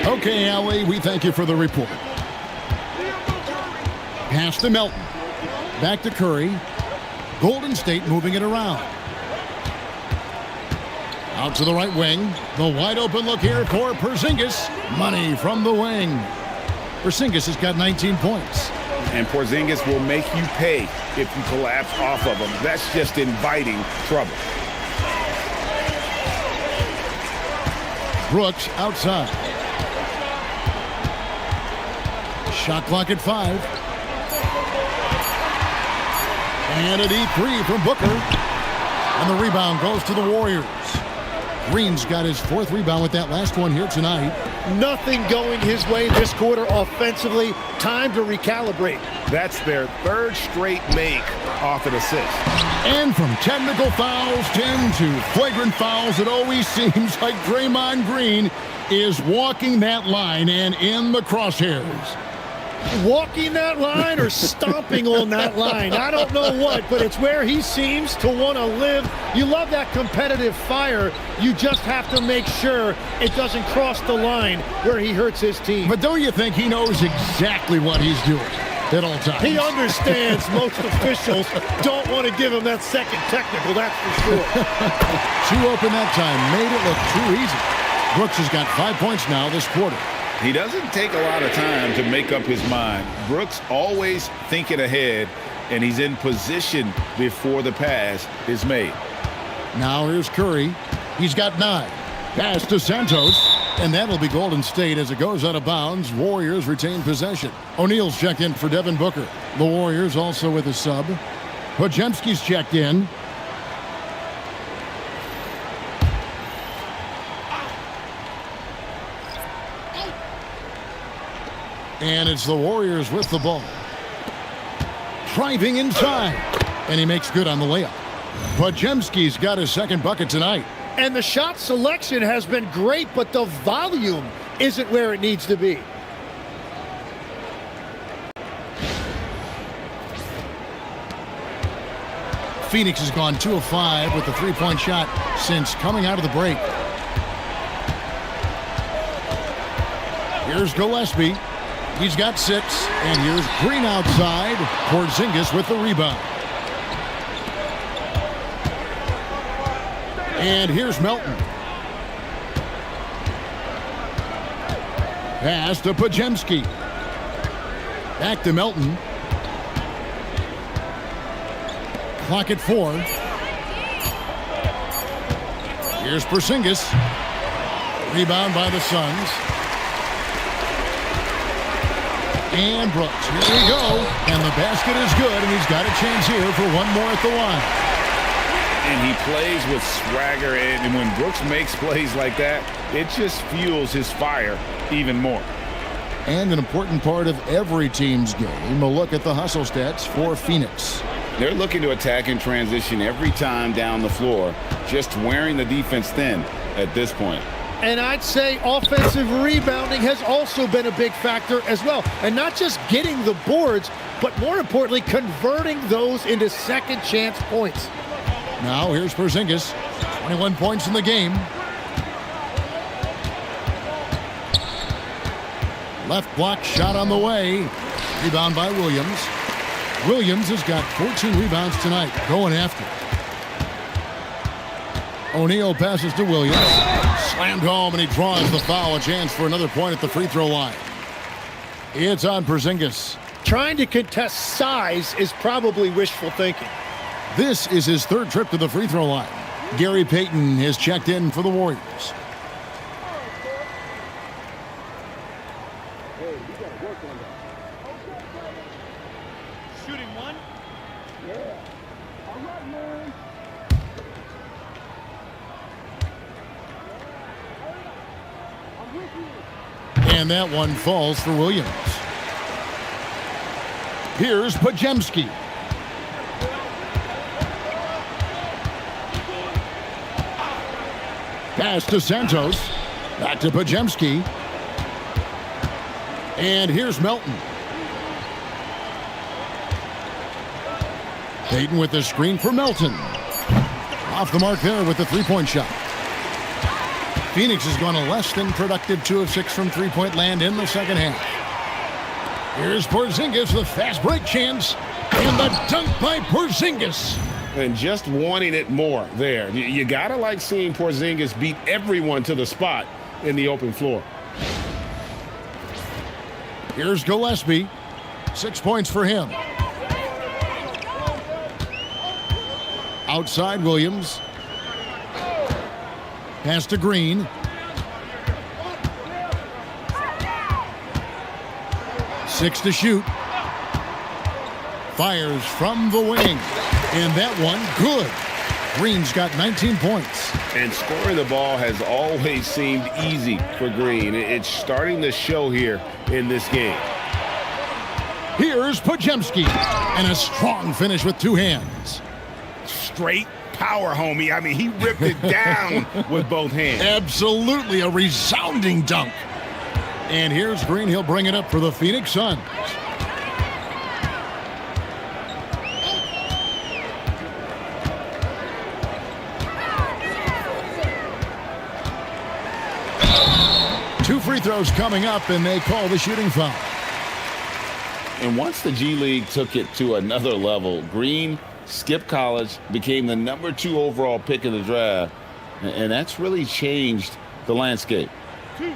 Okay, Allie, we thank you for the report. Pass to Melton. Back to Curry. Golden State moving it around. Out to the right wing. The wide open look here for Porzingis. Money from the wing. Porzingis has got 19 points. And Porzingis will make you pay if you collapse off of him. That's just inviting trouble. Brooks outside. Shot clock at 5. And an E3 from Booker. And the rebound goes to the Warriors. Green's got his 4th rebound with that last one here tonight. Nothing going his way this quarter offensively. Time to recalibrate. That's their 3rd straight make off an assist. And from technical fouls, Tim, to flagrant fouls, it always seems like Draymond Green is walking that line and in the crosshairs. Walking that line or stomping on that line. I don't know what, but it's where he seems to want to live. You love that competitive fire. You just have to make sure it doesn't cross the line where he hurts his team. But don't you think he knows exactly what he's doing at all times? He understands most officials don't want to give him that second technical, that's for sure. Too open that time. Made it look too easy. Brooks has got 5 points now this quarter. He doesn't take a lot of time to make up his mind. Brooks always thinking ahead, and he's in position before the pass is made. Now here's Curry. He's got 9. Pass to Santos, and that'll be Golden State as it goes out of bounds. Warriors retain possession. O'Neal's checked in for Devin Booker. The Warriors also with a sub. Podziemski's checked in. And it's the Warriors with the ball. Driving inside. And he makes good on the layup. Podziemski's got his second bucket tonight. And the shot selection has been great, but the volume isn't where it needs to be. Phoenix has gone 2 of 5 with the three-point shot since coming out of the break. Here's Gillespie. He's got 6. And here's Green outside. Porzingis with the rebound. And here's Melton. Pass to Podziemski. Back to Melton. Clock at 4. Here's Porzingis. Rebound by the Suns. And Brooks. Here we go. And the basket is good, and he's got a chance here for one more at the line. And he plays with swagger, and when Brooks makes plays like that, it just fuels his fire even more. And an important part of every team's game, a look at the hustle stats for Phoenix. They're looking to attack in transition every time down the floor, just wearing the defense thin at this point. And I'd say offensive rebounding has also been a big factor as well. And not just getting the boards, but more importantly, converting those into second chance points. Now here's Porzingis. 21 points in the game. Left block shot on the way. Rebound by Williams. Williams has got 14 rebounds tonight. Going after. O'Neal passes to Williams. Slammed home, and he draws the foul. A chance for another point at the free throw line. It's on Porzingis. Trying to contest size is probably wishful thinking. This is his third trip to the free throw line. Gary Payton has checked in for the Warriors. Shooting one? Yeah. All right, man. And that one falls for Williams. Here's Podziemski. Pass to Santos. Back to Podziemski. And here's Melton. Payton with the screen for Melton. Off the mark there with the three-point shot. Phoenix has gone a less than productive 2 of 6 from three-point land in the second half. Here's Porzingis, the fast break chance. And the dunk by Porzingis. And just wanting it more there. You got to like seeing Porzingis beat everyone to the spot in the open floor. Here's Gillespie. 6 points for him. Outside Williams. Pass to Green. Six to shoot. Fires from the wing. And that one, good. Green's got 19 points. And scoring the ball has always seemed easy for Green. It's starting to show here in this game. Here's Podziemski. And a strong finish with 2 hands. Straight power, homie. I mean, he ripped it down with both hands. Absolutely a resounding dunk. And here's Green. He'll bring it up for the Phoenix Suns. Two free throws coming up, and they call the shooting foul. And once the G League took it to another level, Green skipped college, became the #2 overall pick in the draft, and that's really changed the landscape. 2.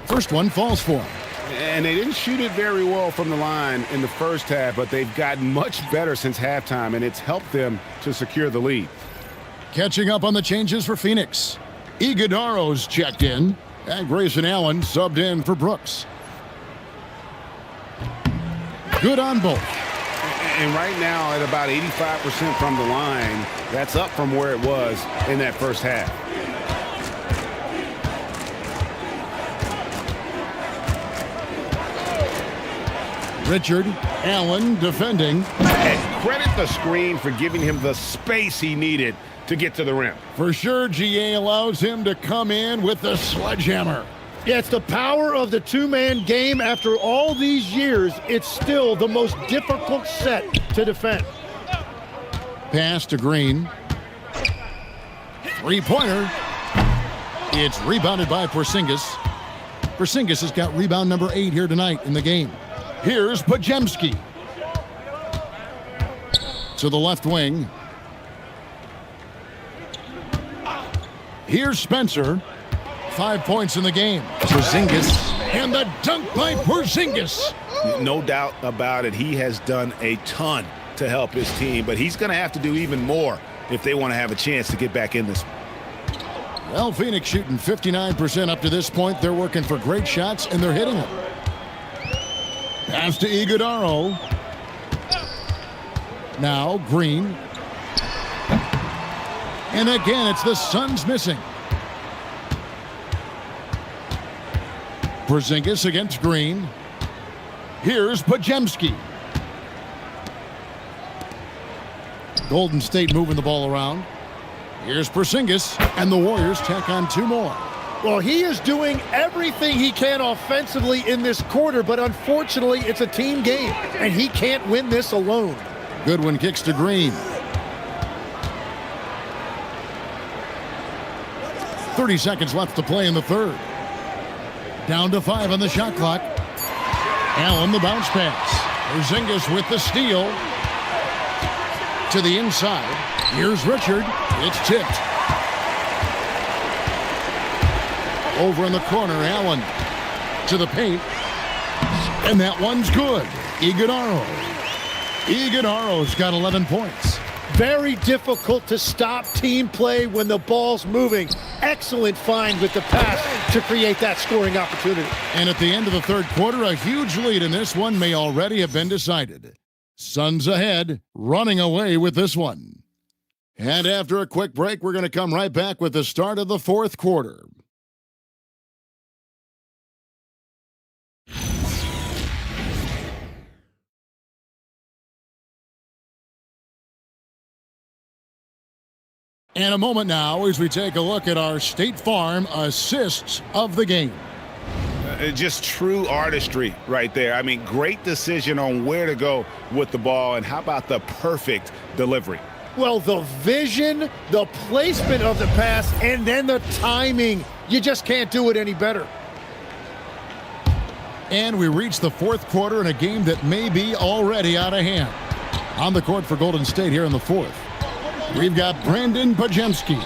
First one falls for him. And they didn't shoot it very well from the line in the first half, but they've gotten much better since halftime, and it's helped them to secure the lead. Catching up on the changes for Phoenix. Iguodaro's checked in, and Grayson Allen subbed in for Brooks. Good on both. And right now at about 85% from the line, that's up from where it was in that first half. Richard Allen defending. And credit the screen for giving him the space he needed to get to the rim. For sure, GA allows him to come in with the sledgehammer. Yeah, it's the power of the two-man game. After all these years, it's still the most difficult set to defend. Pass to Green. Three-pointer. It's rebounded by Porzingis. Porzingis has got rebound number 8 here tonight in the game. Here's Podziemski. To the left wing. Here's Spencer. 5 points in the game. Porzingis. And the dunk by Porzingis. No doubt about it. He has done a ton to help his team, but he's going to have to do even more if they want to have a chance to get back in this. Well, Phoenix shooting 59% up to this point. They're working for great shots, and they're hitting them. Pass to Iguodaro. Now Green. And again, it's the Suns missing. Porzingis against Green. Here's Podziemski. Golden State moving the ball around. Here's Porzingis, and the Warriors tack on 2 more. Well, he is doing everything he can offensively in this quarter, but unfortunately, it's a team game, and he can't win this alone. Goodwin kicks to Green. 30 seconds left to play in the third. Down to 5 on the shot clock. Allen the bounce pass. Porzingis with the steal. To the inside. Here's Richard. It's tipped. Over in the corner, Allen to the paint. And that one's good. Iguodaro. Iguodaro's got 11 points. Very difficult to stop team play when the ball's moving. Excellent find with the pass to create that scoring opportunity. And at the end of the third quarter, a huge lead in this one may already have been decided. Suns ahead, running away with this one. And after a quick break, we're going to come right back with the start of the fourth quarter. And a moment now as we take a look at our State Farm assists of the game. Just true artistry right there. I mean, great decision on where to go with the ball, and how about the perfect delivery? Well, the vision, the placement of the pass, and then the timing. You just can't do it any better. And we reach the fourth quarter in a game that may be already out of hand. On the court for Golden State here in the fourth. We've got Brandon Podziemski.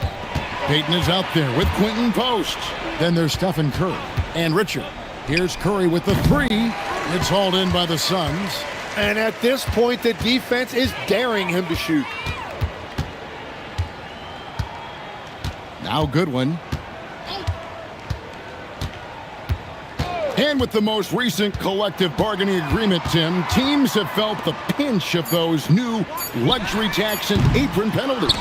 Peyton is out there with Quentin Post. Then there's Stephen Curry and Richard. Here's Curry with the three. It's hauled in by the Suns. And at this point, the defense is daring him to shoot. Now Goodwin. And with the most recent collective bargaining agreement, Tim, teams have felt the pinch of those new luxury tax and apron penalties.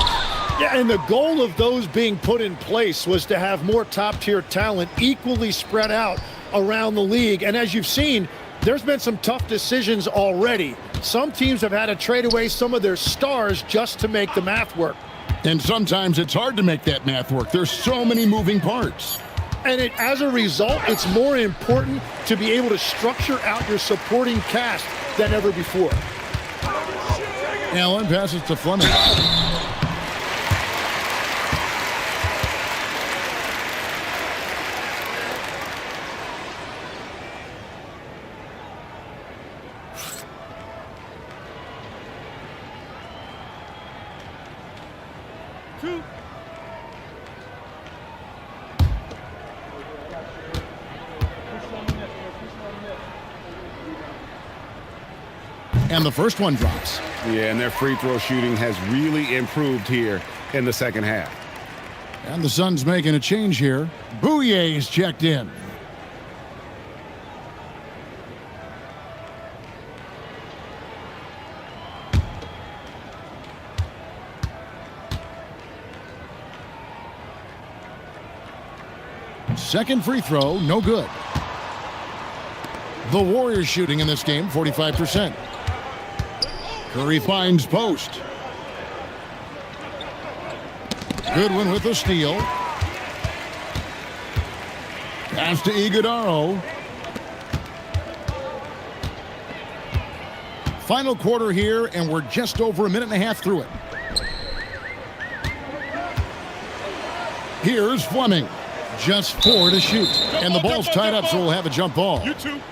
Yeah, and the goal of those being put in place was to have more top-tier talent equally spread out around the league. And as you've seen, there's been some tough decisions already. Some teams have had to trade away some of their stars just to make the math work. And sometimes it's hard to make that math work. There's so many moving parts. And as a result, it's more important to be able to structure out your supporting cast than ever before. Allen passes to Fleming. And the first one drops. Yeah, and their free throw shooting has really improved here in the second half. And the Suns making a change here. Bouyer's checked in. Second free throw, no good. The Warriors shooting in this game, 45%. Curry finds post. Goodwin with a steal. Pass to Iguodala. Final quarter here, and we're just over a minute and a half through it. Here's Fleming. Just 4 to shoot. And the ball's tied up, so we'll have a jump ball.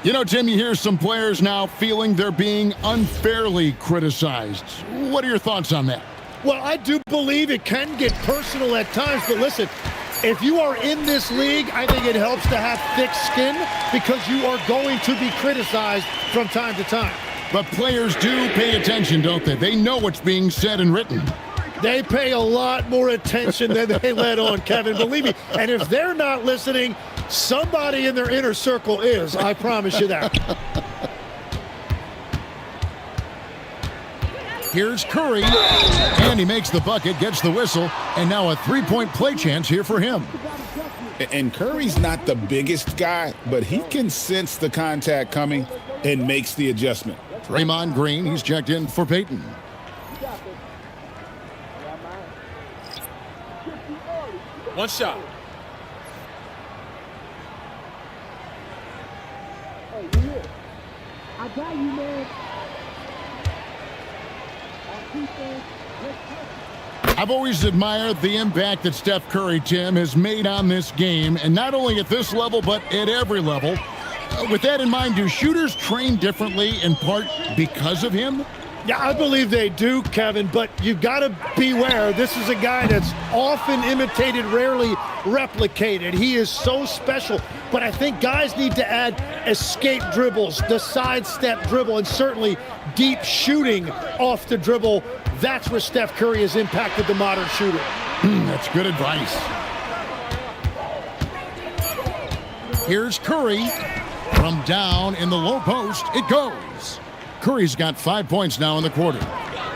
You know, Tim, you hear some players now feeling they're being unfairly criticized. What are your thoughts on that? Well, I do believe it can get personal at times, but listen, if you are in this league, I think it helps to have thick skin because you are going to be criticized from time to time. But players do pay attention, don't they? They know what's being said and written. They pay a lot more attention than they let on, Kevin, believe me. And if they're not listening, somebody in their inner circle is. I promise you that. Here's Curry, and he makes the bucket, gets the whistle, and now a three-point play chance here for him. And Curry's not the biggest guy, but he can sense the contact coming and makes the adjustment. Draymond Green, he's checked in for Payton. One shot. I got you, man. I've always admired the impact that Steph Curry, Tim, has made on this game, and not only at this level, but at every level. With that in mind, do shooters train differently in part because of him? Yeah, I believe they do, Kevin, but you've got to beware. This is a guy that's often imitated, rarely replicated. He is so special, but I think guys need to add escape dribbles, the sidestep dribble, and certainly deep shooting off the dribble. That's where Steph Curry has impacted the modern shooter. That's good advice. Here's Curry. From down in the low post, it goes. Curry's got 5 points now in the quarter.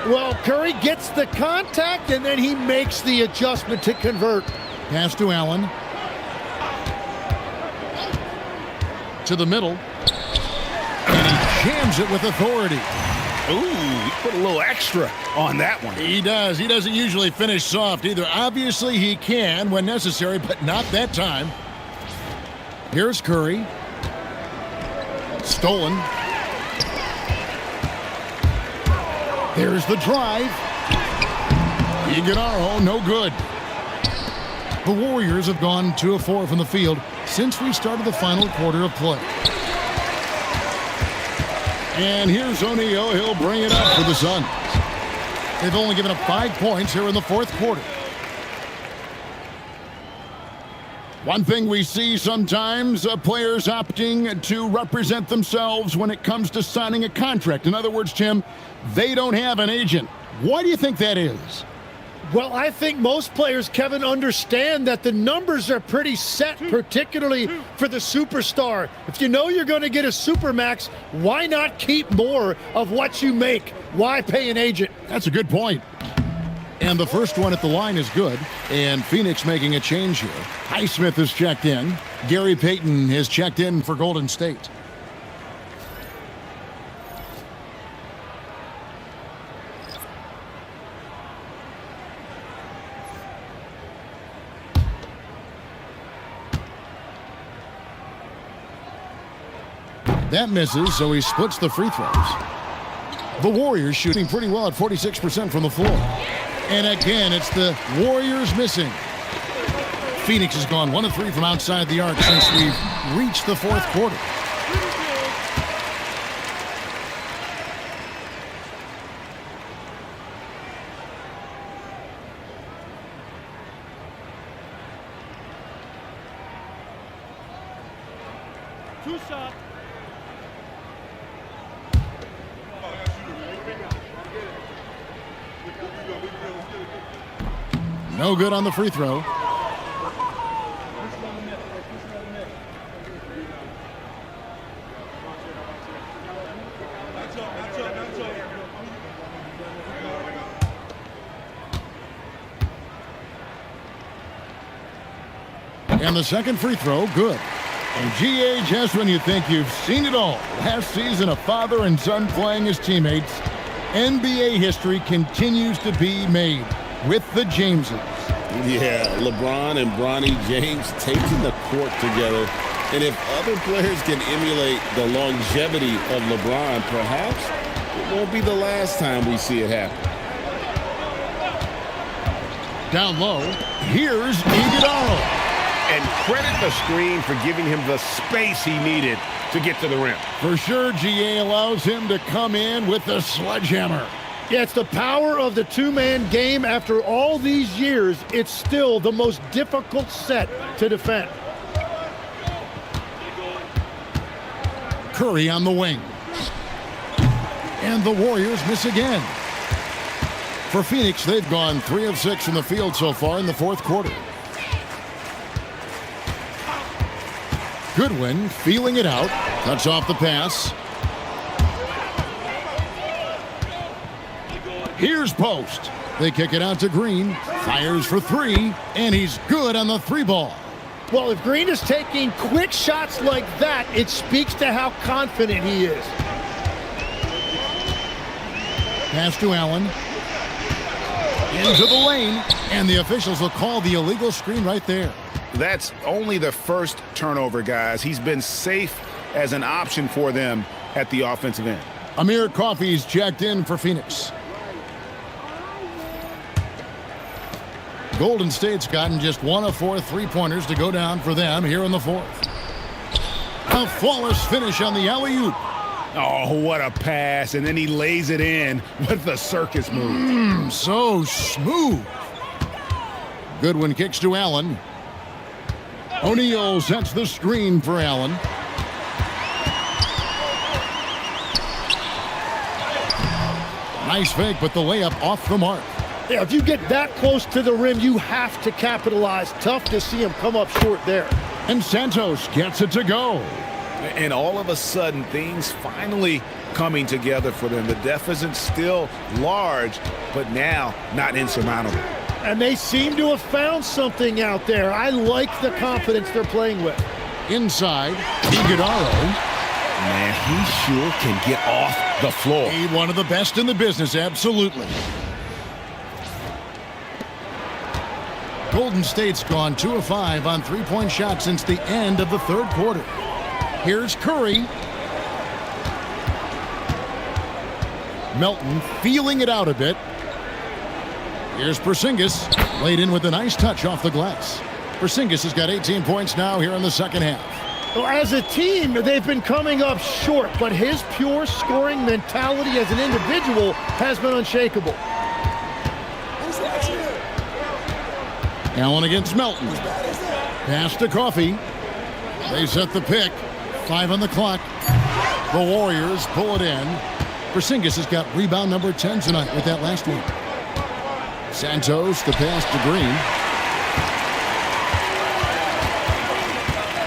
Well, Curry gets the contact, and then he makes the adjustment to convert. Pass to Allen. To the middle. And he jams it with authority. Ooh, he put a little extra on that one. He does. He doesn't usually finish soft either. Obviously, he can when necessary, but not that time. Here's Curry. Stolen. There's the drive. Iguodala, no good. The Warriors have gone 2 of 4 from the field since we started the final quarter of play. And here's O'Neal. He'll bring it up for the Suns. They've only given up 5 points here in the fourth quarter. One thing we see sometimes, players opting to represent themselves when it comes to signing a contract. In other words, Tim, they don't have an agent. Why do you think that is? Well, I think most players, Kevin, understand that the numbers are pretty set, particularly for the superstar. If you know you're going to get a supermax, why not keep more of what you make? Why pay an agent? That's a good point. And the first one at the line is good. And Phoenix making a change here. Highsmith has checked in. Gary Payton has checked in for Golden State. That misses, so he splits the free throws. The Warriors shooting pretty well at 46% from the floor. And again, it's the Warriors missing. Phoenix has gone 1 of 3 from outside the arc since we've reached the fourth quarter. Two shot. No good on the free throw. And the second free throw, good. And GA, just when you think you've seen it all, last season a father and son playing as teammates, NBA history continues to be made with the Jameses. Yeah, LeBron and Bronny James taking the court together. And if other players can emulate the longevity of LeBron, perhaps it won't be the last time we see it happen. Down low, here's Iguodala. And credit the screen for giving him the space he needed to get to the rim. For sure, GA allows him to come in with the sledgehammer. Yeah, it's the power of the two-man game. After all these years, it's still the most difficult set to defend. Curry on the wing. And the Warriors miss again. For Phoenix, they've gone 3 of 6 from the field so far in the fourth quarter. Goodwin feeling it out. Cuts off the pass. Here's Post. They kick it out to Green. Fires for 3. And he's good on the 3 ball. Well, if Green is taking quick shots like that, it speaks to how confident he is. Pass to Allen. Into the lane. And the officials will call the illegal screen right there. That's only the first turnover, guys. He's been safe as an option for them at the offensive end. Amir Coffey's checked in for Phoenix. Golden State's gotten just 1 of 4 3-pointers to go down for them here in the fourth. A flawless finish on the alley-oop. Oh, what a pass. And then he lays it in with the circus move. So smooth. Goodwin kicks to Allen. O'Neal sets the screen for Allen. Nice fake, but the layup off the mark. Yeah, if you get that close to the rim, you have to capitalize. Tough to see him come up short there. And Santos gets it to go. And all of a sudden, things finally coming together for them. The deficit's still large, but now not insurmountable. And they seem to have found something out there. I like the confidence they're playing with. Inside, Iguodala. Man, he sure can get off the floor. He's one of the best in the business, absolutely. Golden State's gone 2 of 5 on 3-point shots since the end of the third quarter. Here's Curry. Melton feeling it out a bit. Here's Porzingis, laid in with a nice touch off the glass. Porzingis has got 18 points now here in the second half. Well, as a team, they've been coming up short, but his pure scoring mentality as an individual has been unshakable. Allen against Melton. Pass to Coffey. They set the pick. 5 on the clock. The Warriors pull it in. Porzingis has got rebound number 10 tonight with that last one. Santos, the pass to Green.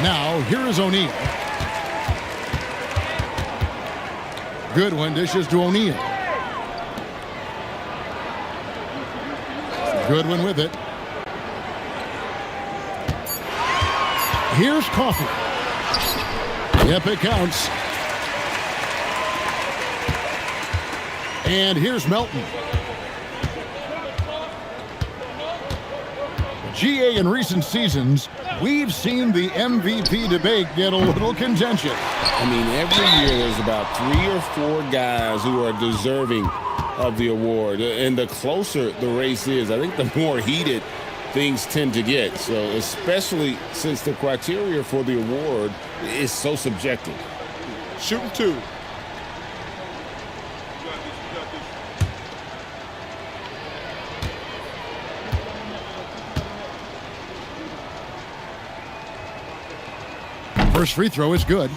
Now, here is O'Neal. Goodwin dishes to O'Neal. Goodwin with it. Here's Coffey. Yep, it counts. And here's Melton. GA in recent seasons, we've seen the MVP debate get a little contentious. I mean, every year there's about 3 or 4 guys who are deserving of the award. And the closer the race is, I think the more heated things tend to get. So especially since the criteria for the award is so subjective. Shooting 2. First free throw is good.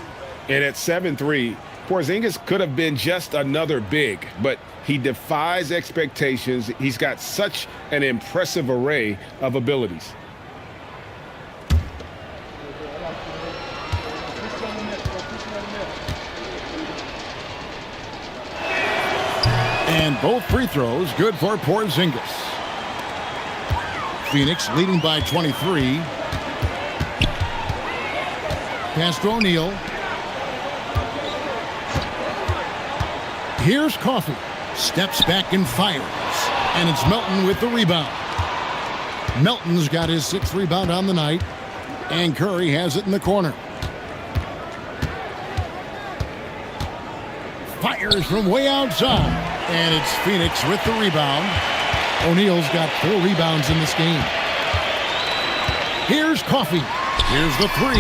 And at 7'3", Porzingis could have been just another big, but he defies expectations. He's got such an impressive array of abilities. And both free throws good for Porzingis. Phoenix leading by 23. Pass to O'Neal. Here's Coffey. Steps back and fires. And it's Melton with the rebound. Melton's got his 6th rebound on the night. And Curry has it in the corner. Fires from way outside. And it's Phoenix with the rebound. O'Neal's got 4 rebounds in this game. Here's Coffey. Here's the 3.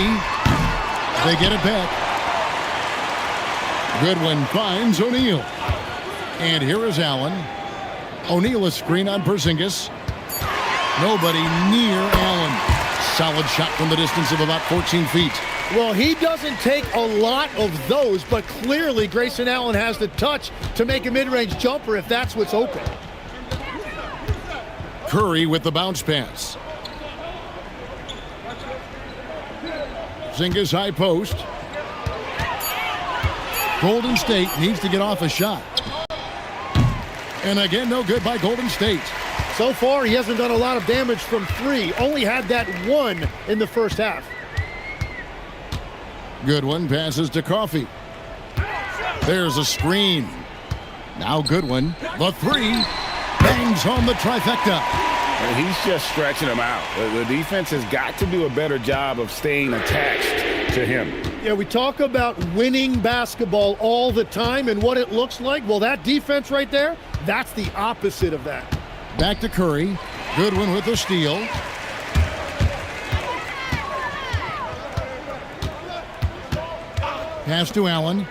They get it back. Goodwin finds O'Neal. And here is Allen. O'Neal a screen on Porzingis. Nobody near Allen. Solid shot from the distance of about 14 feet. Well, he doesn't take a lot of those, but clearly Grayson Allen has the touch to make a mid-range jumper if that's what's open. Curry with the bounce pass. Porzingis high post. Golden State needs to get off a shot. And again, no good by Golden State. So far, he hasn't done a lot of damage from 3. Only had that 1 in the first half. Goodwin passes to Coffey. There's a screen. Now Goodwin, the 3, bangs home the trifecta. And he's just stretching him out. The defense has got to do a better job of staying attached to him. Yeah, we talk about winning basketball all the time and what it looks like. Well, that defense right there, that's the opposite of that. Back to Curry. Goodwin with the steal. Pass to Allen.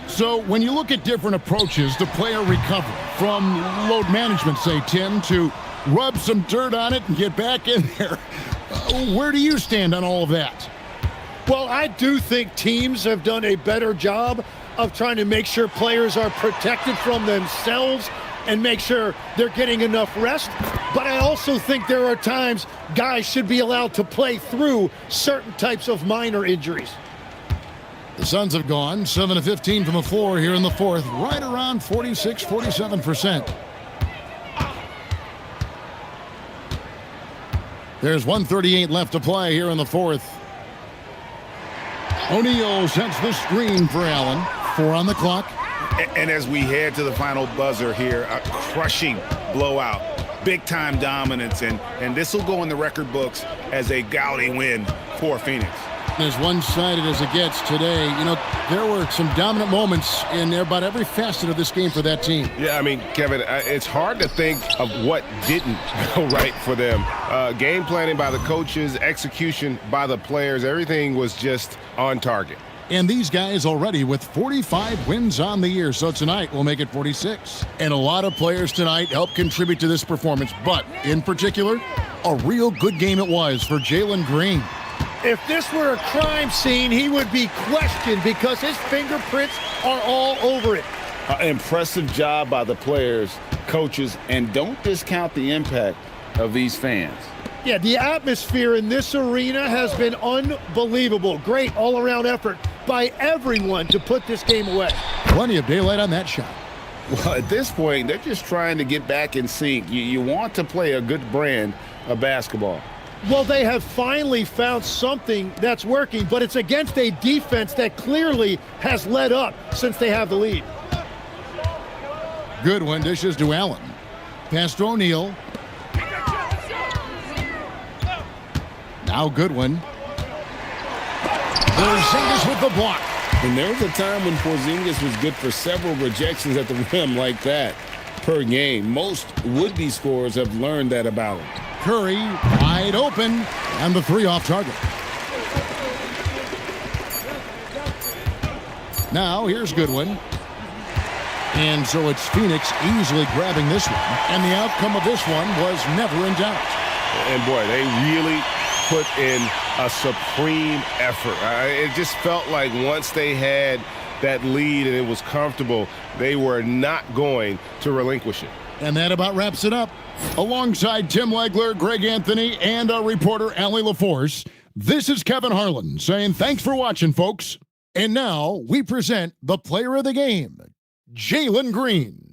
So when you look at different approaches to player recovery, from load management, say, Tim, to rub some dirt on it and get back in there, where do you stand on all of that? Well, I do think teams have done a better job of trying to make sure players are protected from themselves and make sure they're getting enough rest. But I also think there are times guys should be allowed to play through certain types of minor injuries. The Suns have gone 7 of 15 from the floor here in the 4th, right around 46-47%. There's 1:38 left to play here in the 4th. O'Neal sets the screen for Allen. 4 on the clock. And as we head to the final buzzer here, a crushing blowout, big-time dominance, and this will go in the record books as a gaudy win for Phoenix. As one-sided as it gets today, you know, there were some dominant moments in about every facet of this game for that team. Yeah, I mean, Kevin, it's hard to think of what didn't go right for them. Game planning by the coaches, execution by the players, everything was just on target. And these guys already with 45 wins on the year, so tonight will make it 46. And a lot of players tonight helped contribute to this performance, but in particular, a real good game it was for Jalen Green. If this were a crime scene, he would be questioned because his fingerprints are all over it. Impressive job by the players, coaches, and don't discount the impact of these fans. Yeah, the atmosphere in this arena has been unbelievable. Great all-around effort by everyone to put this game away. Plenty of daylight on that shot. Well, at this point, they're just trying to get back in sync. You want to play a good brand of basketball. Well, they have finally found something that's working, but it's against a defense that clearly has let up since they have the lead. Goodwin dishes to Allen. Pass to O'Neal. Now Goodwin. Porzingis with the block. And there was a time when Porzingis was good for several rejections at the rim like that per game. Most would-be scorers have learned that about him. Curry wide open, and the 3 off target. Now here's Goodwin. And so it's Phoenix easily grabbing this one. And the outcome of this one was never in doubt. And boy, they really put in a supreme effort. It just felt like once they had that lead and it was comfortable, they were not going to relinquish it. And that about wraps it up. Alongside Tim Legler, Greg Anthony, and our reporter, Allie LaForce, this is Kevin Harlan saying thanks for watching, folks. And now we present the player of the game, Jalen Green.